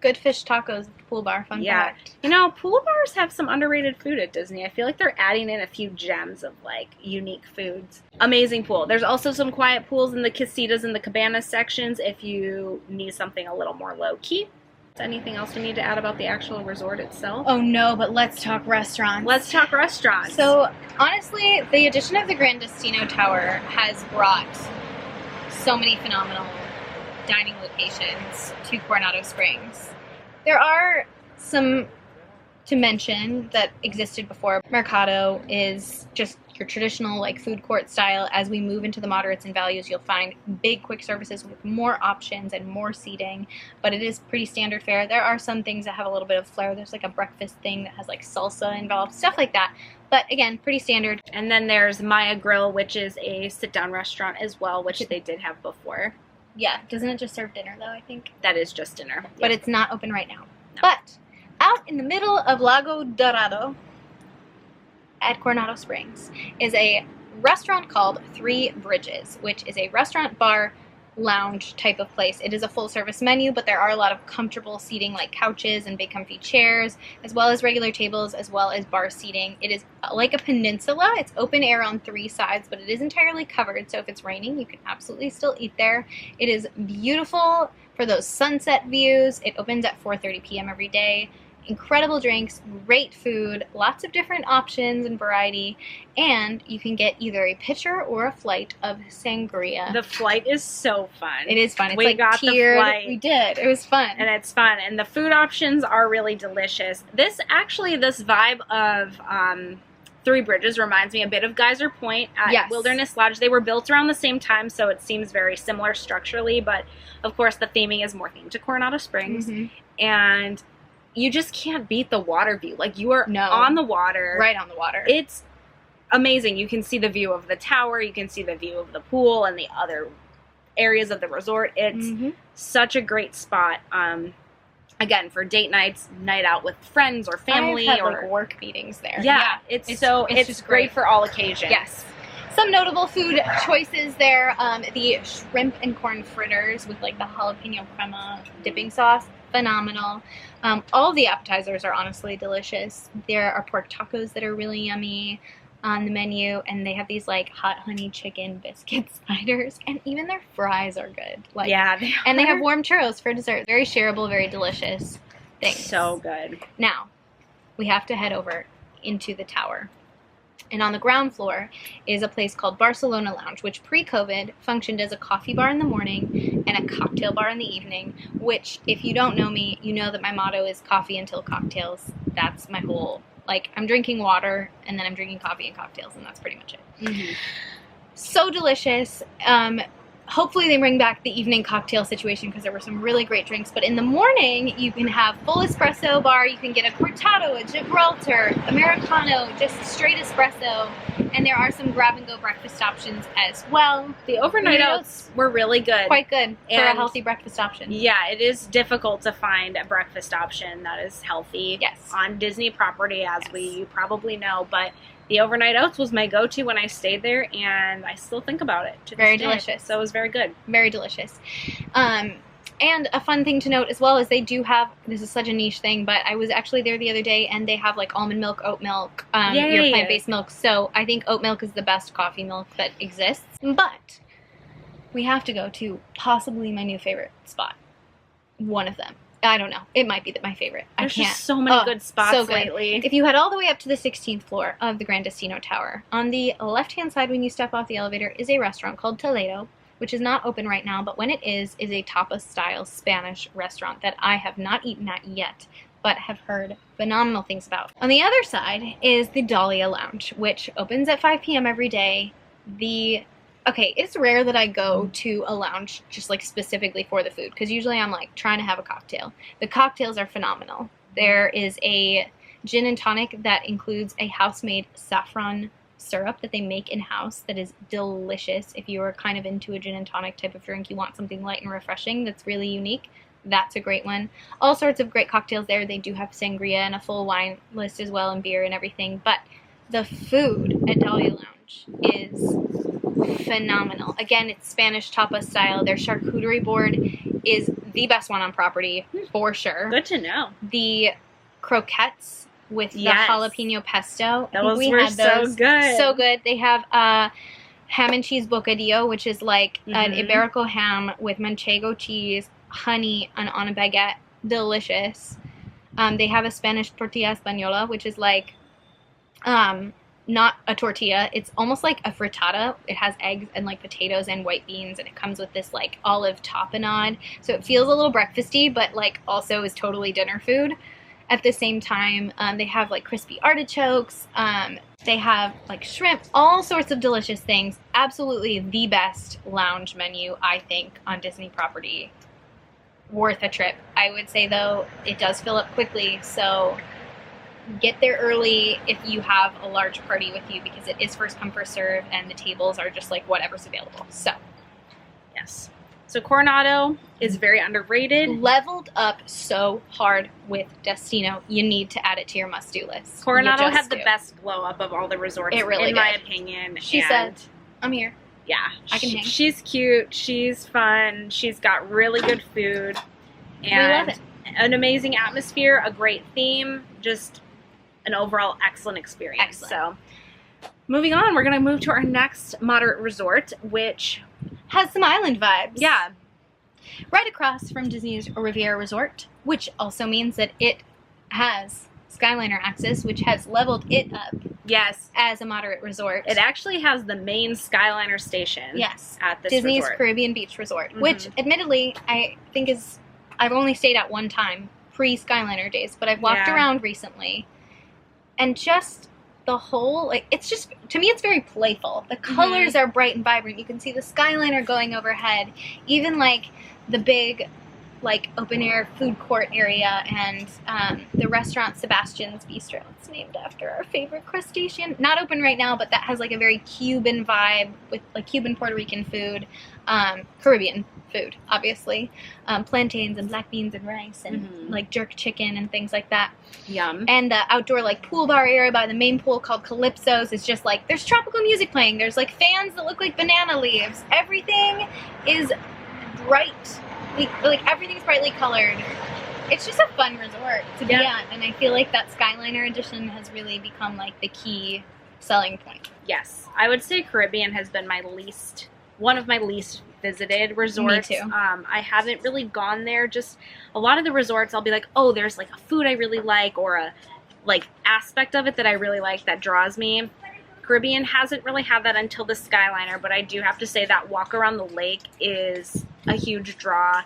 [SPEAKER 2] Good fish tacos at the pool bar. Fun fact.
[SPEAKER 3] You know, pool bars have some underrated food at Disney. I feel like they're adding in a few gems of, like, unique foods. Amazing pool. There's also some quiet pools in the casitas and the cabana sections if you need something a little more low-key. Anything else we need to add about the actual resort itself?
[SPEAKER 2] Oh no, but let's talk restaurants.
[SPEAKER 3] Let's talk restaurants.
[SPEAKER 2] So, honestly, the addition of the Grand Destino Tower has brought so many phenomenal dining locations to Coronado Springs. There are some to mention that existed before. Mercado is just your traditional like food court style. As we move into the moderates and values, you'll find big quick services with more options and more seating, but it is pretty standard fare. There are some things that have a little bit of flair. There's like a breakfast thing that has like salsa involved, stuff like that. But again, pretty standard.
[SPEAKER 3] And then there's Maya Grill, which is a sit-down restaurant as well, which they did have before.
[SPEAKER 2] Yeah, doesn't it just serve dinner though, I think?
[SPEAKER 3] That is just dinner.
[SPEAKER 2] But it's not open right now. No. But out in the middle of Lago Dorado at Coronado Springs is a restaurant called Three Bridges, which is a restaurant, bar, lounge type of place. It is a full service menu, but there are a lot of comfortable seating like couches and big comfy chairs, as well as regular tables, as well as bar seating. It is like a peninsula. It's open air on 3 sides, but it is entirely covered, so if it's raining, you can absolutely still eat there. It is beautiful for those sunset views. It opens at 4:30 p.m. every day. Incredible drinks, great food, lots of different options and variety, and you can get either a pitcher or a flight of sangria.
[SPEAKER 3] The flight is so fun.
[SPEAKER 2] It is fun. It's
[SPEAKER 3] we
[SPEAKER 2] like
[SPEAKER 3] got
[SPEAKER 2] tiered.
[SPEAKER 3] The flight.
[SPEAKER 2] We did. It was fun.
[SPEAKER 3] And it's fun. And the food options are really delicious. This vibe of Three Bridges reminds me a bit of Geyser Point at Wilderness Lodge. They were built around the same time, so it seems very similar structurally, but of course the theming is more themed to Coronado Springs. And you just can't beat the water view. Like, you are on the water.
[SPEAKER 2] Right on the water.
[SPEAKER 3] It's amazing. You can see the view of the tower. You can see the view of the pool and the other areas of the resort. It's such a great spot. Again, for date nights, night out with friends or family.
[SPEAKER 2] I've had, like, work meetings there.
[SPEAKER 3] Yeah, it's just great for all occasions.
[SPEAKER 2] Yes. Some notable food choices there. The shrimp and corn fritters with like the jalapeno crema dipping sauce. Phenomenal. All the appetizers are honestly delicious. There are pork tacos that are really yummy on the menu, and they have these like hot honey chicken biscuit sliders, and even their fries are good. Like,
[SPEAKER 3] yeah,
[SPEAKER 2] and they have warm churros for dessert. Very shareable, very delicious things.
[SPEAKER 3] So good.
[SPEAKER 2] Now, we have to head over into the tower. And on the ground floor is a place called Barcelona Lounge, which pre-COVID functioned as a coffee bar in the morning and a cocktail bar in the evening, which, if you don't know me, you know that my motto is coffee until cocktails. That's my whole, like, I'm drinking water, and then I'm drinking coffee and cocktails, and that's pretty much it. So delicious. hopefully they bring back the evening cocktail situation because there were some really great drinks. But in the morning, you can have full espresso bar. You can get a cortado, a Gibraltar, Americano, just straight espresso. And there are some grab-and-go breakfast options as well.
[SPEAKER 3] The overnight oats were really good.
[SPEAKER 2] Quite good for a healthy breakfast option.
[SPEAKER 3] Yeah, it is difficult to find a breakfast option that is healthy on Disney property, as you probably know. But the overnight oats was my go-to when I stayed there, and I still think about it to this day.
[SPEAKER 2] Delicious.
[SPEAKER 3] So it was very good.
[SPEAKER 2] Very delicious. And a fun thing to note as well is they do have, this is such a niche thing, but I was actually there the other day and they have like almond milk, oat milk, your plant-based milk. So I think oat milk is the best coffee milk that exists. But we have to go to possibly my new favorite spot. One of them. I don't know. It might be my favorite.
[SPEAKER 3] There's just so many good spots lately.
[SPEAKER 2] If you head all the way up to the 16th floor of the Gran Destino Tower, on the left-hand side when you step off the elevator is a restaurant called Toledo, which is not open right now, but when it is a tapas-style Spanish restaurant that I have not eaten at yet, but have heard phenomenal things about. On the other side is the Dahlia Lounge, which opens at 5 p.m. every day. It's rare that I go to a lounge just like specifically for the food, because usually I'm like trying to have a cocktail. The cocktails are phenomenal. There is a gin and tonic that includes a house-made saffron syrup that they make in-house that is delicious. If you are kind of into a gin and tonic type of drink, you want something light and refreshing that's really unique, that's a great one. All sorts of great cocktails there. They do have sangria and a full wine list as well, and beer and everything. But the food at Dahlia Lounge is phenomenal. Again, it's Spanish tapas style. Their charcuterie board is the best one on property for sure.
[SPEAKER 3] Good to know.
[SPEAKER 2] The croquettes with the jalapeno pesto.
[SPEAKER 3] Those were so good.
[SPEAKER 2] So good. They have ham and cheese bocadillo, which is like an Iberico ham with manchego cheese, honey, and on a baguette. Delicious. They have a Spanish tortilla española, which is like not a tortilla. It's almost like a frittata. It has eggs and like potatoes and white beans, and it comes with this like olive tapenade. So it feels a little breakfasty, but like also is totally dinner food. At the same time, they have like crispy artichokes. They have like shrimp, all sorts of delicious things. Absolutely the best lounge menu, I think, on Disney property. Worth a trip. I would say though, it does fill up quickly, so get there early if you have a large party with you, because it is first come first serve, and the tables are just like whatever's available. So,
[SPEAKER 3] yes. So Coronado is very underrated.
[SPEAKER 2] Leveled up so hard with Destino. You need to add it to your must-do list.
[SPEAKER 3] Coronado had the best glow-up of all the resorts, in my opinion.
[SPEAKER 2] She said, I'm here.
[SPEAKER 3] Yeah.
[SPEAKER 2] I can hang.
[SPEAKER 3] She's cute. She's fun. She's got really good food. And
[SPEAKER 2] we love it.
[SPEAKER 3] An amazing atmosphere, a great theme, just an overall excellent experience.
[SPEAKER 2] Excellent.
[SPEAKER 3] So, moving on, we're going to move to our next moderate resort, which
[SPEAKER 2] has some island vibes.
[SPEAKER 3] Yeah.
[SPEAKER 2] Right across from Disney's Riviera Resort, which also means that it has Skyliner access, which has leveled it up.
[SPEAKER 3] Yes.
[SPEAKER 2] As a moderate resort.
[SPEAKER 3] It actually has the main Skyliner station.
[SPEAKER 2] Yes.
[SPEAKER 3] At this
[SPEAKER 2] Disney's
[SPEAKER 3] resort.
[SPEAKER 2] Caribbean Beach Resort, which admittedly I think I've only stayed at one time, pre-Skyliner days, but I've walked around recently, and just the whole, like, it's just, to me, it's very playful. The colors are bright and vibrant. You can see the Skyliner going overhead. Even, like, the big, like, open-air food court area, and the restaurant Sebastian's Bistro. It's named after our favorite crustacean. Not open right now, but that has, like, a very Cuban vibe with, like, Cuban Puerto Rican food. Caribbean food, obviously. Plantains and black beans and rice and, like, jerk chicken and things like that.
[SPEAKER 3] Yum.
[SPEAKER 2] And the outdoor, like, pool bar area by the main pool called Calypso's is just, like, there's tropical music playing. There's, like, fans that look like banana leaves. Everything is bright. Like, everything's brightly colored. It's just a fun resort to be at. And I feel like that Skyliner edition has really become, like, the key selling point.
[SPEAKER 3] Yes. I would say Caribbean has been one of my least visited resorts.
[SPEAKER 2] Me too.
[SPEAKER 3] I haven't really gone there. Just a lot of the resorts, I'll be like, oh, there's like a food I really like, or a like aspect of it that I really like that draws me. Caribbean hasn't really had that until the Skyliner, but I do have to say that walk around the lake is a huge draw.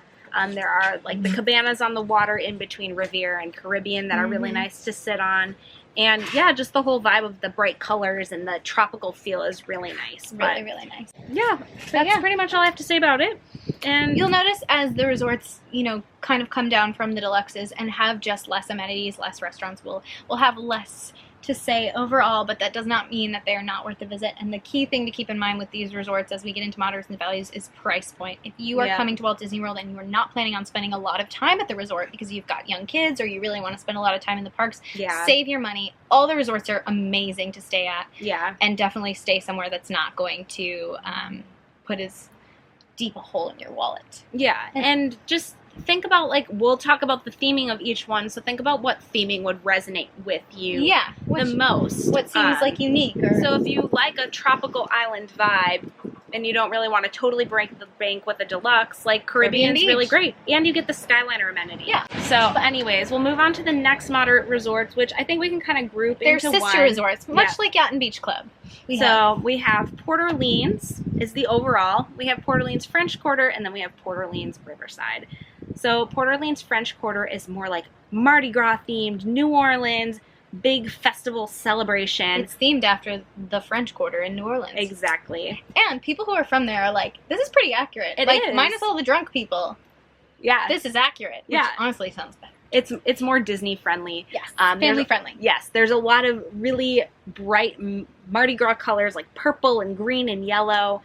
[SPEAKER 3] There are like the cabanas on the water in between Riviera and Caribbean that are really nice to sit on. And yeah, just the whole vibe of the bright colors and the tropical feel is really nice.
[SPEAKER 2] Really, really nice.
[SPEAKER 3] Yeah, that's pretty much all I have to say about it. And
[SPEAKER 2] you'll notice as the resorts, you know, kind of come down from the deluxes and have just less amenities, less restaurants, we'll have less to say overall, but that does not mean that they are not worth a visit. And the key thing to keep in mind with these resorts as we get into moderates and values is price point. If you are coming to Walt Disney World and you are not planning on spending a lot of time at the resort because you've got young kids or you really want to spend a lot of time in the parks, save your money. All the resorts are amazing to stay at.
[SPEAKER 3] Yeah.
[SPEAKER 2] And definitely stay somewhere that's not going to put as deep a hole in your wallet.
[SPEAKER 3] Yeah, and just think about, like, we'll talk about the theming of each one, so think about what theming would resonate with you the most.
[SPEAKER 2] What seems like unique.
[SPEAKER 3] So if you like a tropical island vibe and you don't really want to totally break the bank with a deluxe, like Caribbean's really great. And you get the Skyliner amenity.
[SPEAKER 2] Yeah.
[SPEAKER 3] So anyways, we'll move on to the next moderate resorts, which I think we can kind of group into one.
[SPEAKER 2] They're sister resorts, much like Yacht and Beach Club. We
[SPEAKER 3] have Port Orleans is the overall. We have Port Orleans French Quarter, and then we have Port Orleans Riverside. So Port Orleans French Quarter is more like Mardi Gras themed, New Orleans, big festival celebration.
[SPEAKER 2] It's themed after the French Quarter in New Orleans.
[SPEAKER 3] Exactly.
[SPEAKER 2] And people who are from there are like, this is pretty accurate.
[SPEAKER 3] It
[SPEAKER 2] is. Minus all the drunk people.
[SPEAKER 3] Yeah.
[SPEAKER 2] This is accurate. Which honestly sounds better.
[SPEAKER 3] It's more Disney friendly.
[SPEAKER 2] Yes. Family friendly.
[SPEAKER 3] Yes. There's a lot of really bright Mardi Gras colors like purple and green and yellow.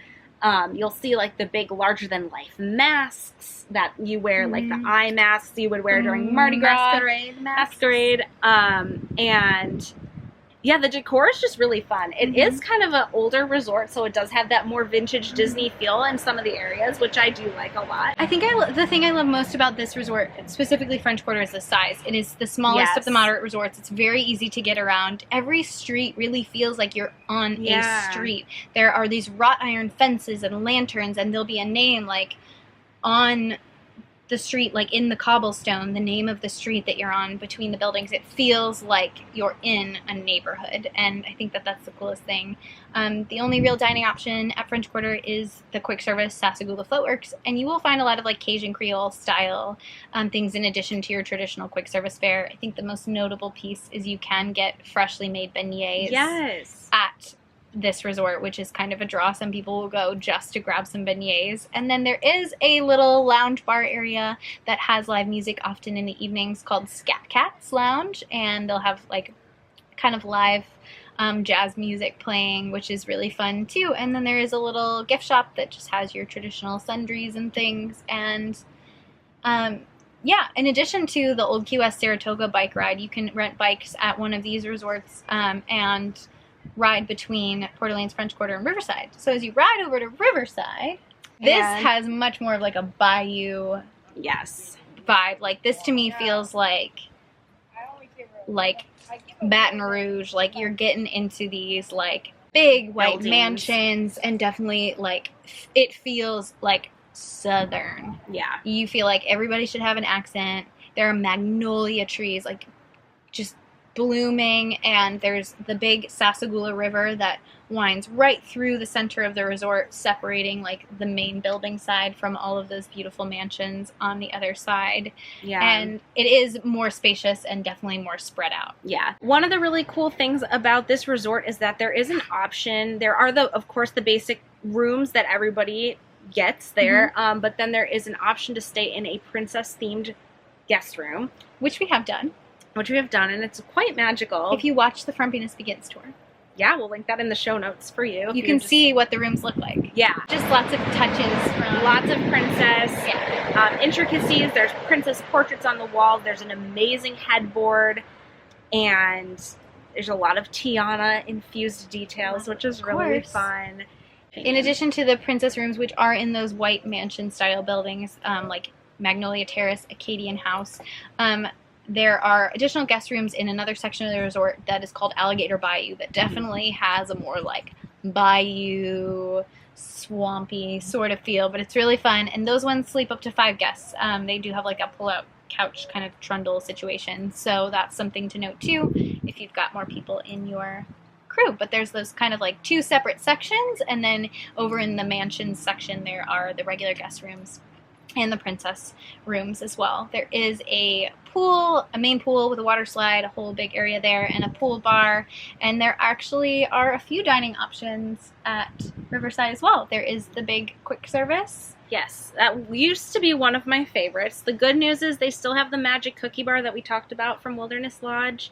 [SPEAKER 3] You'll see like the big larger than life masks that you wear, like the eye masks you would wear during Mardi Gras. Masquerade. And yeah, the decor is just really fun. It is kind of an older resort, so it does have that more vintage Disney feel in some of the areas, which I do like a lot.
[SPEAKER 2] I think the thing I love most about this resort, specifically French Quarter, is the size. It is the smallest of the moderate resorts. It's very easy to get around. Every street really feels like you're on a street. There are these wrought iron fences and lanterns, and there'll be a name like on the street, like in the cobblestone, the name of the street that you're on between the buildings. It feels like you're in a neighborhood, and I think that that's the coolest thing. The only real dining option at French Quarter is the quick service Sasagula Floatworks, and you will find a lot of like Cajun Creole style things in addition to your traditional quick service fare. I think the most notable piece is you can get freshly made beignets at this resort, which is kind of a draw. Some people will go just to grab some beignets. And then there is a little lounge bar area that has live music often in the evenings called Scat Cats Lounge, and they'll have like kind of live jazz music playing, which is really fun too. And then there is a little gift shop that just has your traditional sundries and things. And yeah, in addition to the Old Key West Saratoga bike ride, you can rent bikes at one of these resorts and ride between Port Orleans, French Quarter, and Riverside. So as you ride over to Riverside, this has much more of like a bayou vibe. Like this to me feels like Baton Rouge. Like you're getting into these like big white mansions, and definitely like it feels like Southern.
[SPEAKER 3] Yeah.
[SPEAKER 2] You feel like everybody should have an accent. There are magnolia trees like just blooming, and there's the big Sasagula River that winds right through the center of the resort, separating like the main building side from all of those beautiful mansions on the other side. Yeah. And it is more spacious and definitely more spread out.
[SPEAKER 3] Yeah. One of the really cool things about this resort is that there is an option. There are of course the basic rooms that everybody gets there, but then there is an option to stay in a princess themed guest room,
[SPEAKER 2] which we have done.
[SPEAKER 3] And it's quite magical.
[SPEAKER 2] If you watch the Frumpiness Begins tour.
[SPEAKER 3] Yeah, we'll link that in the show notes for you.
[SPEAKER 2] You can see what the rooms look like.
[SPEAKER 3] Yeah.
[SPEAKER 2] Just lots of touches from...
[SPEAKER 3] Lots of princess intricacies. There's princess portraits on the wall. There's an amazing headboard. And there's a lot of Tiana-infused details, which is really fun.
[SPEAKER 2] In addition to the princess rooms, which are in those white mansion-style buildings, like Magnolia Terrace, Acadian House, there are additional guest rooms in another section of the resort that is called Alligator Bayou that definitely has a more like bayou, swampy sort of feel, but it's really fun. And those ones sleep up to 5 guests. They do have like a pull-out couch kind of trundle situation, so that's something to note too if you've got more people in your crew. But there's those kind of like 2 separate sections, and then over in the mansion section there are the regular guest rooms and the princess rooms as well. There is a pool, a main pool with a water slide, a whole big area there, and a pool bar. And there actually are a few dining options at Riverside as well. There is the big quick service.
[SPEAKER 3] Yes, that used to be one of my favorites. The good news is they still have the magic cookie bar that we talked about from Wilderness Lodge.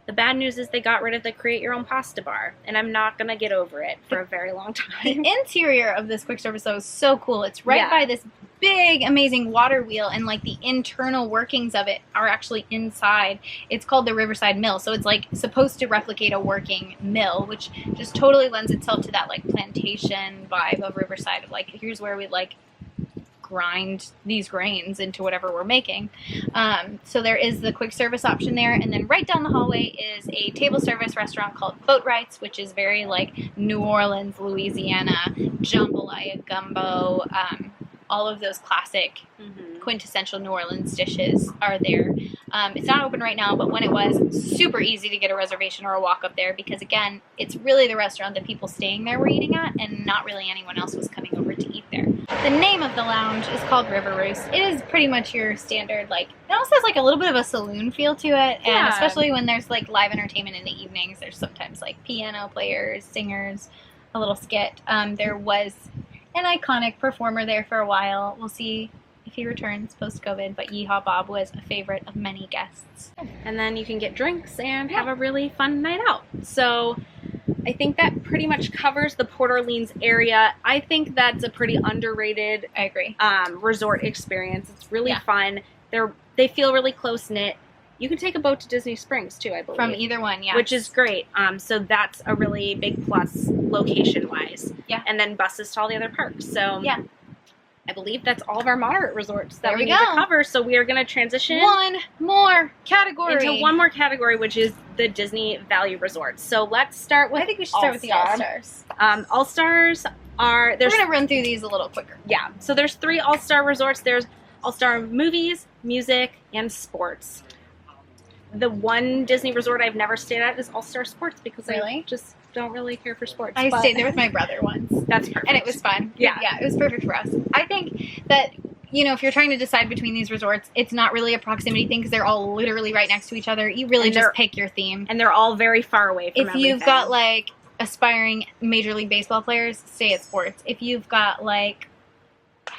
[SPEAKER 3] The bad news is they got rid of the create your own pasta bar, and I'm not going to get over it for a very long time.
[SPEAKER 2] The interior of this quick service, though, is so cool. It's right by this big, amazing water wheel, and like the internal workings of it are actually inside. It's called the Riverside Mill, so it's like supposed to replicate a working mill, which just totally lends itself to that like plantation vibe of Riverside, of like, here's where we like grind these grains into whatever we're making. So there is the quick service option there, and then right down the hallway is a table service restaurant called Boatwrights, which is very like New Orleans, Louisiana, jambalaya, gumbo, all of those classic quintessential New Orleans dishes are there. It's not open right now, but when it was, super easy to get a reservation or a walk up there, because again, it's really the restaurant that people staying there were eating at, and not really anyone else was coming over to eat there. The name of the lounge is called River Roost. It is pretty much your standard, like, it almost has like a little bit of a saloon feel to it, and especially when there's like live entertainment in the evenings, there's sometimes like piano players, singers, a little skit. There was an iconic performer there for a while. We'll see if he returns post-COVID, but Yeehaw Bob was a favorite of many guests.
[SPEAKER 3] And then you can get drinks and have a really fun night out. So I think that pretty much covers the Port Orleans area. I think that's a pretty underrated
[SPEAKER 2] I agree.
[SPEAKER 3] Resort experience. It's really fun. They feel really close-knit. You can take a boat to Disney Springs, too, I believe.
[SPEAKER 2] From either one, yeah.
[SPEAKER 3] Which is great. So that's a really big plus location-wise.
[SPEAKER 2] Yeah.
[SPEAKER 3] And then buses to all the other parks. So
[SPEAKER 2] yeah,
[SPEAKER 3] I believe that's all of our moderate resorts that
[SPEAKER 2] There
[SPEAKER 3] we
[SPEAKER 2] we
[SPEAKER 3] need to
[SPEAKER 2] go.
[SPEAKER 3] cover. So we are going to transition
[SPEAKER 2] one more category.
[SPEAKER 3] into one more category, which is the Disney Value Resorts. So let's start with
[SPEAKER 2] I think we should start with the All-Stars.
[SPEAKER 3] All-Stars are...
[SPEAKER 2] We're going to run through these a little quicker.
[SPEAKER 3] Yeah. So there's 3 All-Star resorts. There's All-Star Movies, Music, and Sports. The one Disney resort I've never stayed at is All-Star Sports, because I just don't really care for sports.
[SPEAKER 2] I stayed there with my brother once.
[SPEAKER 3] That's perfect.
[SPEAKER 2] And it was fun.
[SPEAKER 3] Yeah.
[SPEAKER 2] Yeah, it was perfect for us. I think that, you know, if you're trying to decide between these resorts, it's not really a proximity thing because they're all literally right next to each other. You really just pick your theme.
[SPEAKER 3] And they're all very far away from everything.
[SPEAKER 2] If you've got, like, aspiring Major League Baseball players, stay at sports. If you've got, like,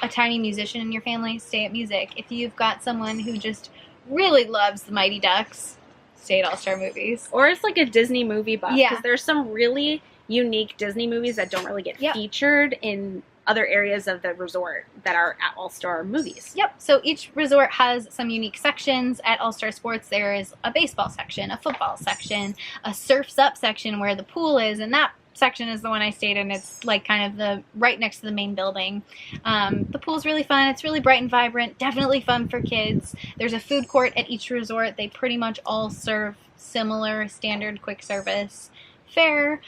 [SPEAKER 2] a tiny musician in your family, stay at music. If you've got someone who just really loves the Mighty Ducks, stay at All-Star Movies.
[SPEAKER 3] Or it's like a Disney movie buff.
[SPEAKER 2] Yeah.
[SPEAKER 3] Because there's some really unique Disney movies that don't really get featured in other areas of the resort that are at All-Star Movies.
[SPEAKER 2] Yep. So each resort has some unique sections. At All-Star Sports, there is a baseball section, a football section, a Surf's Up section where the pool is, and that section is the one I stayed in. It's like kind of the right next to the main building. The pool's really fun. It's really bright and vibrant. Definitely fun for kids. There's a food court at each resort. They pretty much all serve similar standard quick service fare.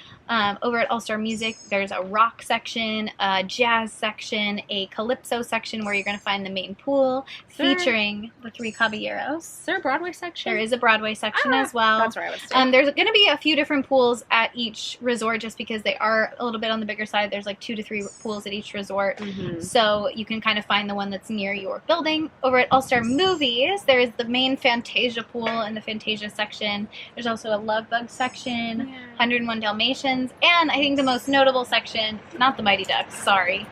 [SPEAKER 2] Over at All-Star Music, there's a rock section, a jazz section, a calypso section where you're going to find the main pool featuring the 3 caballeros.
[SPEAKER 3] Is there a Broadway section?
[SPEAKER 2] There is a Broadway section as well.
[SPEAKER 3] That's where I was staying.
[SPEAKER 2] There's going to be a few different pools at each resort just because they are a little bit on the bigger side. There's like 2 to 3 pools at each resort. So you can kind of find the one that's near your building. Over at All-Star Movies, there is the main Fantasia pool and the Fantasia section. There's also a Love Bug section, 101 Dalmatians, and I think the most notable section, not the Mighty Ducks, sorry,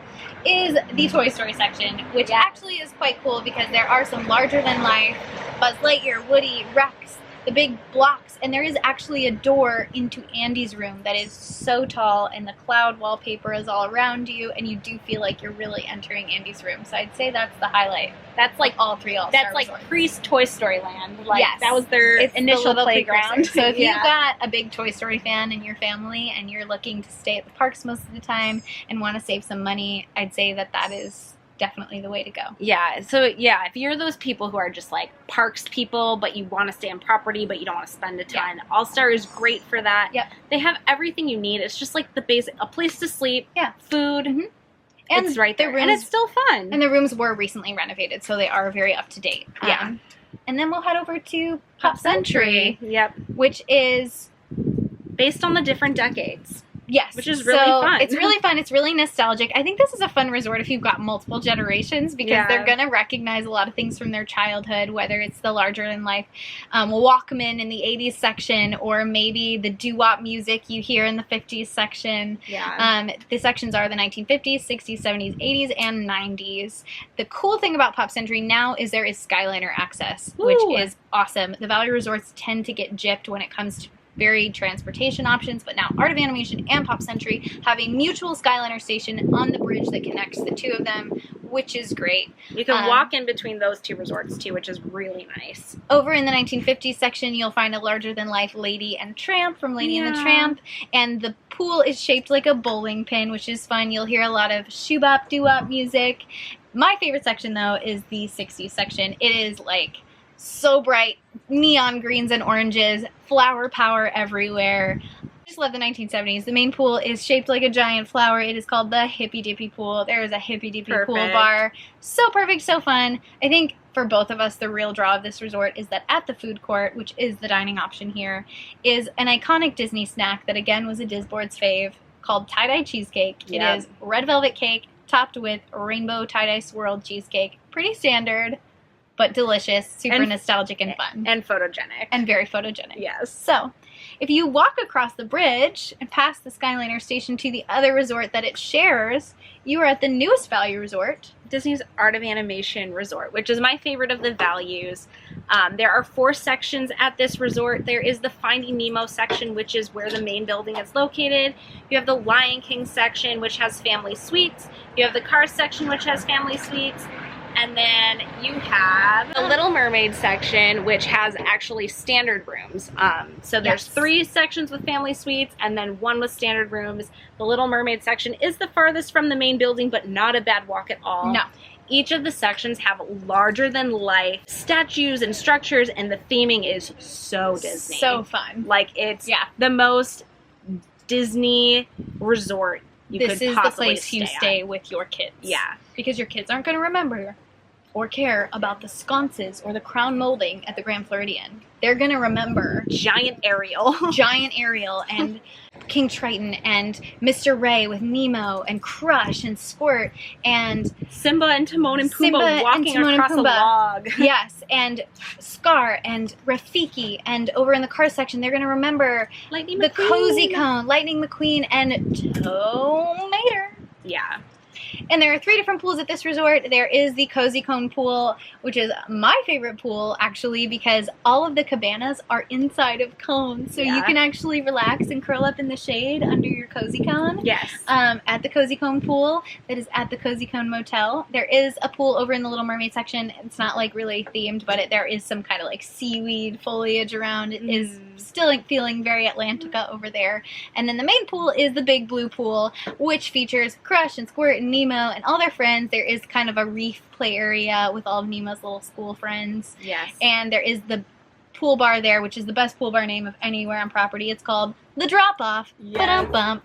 [SPEAKER 2] is the Toy Story section, which actually is quite cool because there are some larger-than-life Buzz Lightyear, Woody, Rex, the big blocks, and there is actually a door into Andy's room that is so tall, and the cloud wallpaper is all around you, and you do feel like you're really entering Andy's room. So I'd say that's the highlight. That's like all 3 All-Star
[SPEAKER 3] That's like
[SPEAKER 2] resorts.
[SPEAKER 3] pre-Toy Story Land. Like,
[SPEAKER 2] yes.
[SPEAKER 3] That was their
[SPEAKER 2] It's
[SPEAKER 3] initial
[SPEAKER 2] the
[SPEAKER 3] playground.
[SPEAKER 2] So if you've got a big Toy Story fan in your family and you're looking to stay at the parks most of the time and want to save some money, I'd say that that is definitely the way to go.
[SPEAKER 3] Yeah, so yeah, if you're those people who are just like parks people, but you want to stay on property, but you don't want to spend a ton, All-Star is great for that.
[SPEAKER 2] Yep.
[SPEAKER 3] They have everything you need. It's just like the basic, a place to sleep, food,
[SPEAKER 2] And
[SPEAKER 3] it's right there,
[SPEAKER 2] the
[SPEAKER 3] and
[SPEAKER 2] rooms,
[SPEAKER 3] it's still fun.
[SPEAKER 2] And the rooms were recently renovated, so they are very up to date. And then we'll head over to Pop Century,
[SPEAKER 3] Yep.
[SPEAKER 2] which is
[SPEAKER 3] Based on the different decades.
[SPEAKER 2] Yes.
[SPEAKER 3] Which is really fun.
[SPEAKER 2] It's really fun. It's really nostalgic. I think this is a fun resort if you've got multiple generations because they're going to recognize a lot of things from their childhood, whether it's the larger-than-life Walkman in the 80s section or maybe the doo-wop music you hear in the 50s section.
[SPEAKER 3] Yeah.
[SPEAKER 2] The sections are the 1950s, 60s, 70s, 80s, and 90s. The cool thing about Pop Century now is there is Skyliner access, which is awesome. The Valley Resorts tend to get gypped when it comes to varied transportation options, but now Art of Animation and Pop Century have a mutual Skyliner station on the bridge that connects the two of them, which is great.
[SPEAKER 3] You can walk in between those two resorts too, which is really nice.
[SPEAKER 2] Over in the 1950s section, you'll find a larger-than-life Lady and Tramp from Lady and the Tramp, and the pool is shaped like a bowling pin, which is fun. You'll hear a lot of shoebop, doo-wop music. My favorite section, though, is the 60s section. It is, like, so bright, neon greens and oranges, flower power everywhere. I just love the 1970s. The main pool is shaped like a giant flower. It is called the Hippy Dippy Pool. There is a Hippy Dippy pool bar. So perfect, so fun. I think for both of us, the real draw of this resort is that at the food court, which is the dining option here, is an iconic Disney snack that, again, was a Disboard's fave called tie-dye cheesecake. It is red velvet cake topped with rainbow tie-dye swirled cheesecake. Pretty standard, but delicious, super nostalgic and fun.
[SPEAKER 3] And photogenic.
[SPEAKER 2] And very photogenic.
[SPEAKER 3] Yes.
[SPEAKER 2] So, if you walk across the bridge and past the Skyliner station to the other resort that it shares, you are at the newest value resort,
[SPEAKER 3] Disney's Art of Animation Resort, which is my favorite of the values. There are 4 sections at this resort. There is the Finding Nemo section, which is where the main building is located. You have the Lion King section, which has family suites. You have the Cars section, which has family suites. And then you have the Little Mermaid section, which has actually standard rooms. So there's 3 sections with family suites and then 1 with standard rooms. The Little Mermaid section is the farthest from the main building, but not a bad walk at all.
[SPEAKER 2] No.
[SPEAKER 3] Each of the sections have larger-than-life statues and structures, and the theming is so Disney.
[SPEAKER 2] So fun.
[SPEAKER 3] Like, it's the most Disney resort you could possibly stay.
[SPEAKER 2] This is the place you stay with your kids.
[SPEAKER 3] Yeah.
[SPEAKER 2] Because your kids aren't going to remember or care about the sconces or the crown molding at the Grand Floridian. They're going to remember
[SPEAKER 3] Giant Ariel.
[SPEAKER 2] Giant Ariel and King Triton and Mr. Ray with Nemo and Crush and Squirt and
[SPEAKER 3] Simba and Timon and Pumbaa walking across a log.
[SPEAKER 2] Yes, and Scar and Rafiki, and over in the car section they're going to remember
[SPEAKER 3] Lightning
[SPEAKER 2] the
[SPEAKER 3] McQueen.
[SPEAKER 2] Cozy Cone, Lightning McQueen, and Tow Mater.
[SPEAKER 3] Yeah.
[SPEAKER 2] And there are 3 different pools at this resort. There is the Cozy Cone pool, which is my favorite pool, actually, because all of the cabanas are inside of cones. So you can actually relax and curl up in the shade under your Cozy Cone.
[SPEAKER 3] Yes.
[SPEAKER 2] At the Cozy Cone pool, that is at the Cozy Cone Motel. There is a pool over in the Little Mermaid section. It's not, like, really themed, but there is some kind of, like, seaweed foliage around. It is still feeling very Atlantica over there. And then the main pool is the Big Blue Pool, which features Crush and Squirt and Nemo and all their friends. There is kind of a reef play area with all of Nemo's little school friends.
[SPEAKER 3] Yes.
[SPEAKER 2] And there is the pool bar there, which is the best pool bar name of anywhere on property. It's called The Drop Off.
[SPEAKER 3] Yes.
[SPEAKER 2] Ba-dum-bum.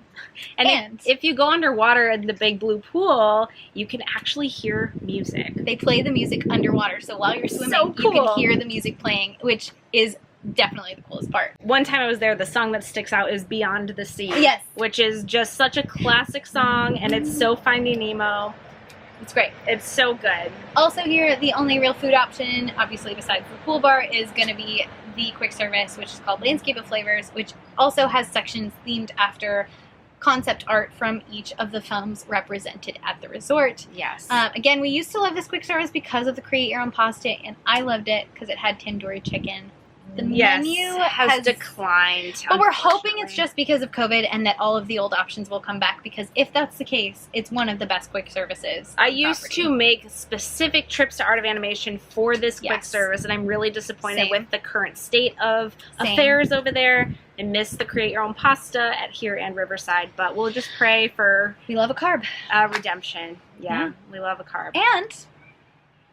[SPEAKER 3] And if you go underwater in the Big Blue Pool, you can actually hear music.
[SPEAKER 2] They play the music underwater, so while you're swimming,
[SPEAKER 3] So cool.
[SPEAKER 2] you can hear the music playing, which is definitely the coolest part.
[SPEAKER 3] One time I was there, the song that sticks out is Beyond the Sea.
[SPEAKER 2] Yes.
[SPEAKER 3] Which is just such a classic song, and it's so Finding Nemo.
[SPEAKER 2] It's great.
[SPEAKER 3] It's so good.
[SPEAKER 2] Also here, the only real food option, obviously besides the pool bar, is going to be the quick service, which is called Landscape of Flavors, which also has sections themed after concept art from each of the films represented at the resort.
[SPEAKER 3] Yes.
[SPEAKER 2] Again, we used to love this quick service because of the Create Your Own Pasta, and I loved it because it had tandoori chicken. The menu
[SPEAKER 3] has declined.
[SPEAKER 2] But we're hoping it's just because of COVID and that all of the old options will come back, because if that's the case, it's one of the best quick services.
[SPEAKER 3] I used to make specific trips to Art of Animation for this quick service, and I'm really disappointed with the current state of affairs over there. I miss the Create Your Own Pasta at here and Riverside, but we'll just pray for...
[SPEAKER 2] We love a carb.
[SPEAKER 3] Redemption. Yeah, we love a carb.
[SPEAKER 2] And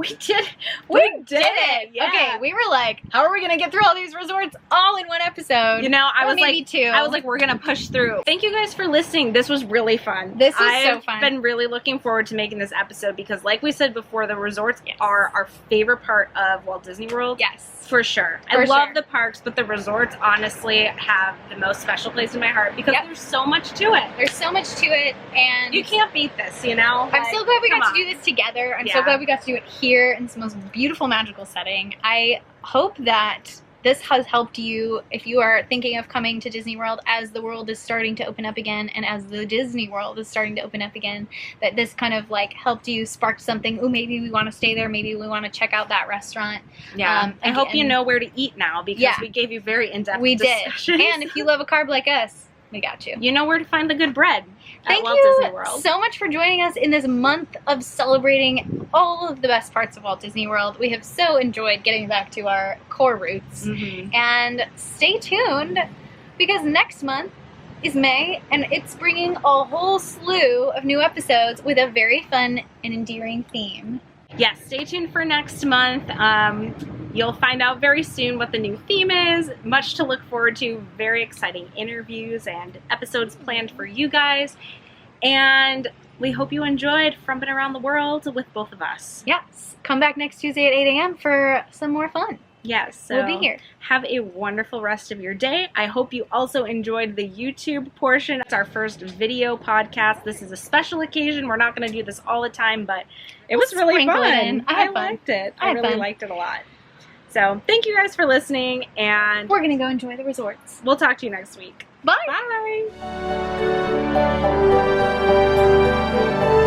[SPEAKER 2] We did
[SPEAKER 3] it. Yeah.
[SPEAKER 2] Okay, we were like, how are we gonna get through all these resorts all in one episode?
[SPEAKER 3] You know, I
[SPEAKER 2] Or
[SPEAKER 3] was
[SPEAKER 2] maybe
[SPEAKER 3] like,
[SPEAKER 2] two.
[SPEAKER 3] I was like, we're gonna push through. Thank you guys for listening. This was really fun.
[SPEAKER 2] This was so fun.
[SPEAKER 3] I've been really looking forward to making this episode because, like we said before, the resorts are our favorite part of Walt Disney World.
[SPEAKER 2] Yes.
[SPEAKER 3] For sure. I love the parks, but the resorts honestly have the most special place in my heart because there's so much to it.
[SPEAKER 2] There's so much to it, and
[SPEAKER 3] you can't beat this, you know?
[SPEAKER 2] I'm so glad we got to do this together. I'm so glad we got to do it here in this most beautiful, magical setting. I hope that this has helped you if you are thinking of coming to Disney World as the world is starting to open up again and as the Disney World is starting to open up again, that this kind of like helped you spark something. Oh, maybe we want to stay there. Maybe we want to check out that restaurant.
[SPEAKER 3] Yeah. I hope you know where to eat now because we gave you very in-depth discussions.
[SPEAKER 2] We did. And if you love a carb like us, we got you.
[SPEAKER 3] You know where to find the good bread
[SPEAKER 2] Thank
[SPEAKER 3] at Walt
[SPEAKER 2] you
[SPEAKER 3] Disney World.
[SPEAKER 2] so much for joining us in this month of celebrating all of the best parts of Walt Disney World. We have so enjoyed getting back to our core roots. And stay tuned because next month is May and it's bringing a whole slew of new episodes with a very fun and endearing theme.
[SPEAKER 3] Yes, stay tuned for next month. You'll find out very soon what the new theme is. Much to look forward to. Very exciting interviews and episodes planned for you guys. And we hope you enjoyed Frumpin' Around the World with both of us.
[SPEAKER 2] Yes. Come back next Tuesday at 8 a.m. for some more fun.
[SPEAKER 3] Yes. So
[SPEAKER 2] we'll be here.
[SPEAKER 3] Have a wonderful rest of your day. I hope you also enjoyed the YouTube portion. It's our first video podcast. This is a special occasion. We're not going to do this all the time, but it was really fun. I liked it. I really liked it a lot. So thank you guys for listening, and
[SPEAKER 2] we're going to go enjoy the resorts.
[SPEAKER 3] We'll talk to you next week.
[SPEAKER 2] Bye.
[SPEAKER 3] Bye.